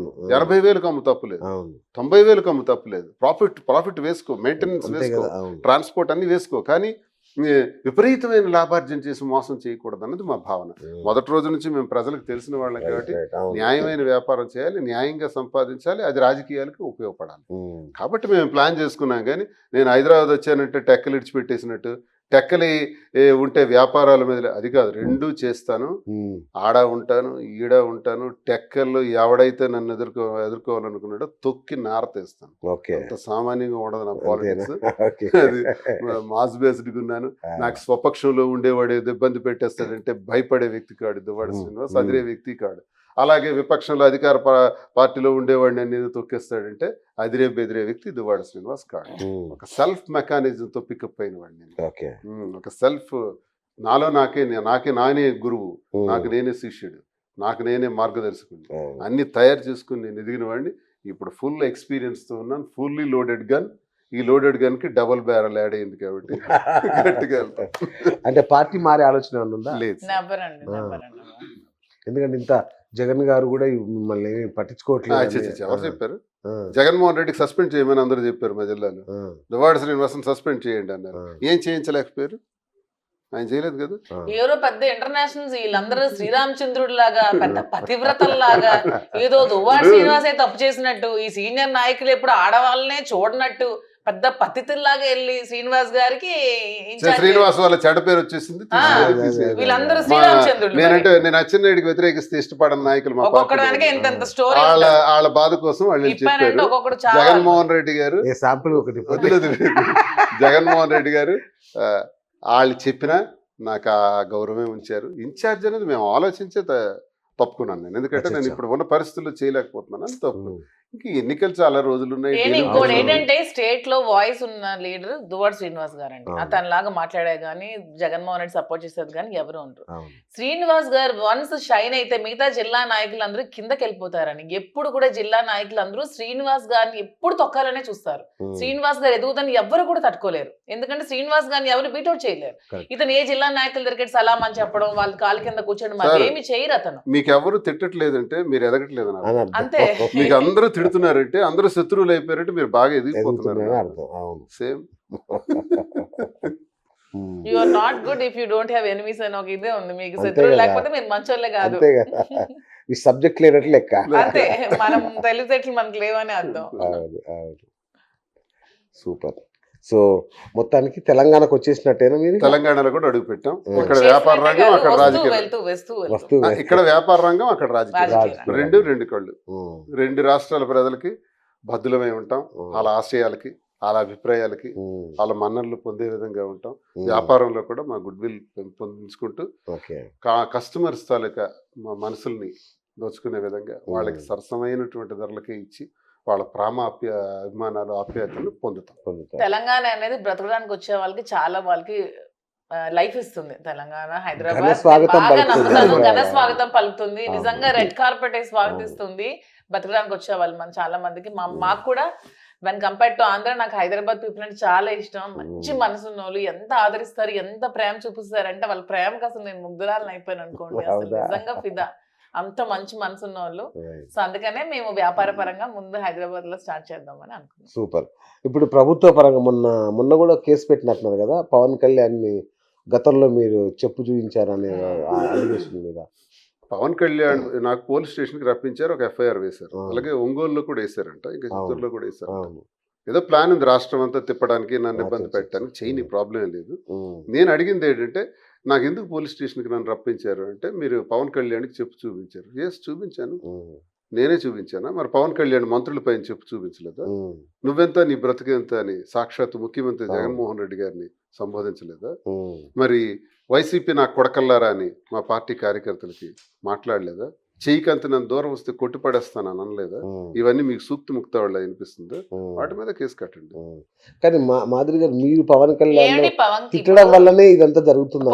అమ్ము తప్పులేదు, 90,000 అమ్ము తప్పులేదు. ప్రాఫిట్ వేసుకో, మెయింటెనెన్స్ వేసుకో, ట్రాన్స్పోర్ట్ అన్ని వేసుకో. కానీ విపరీతమైన లాభార్జన చేసి మోసం చేయకూడదు అన్నది మా భావన. మొదటి రోజు నుంచి మేము ప్రజలకు తెలిసిన వాళ్ళం కాబట్టి న్యాయమైన వ్యాపారం చేయాలి, న్యాయంగా సంపాదించాలి, అది రాజకీయాలకు ఉపయోగపడాలి. కాబట్టి మేము ప్లాన్ చేసుకున్నాం. కానీ నేను హైదరాబాద్ వచ్చానంటే టెక్కలు ఇడిచిపెట్టేసినట్టు, టెక్కలి ఉంటే వ్యాపారాల మీద అది కాదు, రెండూ చేస్తాను. ఆడ ఉంటాను, ఈడ ఉంటాను. టెక్కల్లో ఎవడైతే నన్ను ఎదుర్కోవాలనుకున్నాడో తొక్కి నారతేస్తాను. అంత సామాన్యంగా ఉండదు నా పాలిటిక్స్. అది మాస్ బేస్డ్గా ఉన్నాను. నాకు స్వపక్షంలో ఉండేవాడు ఏదో ఇబ్బంది పెట్టేస్తాడంటే భయపడే వ్యక్తి కాడు దువ్వాడ శ్రీనివాస్, అదిరే వ్యక్తి కాడు. అలాగే విపక్షంలో అధికార పార్టీలో ఉండేవాడిని అన్ని తొక్కేస్తాడంటే అదిరే బెదిరే వ్యక్తి దువ్వాడ శ్రీనివాస్ కాడు. ఒక సెల్ఫ్ మెకానిజంతో పికప్ అయిన వాడిని. ఒక సెల్ఫ్, నాలో నానే గురువు, నాకు నేనే శిష్యుడు, నాకు నేనే మార్గదర్శకుడు, అన్ని తయారు చేసుకుని నేను ఎదిగిన వాడిని. ఇప్పుడు ఫుల్ ఎక్స్పీరియన్స్తో ఉన్నాను. Fully loaded gun. ఈ లోడెడ్ గన్ కి డబుల్ బ్యారల్ యాడ్ అయింది కాబట్టి గట్టిగా వెళ్తాం. అంటే పార్టీ మారే ఆలోచన ఉందా? లేదు. ఎందుకంటే ఇంత జగన్ గారు కూడా మిమ్మల్ని పట్టించుకోవట్లేదు. ఎవరు చెప్పారు? జగన్మోహన్ రెడ్డికి సస్పెండ్ చేయమని అందరూ చెప్పారు. మా జిల్లాలో దువ్వాడ శ్రీనివాసన్ సస్పెండ్ చేయండి అన్నారు. ఏం చేయించలేకపోయారు? ఆయన చేయలేదు కదా. ఎవరో పెద్ద ఇంటర్నేషనల్స్ వీళ్ళందరూ శ్రీరామచంద్రుడు లాగా, పెద్ద పతివ్రతల్లాగా, ఏదో దువ్వాడ శ్రీనివాసే తప్పు చేసినట్టు, ఈ సీనియర్ నాయకులు ఎప్పుడు ఆడవాళ్ళనే చూడనట్టు పెద్ద పతితుల్లాగా వెళ్ళి శ్రీనివాస్ గారికి శ్రీనివాస్ వాళ్ళ చెడ్డ పేరు వచ్చేసింది. వీళ్ళందరూ శ్రీరామచంద్రుడు. నేను అచ్చెన్నాయుడికి వ్యతిరేకిస్తే ఇష్టపడని నాయకులు వాళ్ళ బాధ కోసం వాళ్ళు చెప్పారు. జగన్మోహన్ రెడ్డి గారు జగన్మోహన్ రెడ్డి గారు వాళ్ళు చెప్పినా నాకు ఆ గౌరవమే ఉంచారు. ఇన్ఛార్జ్ అనేది మేము ఆలోచించే తప్పుకున్నాను నేను. ఎందుకంటే నేను ఇప్పుడు ఉన్న పరిస్థితుల్లో చేయలేకపోతున్నాను అని తప్పు. ఇంక ఎన్నికలు చాలా రోజులు ఉన్నాయి. ఇంకోటి ఏంటంటే స్టేట్ లో వాయిస్ ఉన్న లీడర్ దువ్వాడ శ్రీనివాస్ గారు అండి. అతనిలాగా మాట్లాడే గానీ జగన్మోహన్ రెడ్డి సపోర్ట్ చేసేది కానీ ఎవరు ఉండరు. శ్రీనివాస్ గారు వన్స్ షైన్ అయితే మిగతా జిల్లా నాయకులందరూ కిందకి వెళ్ళిపోతారని. ఎప్పుడు కూడా జిల్లా నాయకులందరూ శ్రీనివాస్ గారిని ఎప్పుడు తొక్కాలనే చూస్తారు. శ్రీనివాస్ గారు ఎదుగుదని ఎవరు కూడా తట్టుకోలేరు. ఎందుకంటే శ్రీనివాస్ గారిని ఎవరు బీట్అవుట్ చేయలేరు. ఇతను ఏ జిల్లా నాయకుల దగ్గర సలాం అని చెప్పడం, వాళ్ళ కాలు కింద కూర్చొని మరి ఏమి చేయరు. అతను మీకు ఎవరు తిట్టట్లేదంటే మీరు ఎదగట్లేదు అంతే. మీకు అందరూ తిడుతున్నారంటే అందరూ శత్రువులు అయిపోయారంటే మీరు బాగా ఎదిగిపోతున్నారు ఎదుగుతున్నాయని అర్థం. అవును. Same. You are not good if you don't have enemies అని ఒక ఇదే ఉంది. మీకు అంతే శత్రువులు కదా. లేకపోతే మీరు మంచోళ్ళే కాదు. అంతే కదా, ఈ సబ్జెక్ట్ లేనట్టు లెక్క. అంతే, మనం తెలిసేట్లు మనకు లేవని అర్థం. అవును, అవును. సూపర్. సో మొత్తానికి తెలంగాణకు వచ్చేసినట్టేనా మీరు? తెలంగాణలో కూడా అడుగు పెట్టాం. ఇక్కడ చేసినట్టే వ్యాపార రంగం, కాదు, అక్కడ వస్తూ రాజకీయ వెళ్తూ వస్తూ ఇక్కడ వ్యాపార రంగం, అక్కడ రాజకీయ రాజకీయ. రెండు కళ్ళు. రెండు రాష్ట్రాల ప్రజలకి బద్దులమై ఉంటాం. వాళ్ళ ఆశయాలకి, వాళ్ళ అభిప్రాయాలకి, వాళ్ళ మన్ననలు పొందే విధంగా ఉంటాం. వ్యాపారంలో కూడా మా గుడ్ విల్ పెంపొందించుకుంటూ కస్టమర్స్ తాలూకా మా మనసుల్ని దోచుకునే విధంగా వాళ్ళకి సరసమైనటువంటి ధరలకే ఇచ్చి వాళ్ళ అభిమానాలు, ఆప్యాయతలు పొందుతాం. తెలంగాణ అనేది బ్రతకడానికి వచ్చే వాళ్ళకి చాలా వాళ్ళకి లైఫ్ ఇస్తుంది. తెలంగాణ, ఘన హైదరాబాద్ స్వాగతం బాగా పలుకుతుంది. నమ్ముతాను, ఘన స్వాగతం పలుకుతుంది. అవును. నిజంగా రెడ్ కార్పెట్ స్వాగతిస్తుంది బతకడానికి వచ్చే వాళ్ళు. మన చాలా మందికి మాకు కూడా వెన్ కంపేర్ టు ఆంధ్ర, నాకు హైదరాబాద్ పీపుల్ అంటే చాలా ఇష్టం. మంచి మనసు ఉన్న వాళ్ళు, ఎంత ఆదరిస్తారు, ఎంత ప్రేమ చూపిస్తారు అంటే వాళ్ళ ప్రేమకు అసలు నేను ముగ్ధురాలను అయిపోయాను అనుకోండి. అసలు నిజంగా ఫిదా, అంత మంచి మనసు ఉన్న వాళ్ళు. సో అందుకనే మేము వ్యాపార పరంగా ముందు హైదరాబాద్ లో స్టార్ట్ చేద్దామని అనుకున్నాం. సూపర్. ఇప్పుడు ప్రభుత్వ పరంగా మొన్న కూడా కేసు పెట్టినట్టున్నారు కదా పవన్ కళ్యాణ్ ని, గతంలో మీరు చెప్పు చూపించారనే అలిగేషన్ మీద. పవన్ కళ్యాణ్ నాకు పోలీస్ స్టేషన్ కి రప్పించారు, ఒక ఎఫ్ఐఆర్ వేశారు. అలాగే ఒంగోలులో కూడా వేశారంట, ఇంకా చిత్తూరులో కూడా వేశారు. ఏదో ప్లాన్ ఉంది రాష్ట్రం అంతా తిప్పడానికి, నన్ను ఇబ్బంది పెట్టడానికి. చేయని ప్రాబ్లం లేదు. నేను అడిగింది ఏంటంటే, నాకు ఎందుకు పోలీస్ స్టేషన్కి నన్ను రప్పించారు అంటే, మీరు పవన్ కళ్యాణ్కి చెప్పు చూపించారు. ఎస్, చూపించాను. నేనే చూపించానా? మరి పవన్ కళ్యాణ్ మంత్రులపైన చెప్పు చూపించలేదా? నువ్వెంత, నీ బ్రతికెంత అని సాక్షాత్ ముఖ్యమంత్రి జగన్మోహన్ రెడ్డి గారిని సంబోధించలేదా? మరి వైసీపీ నాకు కొడకల్లారా అని మా పార్టీ కార్యకర్తలకి మాట్లాడలేదా? చెయ్యికంత నన్ను దూరం వస్తే కొట్టిపడేస్తాను అని అనలేదా? ఇవన్నీ మీకు సూక్తి ముక్త వాళ్ళ అనిపిస్తుందా? వాటి మీద కేసు కట్టండి. కానీ మాధురి గారు, మీరు పవన్ కళ్యాణ్ ఏమండి పవన్ తిట్టడం వల్లనే ఇదంతా జరుగుతుంది.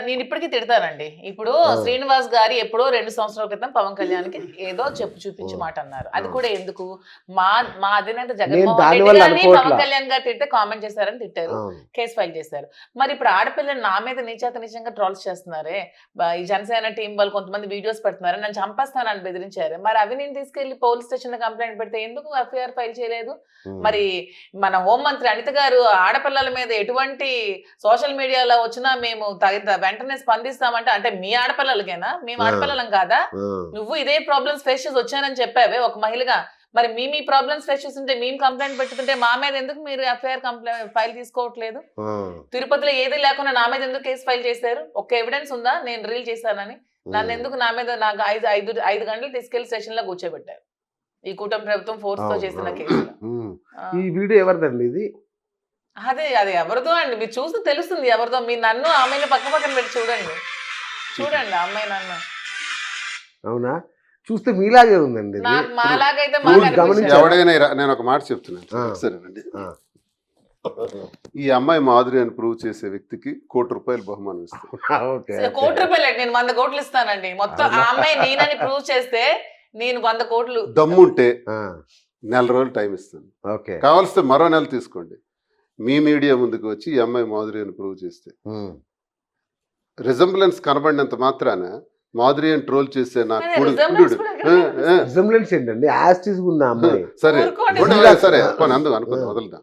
నేను ఇప్పటికీ తిడతానండి. ఇప్పుడు శ్రీనివాస్ గారు ఎప్పుడో 2 సంవత్సరాల క్రితం పవన్ కళ్యాణ్ కి ఏదో చెప్పు చూపించి మాట అన్నారు. అది కూడా ఎందుకు, మా అధినేత జగన్మోహన్ రెడ్డి గారిని పవన్ కళ్యాణ్ గారు తిడితే కామెంట్ చేశారని తిట్టారు, కేసు ఫైల్ చేశారు. మరి ఇప్పుడు ఆడపిల్లని నా మీద నీచాత ట్రోల్స్ చేస్తున్నారే, ఈ జనసేన టీం వాళ్ళు కొంతమంది వీడియోస్ పెడుతున్నారు, నన్ను చంపేస్తానని బెదిరించారు. మరి అవి నేను తీసుకెళ్లి పోలీస్ స్టేషన్ లో కంప్లైంట్ పెడితే ఎందుకు ఎఫ్ఐఆర్ ఫైల్ చేయలేదు? మరి మన హోంమంత్రి అనిత గారు ఆడపిల్లల మీద ఎటువంటి సోషల్ మీడియాలో వచ్చినా మేము వెంటనే స్పందిస్తామంటే, అంటే మీ ఆడపిల్లలకేనా, మేము ఆడపిల్లలం కాదా? నువ్వు ఇదే ప్రాబ్లమ్స్ ఫేస్ చేసి వచ్చానని చెప్పావే ఒక మహిళగా. మరి మీ ప్రాబ్లమ్స్ ఫేస్ చేస్తుంటే మేము కంప్లైంట్ పెట్టుకుంటే మా మీద ఎందుకు మీరు ఎఫ్ఐఆర్ ఫైల్ తీసుకోవట్లేదు? తిరుపతిలో ఏది లేకుండా నా మీద ఎందుకు కేసు ఫైల్ చేశారు? ఒక ఎవిడెన్స్ ఉందా నేను రీల్ చేశానని? నన్ను ఎందుకు నా మీద నాకు 5 గంటలు తీసుకెళ్లి స్టేషన్ లో కూర్చోబెట్టారు ఈ కూటమి ప్రభుత్వం ఫోర్స్ తో చేసిన కేసులో. ఈ వీడియో ఎవరిదండి ఇది? అది ఎవరిదో అండి, మీరు చూస్తే తెలుస్తుంది ఎవరిదో. మీరు నన్ను అమ్మాయిని పక్కన పెట్టి చూడండి అమ్మాయి నన్ను. అవునా? చూస్తే మీలాగే ఉందండి. నాకు మాలాగైతే ఎవడైనా నేను ఒక మాట చెప్తున్నాను, సరేనండి. ఈ అమ్మాయి మాధురి అని ప్రూవ్ చేసే వ్యక్తికి ₹1,00,00,000 బహుమానం ఇస్తాను. ₹1,00,00,000 నేను 100 కోట్లు ఇస్తానండి. మొత్తం ఆ అమ్మాయి నేనని ప్రూవ్ చేస్తే నేను 100 కోట్లు. దమ్ముంటే నెల రోజులు టైం ఇస్తాను. కావాల్స్తే మరో నెల తీసుకోండి. మీ మీడియా ముందుకు వచ్చి ఈ అమ్మాయి మాధురి అని ప్రూవ్ చేస్తే, రిజంబ్లెన్స్ కనబడినంత మాత్రాన మాధురి అని ట్రోల్ చేసే నాకు సరే అందుకు అనుకుందాం, వదులుదాం.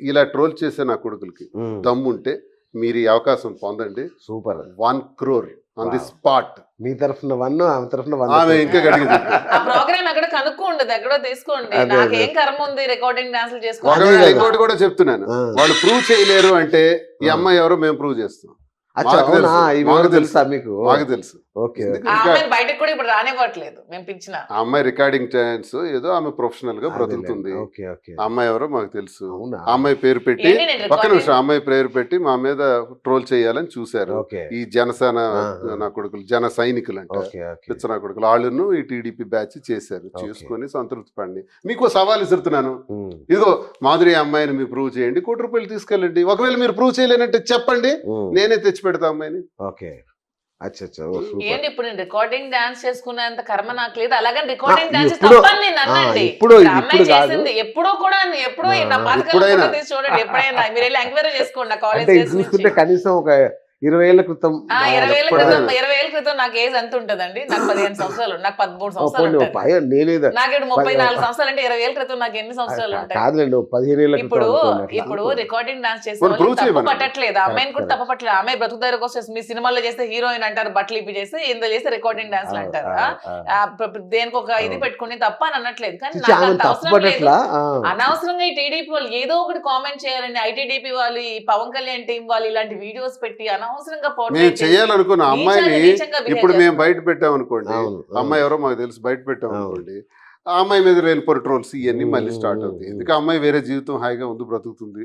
ఇలా ట్రోల్ చేసే నా కొడుకులకి దమ్ముంటే మీరు ఈ అవకాశం పొందండి. Super. 1 crore on the spot. మీ తరఫున 1, ఆమె తరఫున 1. ఆమె ఇంకా గడిగింది. ప్రోగ్రామ్ ఎక్కడ కనుక్కోండి, ఎక్కడో తీసుకోండి. నాకేం కర్మ ఉంది రికార్డింగ్ క్యాన్సిల్ చేసుకోవాలి. ఒకవేళ ఇంకోటి కూడా చెప్తున్నాను, వాళ్ళు ప్రూవ్ చేయలేరు అంటే ఈ అమ్మాయి ఎవరో మేము ప్రూవ్ చేస్తాం. మాకు తెలుసు. బయటకు కూడా ఇప్పుడు రానివ్వట్లేదు మేము పిలిచిన. ఆ అమ్మాయి రికార్డింగ్ ఛాన్స్ ఏదో ఆమె ప్రొఫెషనల్ గా బ్రతుకుతుంది. ఆ అమ్మాయి ఎవరో మాకు తెలుసు. ఆ అమ్మాయి పేరు పెట్టి పక్క నిమిషం అమ్మాయి పేరు పెట్టి మా మీద ట్రోల్ చేయాలని చూశారు ఈ జనసేన నా కొడుకులు, జన సైనికులు అంటే పిచ్చ నా కొడుకులు. వాళ్ళను ఈ టీడీపీ బ్యాచ్ చేశారు. చేసుకొని సంతృప్తి పడి మీకు సవాల్ ఇస్తున్నాను, ఇదిగో మాధురి అమ్మాయిని మీరు ప్రూవ్ చేయండి, ₹1,00,00,000 తీసుకెళ్ళండి. ఒకవేళ మీరు ప్రూవ్ చేయలేనంటే చెప్పండి, నేనే తెచ్చి పెడతా అమ్మాయిని. ఏంటి ఇప్పుడు నేను రికార్డింగ్ డాన్స్ చేసుకునేంత కర్మ నాకు లేదు. అలాగే రికార్డింగ్ డాన్స్ తప్పని నేను అన్నండి. అమ్మాయి చేసింది ఎప్పుడో కూడా, ఎప్పుడో నా పాతకాలం చూడండి, ఎప్పుడైనా మీరు వెళ్ళి ఎంక్వైరీ చేసుకోండి. కనీసం ఒక 20 ఏళ్ల క్రితం 20 ఏళ్ల అప్పుడే. క్రితం 20 ఏళ్ల క్రితం నాకు ఏజ్ ఎంత ఉంటదండి? నాకు 15 సంవత్సరాలు, నాకు 13 సంవత్సరాలు ఉంటాయి. నేనేదా నాకు ఇప్పుడు 34 సంవత్సరాలు అంటే 20 ఏళ్ల క్రితం నాకు ఎన్ని సంవత్సరాలు ఉంటాయి? కాదులేండి 15 ఏళ్ల క్రితం ఇప్పుడు అనుకోండి అట్లా. ఇప్పుడు రికార్డింగ్ డాన్స్ చేసే మనం వాళ్ళు prove తప్పు చేయమనండి. పట్టట్లేదు, అమ్మాయిని కూడా Correct, తప్పు పట్టలేదు. అమ్మాయి బ్రతుకుదారి కోసం మీ సినిమాలో చేస్తే హీరోయిన్ అంటారు, బట్టలు ఇప్పి చేస్తే ఇందులో చేస్తే రికార్డింగ్ డాన్స్లు అంటారు. దేనికి ఒక ఇది పెట్టుకుని తప్ప అని అనట్లేదు, కానీ నాకు ఆమె అంత తప్పు అవసరం లేదు. పట్టట్లా అనవసరంగా ఈ టీడీపీ వాళ్ళు ఏదో ఒకటి కామెంట్ చేయాలని, ఐటీడీపీ వాళ్ళు, ఈ పవన్ కళ్యాణ్ టీం వాళ్ళు ఇలాంటి వీడియోస్ పెట్టి అనవసరంగా portray మేము చేసి చేయాలనుకున్న అమ్మాయిని నీచంగా behave ఇప్పుడు మేము చేస్తున్నారు. బయట పెట్టాం అనుకోండి, అవును, అమ్మాయి ఎవరో మాకు తెలుసు, బయట పెట్టాం అనుకోండి, ఆ అమ్మాయి మీద లేనిపోయి ట్రోల్స్ ఇవన్నీ మళ్ళీ స్టార్ట్ అవుతాయి. ఎందుకు ఆ అమ్మాయి వేరే జీవితం హాయిగా ఉంది, బ్రతుకుతుంది,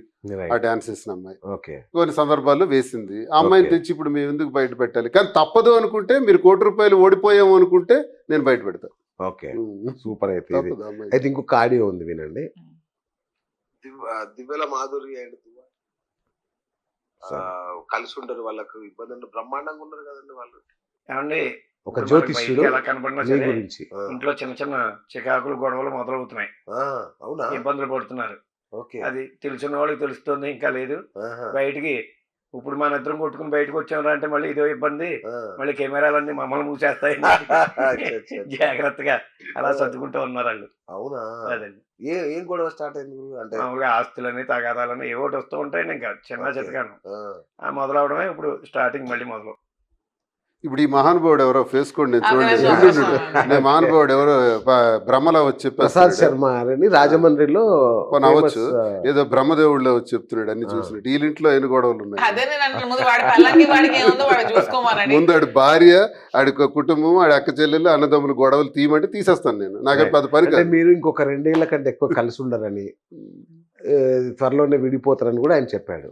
ఆ డాన్స్ చేసిన అమ్మాయి ఓకే. కొన్ని సందర్భాల్లో వేసింది. ఆ అమ్మాయిని Okay. తెచ్చి ఇప్పుడు మేము ఎందుకు బయట పెట్టాలి? కానీ తప్పదు అనుకుంటే, మీరు ₹1 ఓడిపోయాము అనుకుంటే నేను బయట పెడతా. Okay, super. అయితే ఇది తప్పదు ఆ అమ్మాయి. అయితే ఇంకొక ఆడియో ఉంది, వినండి. దివ్యల మాధురి అండ్ కలిసి ఉంటారు, వాళ్ళకు ఇబ్బంది బ్రహ్మాండంగా ఉన్నారు కదండి వాళ్ళు. ఏమండి ఒక ఇప్పుడు మనకి జ్యోతిష్యుడు బయటికి ఎలా కనపడినా మీ సరే గురించి. ఇంట్లో చిన్న చిన్న చికాకులు గొడవలు మొదలవుతున్నాయి, అవునా? ఇబ్బందులు పడుతున్నారు. ఓకే. అది తెలిసిన వాళ్ళకి తెలుస్తుంది, ఇంకా లేదు. బయటికి ఇప్పుడు మన ఇద్దరం కొట్టుకుని బయటకు వచ్చామరా అంటే మళ్ళీ ఇదో ఇబ్బంది, మళ్ళీ కెమెరాలన్నీ మమ్మల్ని మూసేస్తాయి. జాగ్రత్తగా అలా సర్దుకుంటూ ఉన్నారు వాళ్ళు. అవునా? అదండి, ఏం గొడవ స్టార్ట్ అయింది అంటే? మామూలుగా ఆస్తులని తగాదాలని ఏవో ఒకటి వస్తూ ఉంటాయి. ఇంకా చిన్న Okay. చితకాను మొదలవడమే ఇప్పుడు స్టార్టింగ్ మళ్ళీ మొదలు. ఇప్పుడు ఈ మహానుభావుడు ఎవరో ఫేస్ కోడ్ నేను అదే చూడండి. చూడండి. నేను మహానుభావుడు ఎవరో బ్రహ్మలో వచ్చి ప్రసాద్ చెప్పేస్తున్నాడు. శర్మ అని రాజమండ్రిలో పోనీ అవ్వచ్చు. famous, ఏదో బ్రహ్మదేవుడిలో వచ్చి చెప్తున్నాడు అన్ని చూసినట్టు. వీళ్ళింట్లో ఎన్ని గొడవలు ఉన్నాయి. అదే నేను అంటున్నా, ముందు వాడి పిల్లకి వాడికి ఏముందో వాడు చూసుకోమనండి. ముందు ఆడి భార్య, ఆడి కుటుంబం, ఆడి అక్క చెల్లెలు, అన్నదమ్ములు గొడవలు తీయమంటే తీసేస్తాను నేను. నాకు Right. పెద్ద పని అంటే కాదు. మీరు ఇంకొక 2 ఏళ్ల కంటే ఎక్కువ కలిసి ఉండరని, త్వరలోనే విడిపోతారని కూడా ఆయన చెప్పాడు.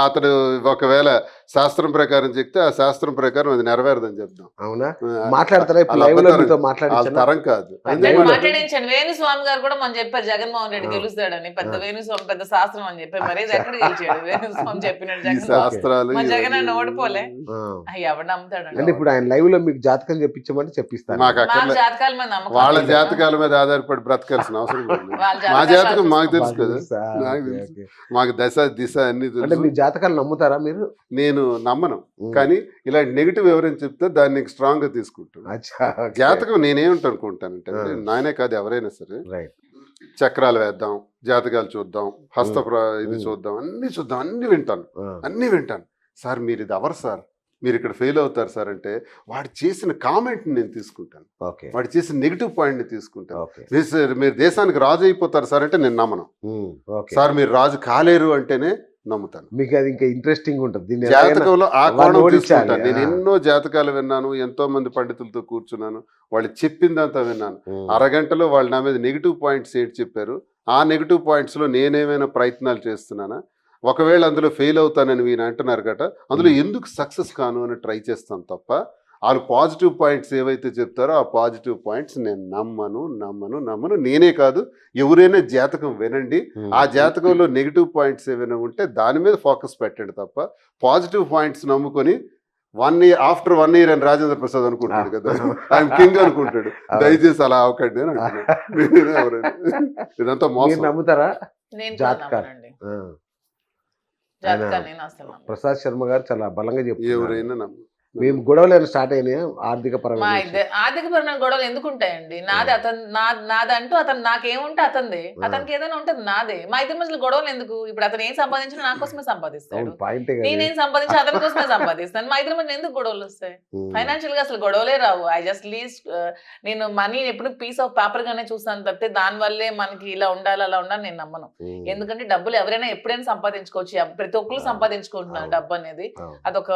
అతడు ఒకవేళ శాస్త్రం ప్రకారం చెప్తే ఆ శాస్త్రం ప్రకారం అది నెరవేరదని చెప్దాం. అవునా? మాట్లాడతారా? ఇప్పుడు అలా లైవ్ లో అబద్ధాలు- మీతో వాళ్ళ మాట్లాడించారా? తరం కాదు. నేను మాట్లాడించాను. వేణుస్వామి గారు కూడా మనం చెప్పారు జగన్మోహన్ రెడ్డి గెలుస్తాడని. పెద్ద వేణుస్వామి పెద్ద శాస్త్రం అని చెప్పి, మరి ఇది ఎక్కడ గెలిచాడు? వేణుస్వామి చెప్పినట్టు ఈ జగన్ శాస్త్రాలు మా జగన్ ఇవన్నీ- అన్న ఓడిపోలే. ఆ. ఎవడు నమ్ముతాడు? అంటే ఇప్పుడు ఆయన లైవ్ లో మీకు జాతకం చెప్పించమంటే చెప్పిస్తాను. మాకు మాకు అక్కర్లే. జాతకాల మీద నమ్మకం వాళ్ళ లేదు. జాతకాల మీద ఆధారపడి బ్రతకాల్సిన అవసరం లేదు. వాళ్ళ మా జాతకాలు జాతకం మాకు తెలుసు బాగా కదా. తెలుసా? నాకు ఓకే, తెలుసు. ఓకే. మాకు దశ దిశ అన్ని అంటే తెలుసు. మీ జాతకాలు నమ్ముతారా మీరు? నేను నమ్మను, కానీ ఇలాంటి నెగిటివ్ ఎవరైనా చెప్తే దాన్ని స్ట్రాంగ్ గా తీసుకుంటాను. అచ్చా, ఓకే. జాతకం నేనేమిటి అనుకుంటానంటే, ఆ. నాయనే కాదు ఎవరైనా సరే, రైట్. చక్రాలు వేద్దాం, జాతకాలు చూద్దాం, ఇది ఉమ్. చూద్దాం, అన్ని చూద్దాం, అన్ని వింటాను, ఆ. అన్ని వింటాను. సార్ మీరు ఇది అవరు సార్, మీరు ఇక్కడ ఫెయిల్ అవుతారు సార్ అంటే వాడు చేసిన కామెంట్ని నేను తీసుకుంటాను, ఓకే, వాడు చేసిన నెగిటివ్ పాయింట్ని తీసుకుంటాను. ఓకే. మీరు దేశానికి రాజు అయిపోతారు సార్ అంటే నేను నమ్మను. ఓకే. సార్ మీరు రాజు కాలేరు అంటేనే నమ్ముతాను. మీకు అది ఇంకా ఇంట్రెస్టింగ్ ఉంటుంది. దీన్ని ఎలాగైనా జాతకంలో ఆ వాళ్ళని కోణం ఓడించాలి. తీసుకుంటాను. నేను ఆ. ఎన్నో జాతకాలు విన్నాను, ఎంతో మంది పండితులతో కూర్చున్నాను, వాళ్ళు చెప్పిందంతా విన్నాను. అరగంటలో వాళ్ళు నా మీద నెగిటివ్ పాయింట్స్ ఏంటి చెప్పారు, ఆ నెగిటివ్ పాయింట్స్లో నేనేమైనా ప్రయత్నాలు చేస్తున్నానా, ఒకవేళ అందులో ఫెయిల్ అవుతానని వీళ్ళు అంటున్నారు కదా, అందులో ఎందుకు సక్సెస్ కాను అని ట్రై చేస్తాను తప్ప వాళ్ళు పాజిటివ్ పాయింట్స్ ఏవైతే చెప్తారో ఆ పాజిటివ్ పాయింట్స్ నేను నమ్మను. నేనే కాదు, ఎవరైనా జాతకం వినండి, ఆ జాతకంలో నెగిటివ్ పాయింట్స్ ఏమైనా ఉంటే దాని మీద ఫోకస్ పెట్టండి తప్ప పాజిటివ్ పాయింట్స్ నమ్ముకొని 1 year ఆఫ్టర్ 1 year అని రాజేంద్ర ప్రసాద్ అనుకుంటాడు కదా, ఆయన కింగ్ అనుకుంటాడు. దయచేసి అలా అవ్వకండి అని అంటున్నాను. ఎవరైనా ఇదంతా మీరు మోసం. నమ్ముతారా? నేను కూడా జాతకాలు. నమ్మనండి. ఆ. జాతకాలు నేను అసలు నమ్మను. ప్రసాద్ శర్మ గారు చాలా బలంగా చెప్తున్నారు. ఎవరైనా నమ్ము. మేము గొడవలు స్టార్ట్ అయినాయి ఆర్థిక మా పరమైన ఇద్దరు ఆర్థిక పరమైన గొడవలు ఎందుకు ఉంటాయండి? నాది అతను నాదంటూ అతను నాకేముంటే అతనిదే, అతనికి ఏదైనా ఉంటుంది నాదే. మా ఇద్దరి మధ్యలో గొడవలు ఎందుకు? ఇప్పుడు అతను ఏం సంపాదించినా నా కోసమే సంపాదిస్తాడు, పాయింటే నేనేం సంపాదించి అతని కోసమే సంపాదిస్తాను. మా ఇద్దరి మధ్య ఎందుకు గొడవలు వస్తాయి? ఫైనాన్షియల్ గా అసలు గొడవలే రావు. ఐ జస్ట్ లీస్ట్ నేను మనీ ఎప్పుడు పీస్ ఆఫ్ పేపర్ గానే చూస్తాను తప్పితే దాని వల్లే మనకి ఇలా ఉండాలి అలా ఉండాలి నేను నమ్మను. ఎందుకంటే డబ్బులు ఎవరైనా ఎప్పుడైనా సంపాదించుకోవచ్చు, ప్రతి ఒక్కరు సంపాదించుకుంటున్నారు డబ్బు అనేది. అదొక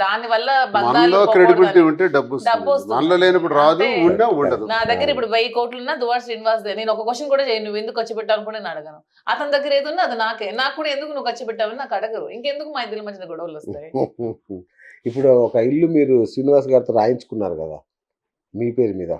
దాని వల్ల మనలో క్రెడిబిలిటీ ఉంటే డబ్బు డబ్బు వస్తుంది, మనలో లేనప్పుడు రాదు, అంటే ఉన్నా ఉండదు. నా దగ్గర ఇప్పుడు 1000 కోట్లు ఉన్నా దువార్ శ్రీనివాస్ నేను ఒక క్వశ్చన్ కూడా చేయను, నువ్వు ఎందుకు ఖర్చు పెట్టావు కూడా నేను అడగను. అతని దగ్గర ఏది ఉన్నా అది నాకే, నాకు కూడా ఎందుకు నువ్వు ఖర్చు పెట్టావని నాకు అడగరు. ఇంకెందుకు మా ఇద్దరి మధ్యన గొడవలు వస్తాయి? ఇప్పుడు ఒక ఇల్లు మీరు శ్రీనివాస్ గారితో రాయించుకున్నారు కదా మీ పేరు మీద,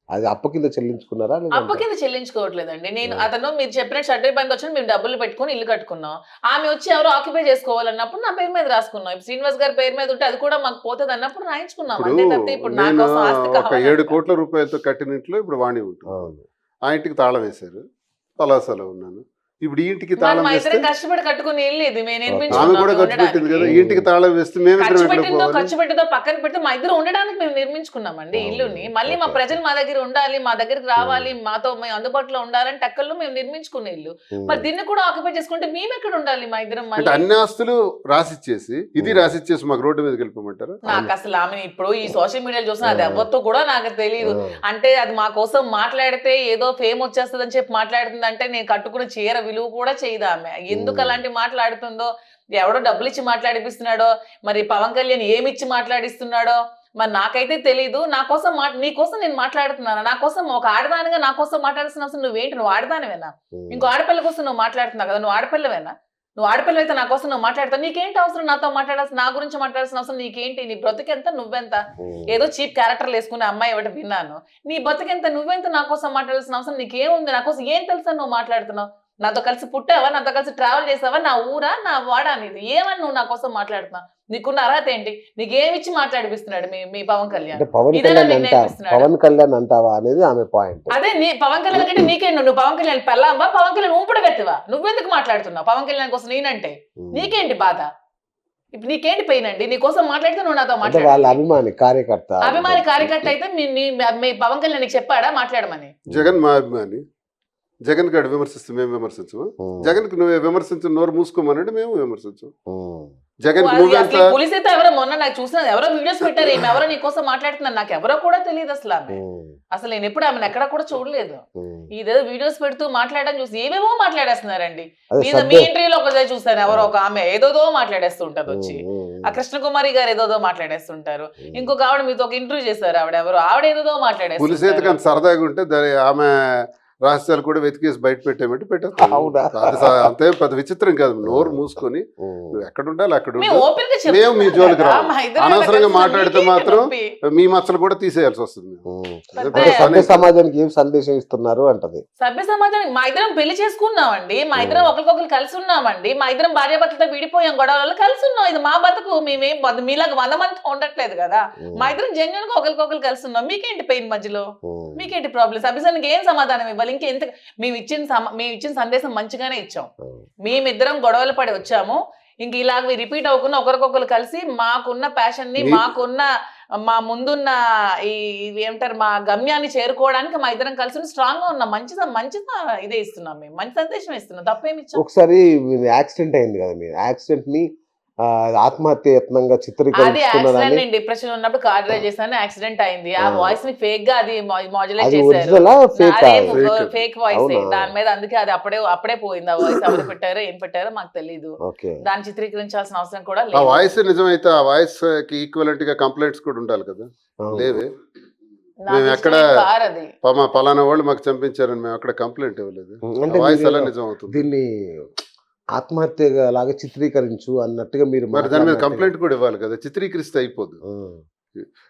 అది అప్పు కింద చెల్లించుకున్నారా? అప్పు కింద చెల్లించుకోవట్లేదండి నేను. అతను మీరు చెప్పిన షట్టర్ బ్యాంక్ వచ్చి మేము డబ్బులు పెట్టుకుని ఇల్లు కట్టుకున్నాం. ఆమె వచ్చి ఎవరో ఆక్యుపై చేసుకోవాలన్నప్పుడు నా పేరు మీద రాసుకున్నాం. ఇప్పుడు శ్రీనివాస్ గారి పేరు మీద ఉంటే అది కూడా మాకు పోతుంది అన్నప్పుడు రాయించుకున్నాం. అంతే తప్పితే ఇప్పుడు నా నేను కోసం ఆస్తి ఒక కావాలి 7 కోట్ల రూపాయలతో కట్టిన ఇంట్లో ఇప్పుడు వాణి ఉంటుంది. ఆ ఇంటికి తాళం వేశారు, పలాసలో ఉన్నాను. ఇప్పుడు ఈ ఇంటికి మరి తాళం మా వేస్తే ఇద్దరం కష్టపడి కట్టుకుని వెళ్ళేది మేము ఆమె నిర్మించుకున్నాం కూడా మేము ఖర్చు పెట్టింది కదా, ఉండడానికి. ఈ ఇంటికి తాళం వేస్తే మేమిద్దరం ఖర్చు ఎక్కడ పెట్టిందో పోవాలి? ఖర్చు పెట్టిందో పక్కన పెడితే మా ఇద్దరు ఉండడానికి మేము నిర్మించుకున్నామండి ఇల్లుని. మళ్ళీ మా ప్రజలు మా దగ్గర ఉండాలి, మా దగ్గరికి రావాలి, మాతో మేము అందుబాటులో ఉండాలని టక్కల్లో మేము నిర్మించుకునే ఇల్లు. మరి దీన్ని కూడా ఆక్యుపై చేసుకుంటే మేము ఎక్కడ ఉండాలి మా ఇద్దరం? అంటే మళ్ళీ అన్ని ఆస్తులు రాసిచ్చేసి ఇది రాసిచ్చేసి మాకు రోడ్డు మీదకి వెళ్ళిపోమంటారా? నాకు అసలు ఆమె ఇప్పుడు ఈ సోషల్ మీడియాలో చూసిన అది ఎవరితో కూడా నాకు తెలియదు. అంటే అది మా కోసం మాట్లాడితే ఏదో ఫేమ్ వచ్చేస్తుంది అని చెప్పి మాట్లాడుతుంది అంటే నేను కట్టుకున్న చీర విలువ కూడా చేయదు ఆమె. ఎందుకు అలాంటి మాట్లాడుతుందో, ఎవడో డబ్బులు ఇచ్చి మాట్లాడిపిస్తున్నాడో, మరి పవన్ కళ్యాణ్ ఏమిచ్చి మాట్లాడిస్తున్నాడో మరి నాకైతే తెలీదు. నా కోసం నీ కోసం నేను మాట్లాడుతున్నాను. నా కోసం ఒక ఆడదానిగా నా కోసం మాట్లాడాల్సిన అవసరం నువ్వేంటి? నువ్వు ఆడదానివేనా? ఇంకో ఆడపిల్ల కోసం నువ్వు మాట్లాడుతున్నావు కదా, నువ్వు ఆడపిల్లవేనా? నువ్వు ఆడపిల్ల అయితే నా కోసం నువ్వు మాట్లాడతావు. నీకేంటి అవసరం నాతో మాట్లాడాల్సిన, నా గురించి మాట్లాడాల్సిన అవసరం నీకేంటి? నీ బ్రతుకెంత నువ్వెంత? ఏదో చీప్ క్యారెక్టర్లు వేసుకునే అమ్మాయి ఒకటి విన్నాను. నీ బతుకెంత నువ్వెంత నా కోసం మాట్లాడాల్సిన అవసరం నీకేముంది? నా కోసం ఏం తెలుసా నువ్వు మాట్లాడుతున్నావు? నాతో కలిసి పుట్టావా? నాతో కలిసి ట్రావెల్ చేసావా? నా ఊరా నా వాడా అనేది? ఏమని నువ్వు నా కోసం మాట్లాడుతున్నావు? నీకున్న అర్హత ఏంటి? నీకేమిచ్చి మాట్లాడిపిస్తున్నాడు మీ పవన్ కళ్యాణ్? పవన్ కళ్యాణ్ అంటావా అనేది ఆమె పాయింట్. అదే పవన్ కళ్యాణ్ కంటే నీకేంటి? నువ్వు పవన్ కళ్యాణ్ పెళ్ళావా? పవన్ కళ్యాణ్ ఊపిడి గట్టివా? నువ్వెందుకు మాట్లాడుతున్నావు పవన్ కళ్యాణ్ కోసం? నేనంటే నీకేంటి బాధ? ఇప్పుడు నీకేంటి పెయిన్ అండి? నీ కోసం మాట్లాడితే నువ్వు నాతో మాట్లాడు. వాళ్ళ అభిమాని కార్యకర్త అయితే మీ పవన్ కళ్యాణ్ నీకు చెప్పాడా మాట్లాడమని? జగన్ మా అభిమాని. జగన్ గడు విమర్శిస్తూ మేము విమర్శించము. జగన్ కు నువ్వు విమర్శించు, నోరు మూసుకోమనంటే మేము విమర్శించు. జగన్ పోలీస్ అయితే ఎవరో మొన్న నాకు చూసిన ఎవరో వీడియోస్ పెట్టారు, ఈమె ఎవరో నీ కోసం మాట్లాడుతున్నారు. నాకు ఎవరో కూడా తెలియదు అసలు ఆమె. అసలు నేను ఎప్పుడు ఆమెను ఎక్కడ కూడా చూడలేదు. ఇదేదో వీడియోస్ పెడుతూ మాట్లాడడం చూసి ఏమేమో మాట్లాడేస్తున్నారండి. మీ ఇంటర్వ్యూలో ఒకసారి చూసాను, ఎవరో ఒక ఆమె ఏదోదో మాట్లాడేస్తుంటది వచ్చి. ఆ కృష్ణకుమారి గారు ఏదోదో మాట్లాడేస్తుంటారు. ఇంకొక ఆవిడ మీతో ఒక ఇంటర్వ్యూ చేశారు, ఆవిడ ఏదోదో మాట్లాడేస్తారు. సరదాగా ఉంటే ఆమె రహస్యాలు కూడా వెతికేసి బయట పెట్టేమంటే పెట్టేస్తాం. అంతే పెద్ద విచిత్రం కాదు. నోరు మూసుకొని నువ్వు ఎక్కడ ఉండాలి అక్కడ మేము మీ జోలికి రాము. అనవసరంగా మాట్లాడితే మాత్రం మీ మచ్చలు కూడా తీసేయాల్సి వస్తుంది. సభ్య సమాజానికి ఏం సందేశం ఇస్తున్నారు అంటది. సభ్య సమాజానికి మా ఇద్దరం పెళ్లి చేసుకున్నామండి, మా ఇద్దరం ఒకరికొకరు కలిసి ఉన్నామండి, మా ఇద్దరం భార్యాభర్తలతో విడిపోయాం, గొడవలలో కలిసి ఉన్నాం. ఇది మా బతుకు. మేమేం మీలాగా 100 మందితో ఉండట్లేదు కదా. మా ఇద్దరం జెన్యున్ గా ఒకరికొకరు కలిసి ఉన్నాం. మీకేంటి పెయిన్ మధ్యలో? మీకేంటి ప్రాబ్లం? సభ్యసానికి ఏం సమాధానం ఇవ్వాలి? ఇంకెంత మేము ఇచ్చిన సందేశం మంచిగానే ఇచ్చాం. మేమిద్దరం గొడవలు పడి వచ్చాము. ఇంక ఇలాగ రిపీట్ అవ్వకుండా ఒకరికొకరు కలిసి మాకున్న ప్యాషన్ ని, మాకున్న మా ముందున్న ఏమంటారు మా గమ్యాన్ని చేరుకోవడానికి మా ఇద్దరం కలిసి స్ట్రాంగ్ గా ఉన్నాం. మంచిగా ఇదే ఇస్తున్నాం, మేము మంచి సందేశం ఇస్తున్నాం. తప్పేమి ఇచ్చాం. ఒకసారి యాక్సిడెంట్ అయింది కదా, మీరు యాక్సిడెంట్ ని ఆత్మహత్య యత్నంగా చిత్రీకరించుకున్నారని. డిప్రెషన్ ఉన్నప్పుడు కార్ డ్రైవ్ చేశాను, యాక్సిడెంట్ అయింది. ఆ వాయిస్ ని ఫేక్ గా అది మాడ్యులేట్ చేశారు, ఫేక్ వాయిస్. దాని మీద అందుకే అది అప్పుడే పోయింది. ఆ వాయిస్ ఎవరు పెట్టారో ఏం పెట్టారో మాకు తెలీదు. దాన్ని చిత్రీకరించాల్సిన అవసరం కూడా లేదు. ఆ వాయిస్ నిజమైతే ఆ వాయిస్ కి ఈక్వలెంట్ గా కంప్లైంట్స్ కూడా ఉండాలి కదా. లేవే, మేము ఎక్కడ పలానా వాళ్ళు మాకు చంపించారని మేము అక్కడ కంప్లైంట్ ఇవ్వలేదు. వాయిస్ ఎలా నిజం అవుతుంది? దీన్ని ఆత్మహత్య లాగా చిత్రీకరించు అన్నట్టుగా మీరు మరి దాని మీద కంప్లైంట్ కూడా ఇవ్వాలి కదా. చిత్రీకరిస్తే అయిపోదు.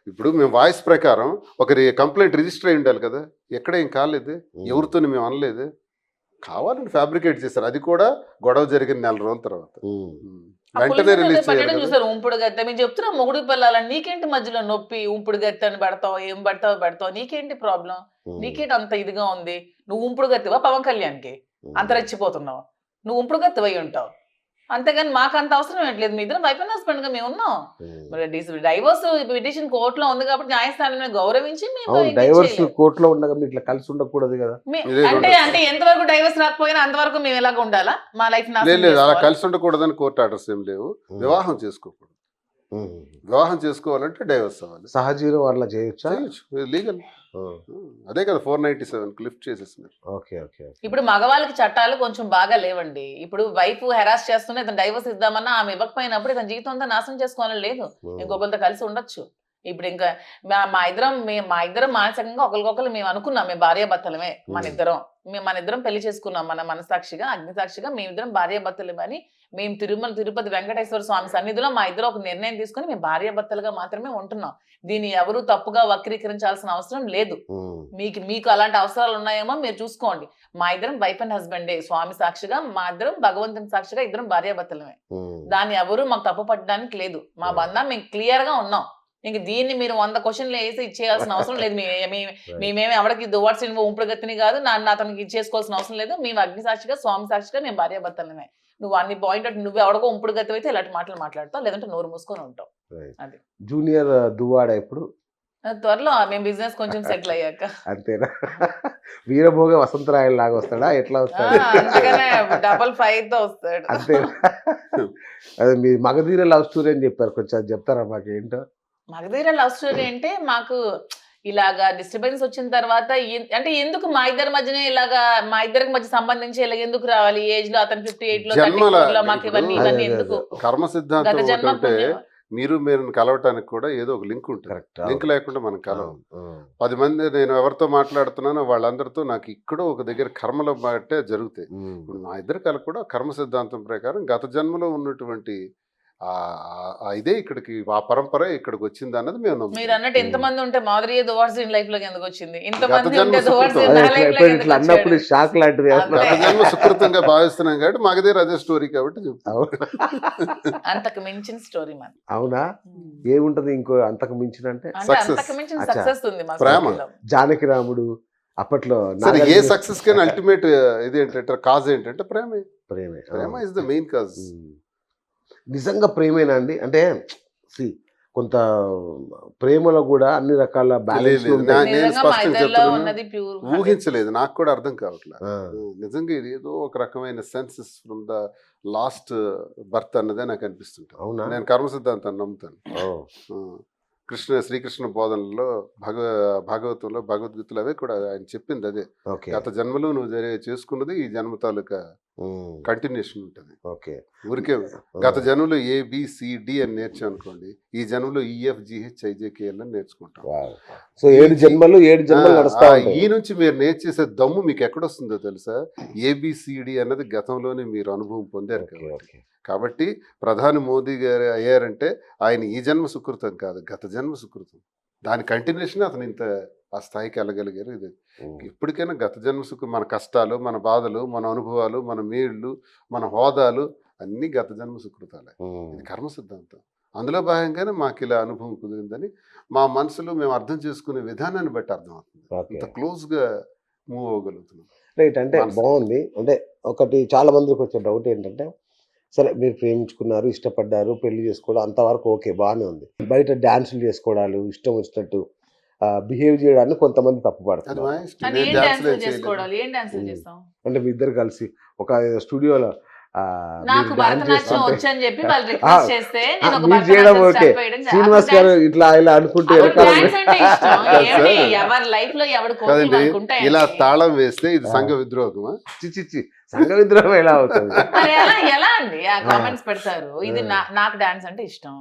ఇప్పుడు మేము వాయిస్ ప్రకారం ఒకరి కంప్లైంట్ రిజిస్టర్ అయి ఉండాలి కదా. ఎక్కడ ఏం కాలేదు, ఎవరితో మేము అనలేదు. కావాలని ఫ్యాబ్రికేట్ చేశారు. అది కూడా గొడవ జరిగిన 4 రోజుల తర్వాత వెంటనే రిలీజ్ చూసారు. ఉంపుడు గత్త మేము చెప్తున్నాం, మొగుడు పిల్లలని నీకేంటి మధ్యలో నొప్పి? ఉంపుడు గత్తని పెడతావు, ఏం పెడతావు, నీకేంటి ప్రాబ్లం? నీకేంటి అంత ఇదిగా ఉంది? నువ్వు ఉంపుడు గత్తివా పవన్ కళ్యాణ్కి? అంత రెచ్చిపోతున్నావు. నువ్వు ఉంపుడు గత్తవై ఉంటావు. అంతేగాని మాకు అంత అవసరం ఏంట్లేదు. మీ ఇద్దరం వైఫ్ అండ్ హస్బెండ్ గా మేము ఉన్నాం. మరి డైవర్స్ పిటిషన్ కోర్టులో ఉంది కాబట్టి న్యాయస్థానం గౌరవించి డైవర్స్ కోర్టులో ఉండగా మీరు ఇట్లా కలిసి ఉండకూడదు కదా. అంటే ఎంతవరకు డైవర్స్ రాకపోయినా అంతవరకు మేము ఎలాగ ఉండాలా? మా లైఫ్ అలా కలిసి ఉండకూడదని కోర్టు ఆర్డర్స్ ఏం లేవు. వివాహం చేసుకోకూడదు. వివాహం చేసుకోవాలంటే డైవర్స్ అవ్వాలి. సహజీవనం అట్లా చేయొచ్చు, లీగల్. అదే కదా 497 లిఫ్ట్ చేసేస్తున్నారు. ఇప్పుడు మగవాళ్ళకి చట్టాలు కొంచెం బాగా లేవండి. ఇప్పుడు వైఫ్ హెరాస్ చేస్తున్నా ఇతను డైవర్స్ ఇద్దామన్నా ఆమె ఇవ్వకపోయినప్పుడు ఇతను జీవితం అంతా నాశనం చేసుకోవాలని లేదు. ఇంకొకరితో కలిసి ఉండొచ్చు. ఇప్పుడు ఇంకా మా ఇద్దరం మానసికంగా ఒకరికొకరు మేము అనుకున్నాం, మేము భార్యాభర్తలమే. మన ఇద్దరం పెళ్లి చేసుకున్నాం. మన మనసాక్షిగా అగ్నిసాక్షిగా మేమిద్దరం భార్యాభర్తలమే అని మేము తిరుపతి వెంకటేశ్వర స్వామి సన్నిధిలో మా ఇద్దరు ఒక నిర్ణయం తీసుకుని మేము భార్యాభర్తలుగా మాత్రమే ఉంటున్నాం. దీన్ని ఎవరు తప్పుగా వక్రీకరించాల్సిన అవసరం లేదు. మీకు అలాంటి అవసరాలు ఉన్నాయేమో మీరు చూసుకోండి. మా ఇద్దరం వైఫ్ అండ్ హస్బెండే. స్వామి సాక్షిగా మా ఇద్దరం, భగవంతుని సాక్షిగా ఇద్దరం భార్యాభర్తలమే. దాన్ని ఎవరు మాకు తప్పు పట్టడానికి లేదు. మా బంధం మేము క్లియర్ గా ఉన్నాం. ఇంక దీన్ని మీరు 100 క్వశ్చన్లు వేసి ఇచ్చేయాల్సిన అవసరం లేదు. మేమేమి ఎవరికి దువ్వాడు సినిమా ఉంపుడు గతిని కాదు, అతనికి ఇచ్చేసుకోవాల్సిన అవసరం లేదు. మేము అగ్ని సాక్షిగా స్వామి సాక్షిగా మేము భార్యాభర్తలమే. నువ్వు అన్ని పాయింట్ నువ్వు ఎవరికో ఉంపుడు గతి అయితే ఇలాంటి మాటలు మాట్లాడతావు, లేదంటే నోరు మూసుకొని ఉంటావు. అది జూనియర్ దువ్వాడ ఎప్పుడు? త్వరలో మేము బిజినెస్ కొంచెం సెటిల్ అయ్యాక. అంతేనా? వీరభోగ వసంతరాయల లాగా వస్తాడా, ఎట్లా వస్తాడు? అందుకనే 555 తో వస్తాడు. అంతేనా? అదే మీ మగధీర లవ్ స్టోరీ అని చెప్పారు, కొంచెం అది చెప్తారా మాకు ఏంటో? మగధీర లవ్ స్టోరీ అంటే మాకు ఇలాగా డిస్టర్బెన్స్ వచ్చిన తర్వాత అంటే ఎందుకు మా ఇద్దరి మధ్యనే ఇలాగా మా ఇద్దరికి మధ్య సంబంధించి ఇలా ఎందుకు రావాలి? ఏజ్ లో అతను 58 లో 34 లో మాకు ఇవన్నీ ఎందుకు? కర్మ సిద్ధాంతం అంటే మీరు కలవటానికి కూడా ఏదో ఒక లింక్ ఉంటుంది. కరెక్ట్. లింక్ లేకుండా మనం కలవం. 10 మంది నేను ఎవరితో మాట్లాడుతున్నానో వాళ్ళందరితో నాకు ఇక్కడ ఒక దగ్గర కర్మలో బట్టే జరుగుతాయి. ఇప్పుడు మా ఇద్దరు కల కూడా కర్మ సిద్ధాంతం ప్రకారం గత జన్మలో ఉన్నటువంటి ఇదే ఇక్కడికి ఆ పరంపర ఇక్కడికి వచ్చింది అన్నది మేము నమ్ముతాం. మీరు అన్నట్టు ఎంతమంది ఉంటే మాధురి దువార్స్ లైఫ్ లోకి ఎందుకు వచ్చింది? గత ఇంతమంది జన్మ ఉంటే దువార్స్ సుకృతం. నా లైఫ్ లోకి ఎందుకు అన్నప్పుడు వచ్చాడు? షాక్ లాంటిది ఏమన్నా? గత జన్మ సుకృతంగా భావిస్తున్నాం కాబట్టి మగధీర అదే స్టోరీ కాబట్టి చెప్తాం. అంతకు మించిన స్టోరీ మన. అవునా? ఏముంటది ఇంకో అంతకు మించిన అంటే? అంటే Success. అంతకు మించిన అచ్చా. సక్సెస్ ఉంది మా ప్రేమ. story లో. జానకి రాముడు అప్పట్లో సరే, ఏ నాగార్జున- సక్సెస్ కైనా అల్టిమేట్ ఇది ఏంటంటే కాజ్ ఏంటంటే ప్రేమే. ప్రేమే. ప్రేమ ఇస్ ద మెయిన్ కాజ్. నిజంగా ప్రేమేనా అండి? అంటే కొంత ప్రేమలో కూడా అన్ని రకాల బ్యాలెన్స్ లేదు, ఉంటాయి. నేను నిజంగా మా స్పష్టంగా ఇద్దరిలో చెప్తున్నాను. ఉన్నది ప్యూర్ ఊహించలేదు, నాకు కూడా అర్థం కావట్లేదు. ఆ, నిజంగా ఇది ఏదో ఒక రకమైన senses from the last birth అన్నదే నాకు అనిపిస్తుంటాను. అవునా? నేను కర్మ సిద్ధాంతాన్ని నమ్ముతాను. ఓ, శ్రీకృష్ణ బోధనలో భాగవతంలో భగవద్గీతలో అవే కూడా ఆయన చెప్పింది అదే. ఓకే. గత జన్మలో నువ్వు చేసుకున్నది ఈ జన్మ తాలూకా కంటిన్యూషన్ ఉంటుంది. ఓకే. ఊరికే గత జన్మలో ABCD అని నేర్చాం అనుకోండి, ఈ జన్మలో EFGHIJKL అని నేర్చుకుంటాం. వావ్. సో 7 జన్మలు నడుస్తా ఈ ఉంటాయి. నుంచి మీరు నేర్చేసే దమ్ము మీకు ఎక్కడొస్తుందో తెలుసా? ABCD అన్నది గతంలోనే మీరు అనుభవం పొందారు ఓకే, కాబట్టి. ఓకే. కాబట్టి ప్రధాని మోదీ గారు అయ్యారంటే ఆయన ఈ జన్మ సుకృతం కాదు, గత జన్మ సుకృతం. దాని కంటిన్యూషన్ అతను ఇంత ఆ స్థాయికి వెళ్ళగలిగారు. ఇది ఎప్పటికైనా గత జన్మ సుఖం, మన కష్టాలు, మన బాధలు, మన అనుభవాలు, మన మేళ్ళు, మన హోదాలు అన్నీ గత జన్మ సుకృతాలే. ఇది కర్మ సిద్ధాంతం. అందులో భాగంగానే మాకు ఇలా అనుభవం కుదిరిందని మా మనసులో మేము అర్థం చేసుకునే విధానాన్ని బట్టి అర్థమవుతుంది. ఓకే. ఇంత క్లోజ్గా మూవ్ అవ్వగలుగుతున్నాం. రైట్. అంటే మనసు. బాగుంది. అంటే ఒకటి చాలా మందికి వచ్చే డౌట్ ఏంటంటే, సరే మీరు ప్రేమించుకున్నారు, ఇష్టపడ్డారు, పెళ్లి చేసుకోవడం అంతవరకు ఓకే, బాగానే ఉంది. బయట డాన్సులు చేసుకోవడాలు, ఇష్టం వచ్చినట్టు బిహేవ్ చేయడాన్ని కొంతమంది తప్పు అది పడుతున్నారు. మా ఇష్టం. కానీ నేను ఏం డాన్స్లే డాన్సులు చేయలేదు. చేసుకోవడాలి? ఏం డాన్సులు చేస్తాం? అంటే మీ ఇద్దరు కలిసి ఒక స్టూడియోలో నాకు భరతనాట్యం వచ్చని చెప్పి వాళ్ళు రిక్వెస్ట్ చేస్తే నేను ఒక మీరు చేయడం భరతనాట్యం ఓకే. స్టెప్ వేయడం శ్రీనివాస్ గారు ఇట్లా ఇలా అనుకుంటే వెనకాల డాన్స్ అంటే ఇష్టం. ఏమిటి సార్. ఎవరి లైఫ్ లో ఎవరి కోరికలు కాదండి, వాళ్ళకు ఉంటాయండి. ఇలా తాళం వేస్తే ఇది సంఘ విద్రోహమా? చిచ్చి సంఘ విద్రోహం ఎలా అవుతుంది? మరి ఎలా అండి ఆ కామెంట్స్ పెడతారు? ఇది నాకు డాన్స్ అంటే ఇష్టం,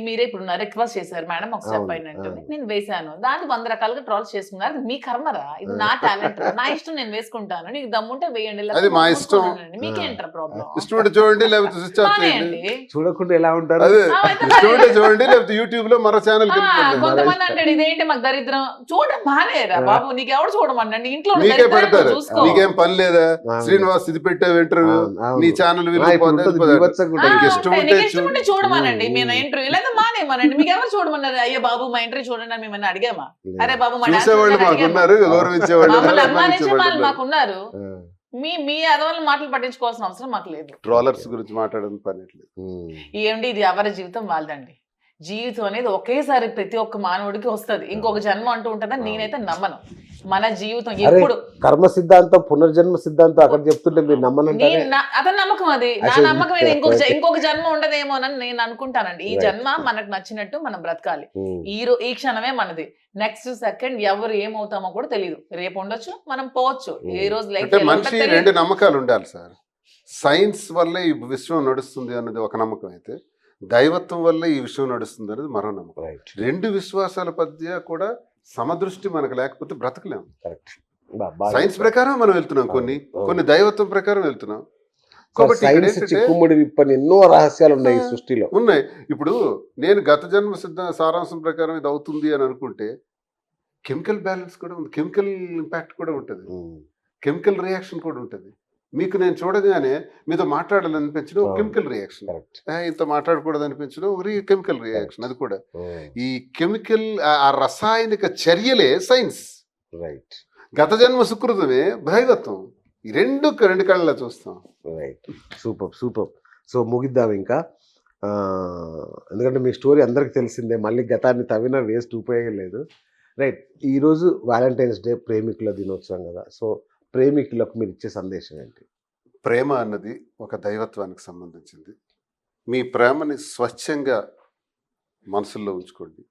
మీరే ఇప్పుడు రిక్వెస్ట్ చేశారు మేడం ఒక స్టెప్ అవును, అయినట్టు అవును. నేను వేశాను, దాన్ని 100 రకాలుగా ట్రాల్స్ చేసుకున్నారు. అది మీ కర్మరా, ఇది నా టాలెంట్, నా ఇష్టం, నేను వేసుకుంటాను, నీకు దమ్ముంటే వేయండి, లేకపోతే అది మా ఇష్టం. మూసుకొని మీకేంటారు ప్రాబ్లం? ఇష్టపడి చూడండి, లేకపోతే స్విచ్ ఆఫ్ చేయండి. మానేయండి. చూడకుండా ఎలా ఉంటారు? అదే అయితే ఇష్టపడి చూడండి, లేకపోతే యూట్యూబ్ లో మరో ఛానల్ కొంతమంది అంటాడు ఇదేంటి మాకు దరిద్రం, చూడడం మానేరా బాబు, నీకెవడు చూడమన్నాడు? ఇంట్లో ఉన్న మీకే దరిద్రాన్ని పెడతారు. చూసుకో. మీకేం పని లేదా? అవును. శ్రీనివాస్ ఇది పెట్టావు ఇంటర్వ్యూ, అవును, అవును. నీ ఛానల్ ఇప్పుడు ఉంటుంది, బీభత్సంగా ఉంటుంది. నీకు ఇష్టం ఉంటే నీకు ఇష్టం ఉంటే చూడమనండి, చూడు. మేము ఇంటర్వ్యూ లేదా మానేమనండి. మీకు ఎవరు చూడమన్నారు? అయ్యో బాబు మా ఇంటర్వ్యూ చూడండి అని మేము అడిగామా? అరే బాబు మా డాన్స్ చూసేవాళ్ళు చూడండి అని మాకున్నారు, అడిగామా? గౌరవించేవాళ్ళు మమ్మల్ని ఉన్నారు, అభిమానించే వాళ్ళు అభిమానించేవాళ్ళు మాకున్నారు. ఆ, మీ అదవాళ్ళ మాటలు పట్టించుకోవాల్సిన అవసరం మాకు లేదు. ట్రోలర్స్ గురించి మాట్లాడడం పని లేదు. ఉమ్. ఏమండి ఇది ఎవరి జీవితం వాళ్ళదండి. జీవితం అనేది ఒకేసారి ప్రతి ఒక్క మానవుడికి వస్తుంది, ఇంకొక జన్మ అంటూ ఉంటుందని నేనైతే నమ్మను. మన జీవితం అరే, ఎప్పుడు కర్మ సిద్ధాంతం, పునర్జన్మ సిద్ధాంతం అక్కడ చెప్తుంటే మీరు నమ్మనంటే అతని నమ్మకం అది, నా అసలు నమ్మకం ఇది. ఓకే. ఇంకొక జన్మ ఉండదేమో అని నేను అనుకుంటానండి. ఈ Right. జన్మ మనకు నచ్చినట్టు మనం బ్రతకాలి. ఈ క్షణమే మనది. నెక్స్ట్ సెకండ్ ఎవరు ఏమవుతామో కూడా తెలియదు. రేపు ఉండొచ్చు, మనం పోవచ్చు. ఏ రోజు లైఫ్ అంటే మనిషి 2 నమ్మకాలు ఉండాలి సార్. సైన్స్ వల్లే ఈ విశ్వం నడుస్తుంది అన్నది ఒక నమ్మకం అయితే, దైవత్వం వల్లే ఈ విశ్వం నడుస్తుంది అనేది మరో నమ్మకం. రైట్. 2 విశ్వాసాల మధ్య కూడా సమదృష్టి మనకు లేకపోతే బ్రతకలేము. కరెక్ట్. సైన్స్ ప్రకారం మనం వెళ్తున్నాం, కొన్ని దైవత్వం ప్రకారం వెళ్తున్నాం. కాబట్టి ఇక్కడ సైన్స్ ఏంటంటే చిక్కుముడి విప్పని ఎన్నో రహస్యాలు ఉన్నాయి ఈ సృష్టిలో. ఉన్నాయి. ఇప్పుడు నేను గత జన్మ సారాంశం ప్రకారం ఇది అవుతుంది అని అనుకుంటే కెమికల్ బ్యాలెన్స్ కూడా ఉంది, కెమికల్ ఇంపాక్ట్ కూడా ఉంటుంది, కెమికల్ రియాక్షన్ కూడా ఉంటుంది. మీకు నేను చూడగానే మీతో మాట్లాడాలనిపించడం అవును. Chemical reaction, correct. ఇంత మాట్లాడకూడదు అనిపించడం కెమికల్ రియాక్షన్. అది కూడా ఈ కెమికల్ ఆ రసాయనిక చర్యలే సైన్స్. రైట్. గత జన్మ సుకృతమే భైరత్వం. ఈ రెండు కళ్ళలో చూస్తాం. రైట్. Super super. సో ముగిద్దాం ఇంకా. ఎందుకంటే మీ స్టోరీ అందరికి తెలిసిందే, మళ్ళీ గతాన్ని తవ్వినా వేస్ట్, ఉపయోగం లేదు. రైట్. ఈరోజు వ్యాలంటైన్స్ డే, ప్రేమికుల దినోత్సవం కదా. సో ప్రేమికులకు మీరు ఇచ్చే సందేశం ఏంటి? ప్రేమ అన్నది ఒక దైవత్వానికి సంబంధించింది. మీ ప్రేమని స్వచ్ఛంగా మనసుల్లో ఉంచుకోండి.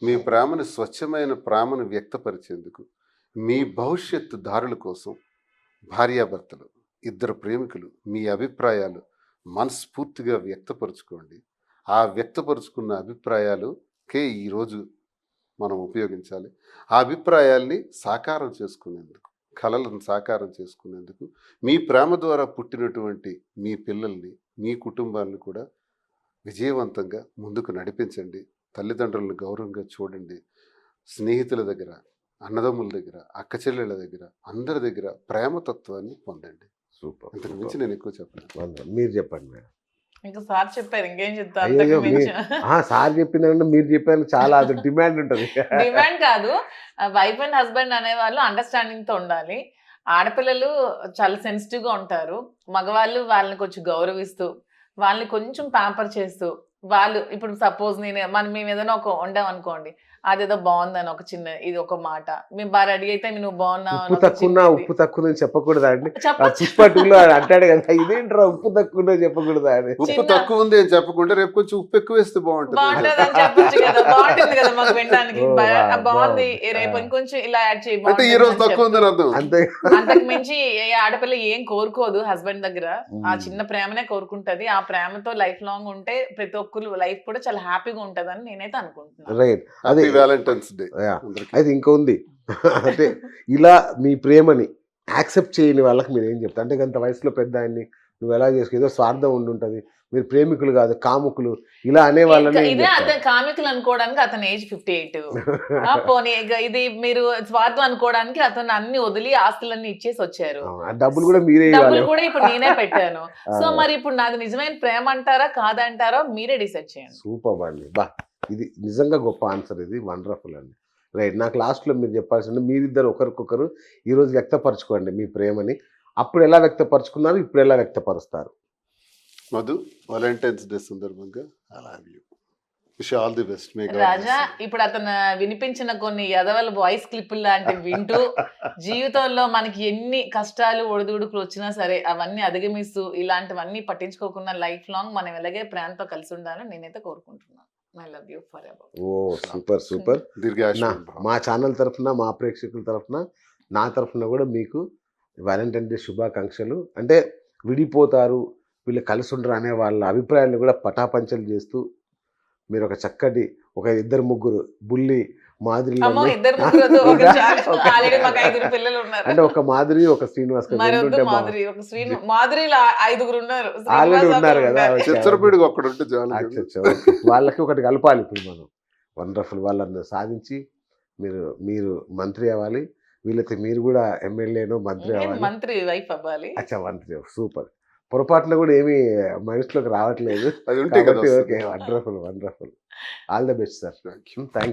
మీ ప్రేమని స్వచ్ఛమైన ప్రేమను వ్యక్తపరిచేందుకు, మీ భవిష్యత్తు దారుల కోసం భార్యాభర్తలు, ఇద్దరు ప్రేమికులు మీ అభిప్రాయాలు మనస్ఫూర్తిగా వ్యక్తపరుచుకోండి. ఆ వ్యక్తపరుచుకున్న అభిప్రాయాలుకే ఈరోజు మనం ఉపయోగించాలి. ఆ అభిప్రాయాల్ని సాకారం చేసుకునేందుకు, కలలను సాకారం చేసుకునేందుకు, మీ ప్రేమ ద్వారా పుట్టినటువంటి మీ పిల్లల్ని, మీ కుటుంబాలను కూడా విజయవంతంగా ముందుకు నడిపించండి. తల్లిదండ్రులను గౌరవంగా చూడండి. స్నేహితుల దగ్గర, అన్నదమ్ముల దగ్గర, అక్క చెల్లెళ్ళ దగ్గర, అందరి దగ్గర ప్రేమతత్వాన్ని పొందండి. సూపర్. ఇంతకు మించి నేను ఎక్కువ చెప్పను. మీరు చెప్పండి మేడం. ఇంకా సార్ చెప్పారు, ఇంకేం చెప్తా. అయ్యో సార్ చెప్పిందంటే మీరు చెప్పారు, చాలా అది డిమాండ్ ఉంటుంది. డిమాండ్ కాదు, వైఫ్ అండ్ హస్బెండ్ అనే వాళ్ళు అండర్స్టాండింగ్ తో ఉండాలి. ఆడపిల్లలు చాలా సెన్సిటివ్ గా ఉంటారు, మగవాళ్ళు వాళ్ళని కొంచెం గౌరవిస్తూ, వాళ్ళని కొంచెం ప్యాంపర్ చేస్తూ, వాళ్ళు ఇప్పుడు సపోజ్ మేము ఏదైనా ఒక వండాం అనుకోండి, అదేదో బాగుందని ఒక చిన్న ఇది ఒక మాట, మేము బాగా రెడీ అయితే నువ్వు బాగున్నావు ఉప్పు తక్కువ చెప్పకూడదా అండి? చెప్పచ్చు. పుష్ప 2లో అంటాడు కదా, ఇదేంట్రా ఉప్పు తక్కువ చెప్పకూడదా అని. ఉప్పు తక్కువ ఉంది అని చెప్పకుండా రేపు కొంచెం ఉప్పు ఎక్కువ వేస్తే బాగుంటుంది. బాగుంటుంది అని చెప్పొచ్చు కదా, బాగుంటుంది కదా మాకు వినడానికి. ఓ, బాగుంది, బాగుంది. రేపు ఇంకొంచెం ఇలా యాడ్ చేయి, అంటే ఈ రోజు తక్కువ ఉందని అర్థం. అంతే. అంతకు మించి ఏ ఆడపిల్ల ఏం కోరుకోదు హస్బెండ్ దగ్గర, ఆ చిన్న ప్రేమనే కోరుకుంటది. ఆ ప్రేమతో లైఫ్ లాంగ్ ఉంటే ప్రతి ఒక్కరు లైఫ్ కూడా చాలా హ్యాపీగా ఉంటదని నేనైతే అనుకుంటున్నాను. రైట్. అదే వ్యాలంటైన్స్ డే. అయితే ఇంకా ఉంది. అంటే ఇలా మీ ప్రేమని యాక్సెప్ట్ చేయని వాళ్ళకి మీరు ఏం చెప్తారు? అంటే గంత వయసులో పెద్ద ఆయన్ని నువ్వు ఎలా చేసుకో, ఏదో స్వార్థం ఉండుంటది, మీరు ప్రేమికులు కాదు కాముకులు, ఇలా అనే వాళ్ళని ఇదే అతను కామికులు అనుకోవడానికి అతని ఏజ్ 58. పోనీ ఇది మీరు స్వార్థం అనుకోవడానికి అతను అన్ని వదిలి ఆస్తులన్నీ ఇచ్చేసి వచ్చారు. డబ్బులు కూడా మీరే డబ్బులు కూడా ఇప్పుడు నేనే పెట్టాను. సో మరి ఇప్పుడు నాది నిజమైన ప్రేమ అంటారా కాదంటారో మీరే డిసైడ్ చేయండి. సూపర్ అండి. బా, ఇది నిజంగా గొప్ప ఆన్సర్, ఇది వండర్ఫుల్ అండి. రైట్. నాకు లాస్ట్లో మీరు చెప్పాల్సింది, మీరిద్దరు ఒకరికొకరు ఈరోజు వ్యక్తపరచుకోండి మీ ప్రేమని. అప్పుడు ఎలా వ్యక్తపరచుకున్నారు, ఇప్పుడు ఎలా వ్యక్తపరుస్తారు? మధు, వాలంటైన్స్ డే సందర్భంగా I love you, wish all the best. Raja, ఇప్పుడు అతను వినిపించిన కొన్ని యదవల వాయిస్ క్లిప్పులు లాంటివి వింటూ జీవితంలో మనకి ఎన్ని కష్టాలు ఒడిదుడుకులు వచ్చినా సరే అవన్నీ అధిగమిస్తూ ఇలాంటివన్నీ పట్టించుకోకుండా లైఫ్ లాంగ్ మనం ఎలాగే ప్రేమతో కలిసి ఉండాలని నేనైతే కోరుకుంటున్నాను. I love you forever. ఓ సూపర్ సూపర్. మా ఛానల్ తరఫున, మా ప్రేక్షకుల తరఫున, నా తరఫున కూడా మీకు వ్యాలంటైన్ డే శుభాకాంక్షలు. అంటే విడిపోతారు, వీళ్ళు కలిసి ఉండరు అనే వాళ్ళ అభిప్రాయాలను కూడా పటాపంచలు చేస్తూ మీరు ఒక చక్కటి ఒక ఇద్దరు ముగ్గురు బుల్లి మాదిరి, అంటే ఒక మాదిరి ఒక శ్రీనివాస్ ఆల్రెడీ ఉన్నారు కదా, ఒకడు వాళ్ళకి ఒకటి కలపాలి ఇప్పుడు మనం. వండర్ఫుల్. వాళ్ళని సాధించి మీరు మంత్రి అవ్వాలి, వీళ్ళైతే మీరు కూడా ఎమ్మెల్యేనో మంత్రి అవ్వాలి. మంత్రి వైఫ్ అవ్వాలి. అచ్చా, మంత్రి. సూపర్. పొరపాటున కూడా ఏమీ మనసులోకి రావట్లేదు. అది ఉంటే కదా. Okay, wonderful wonderful. All the best sir. Thank you.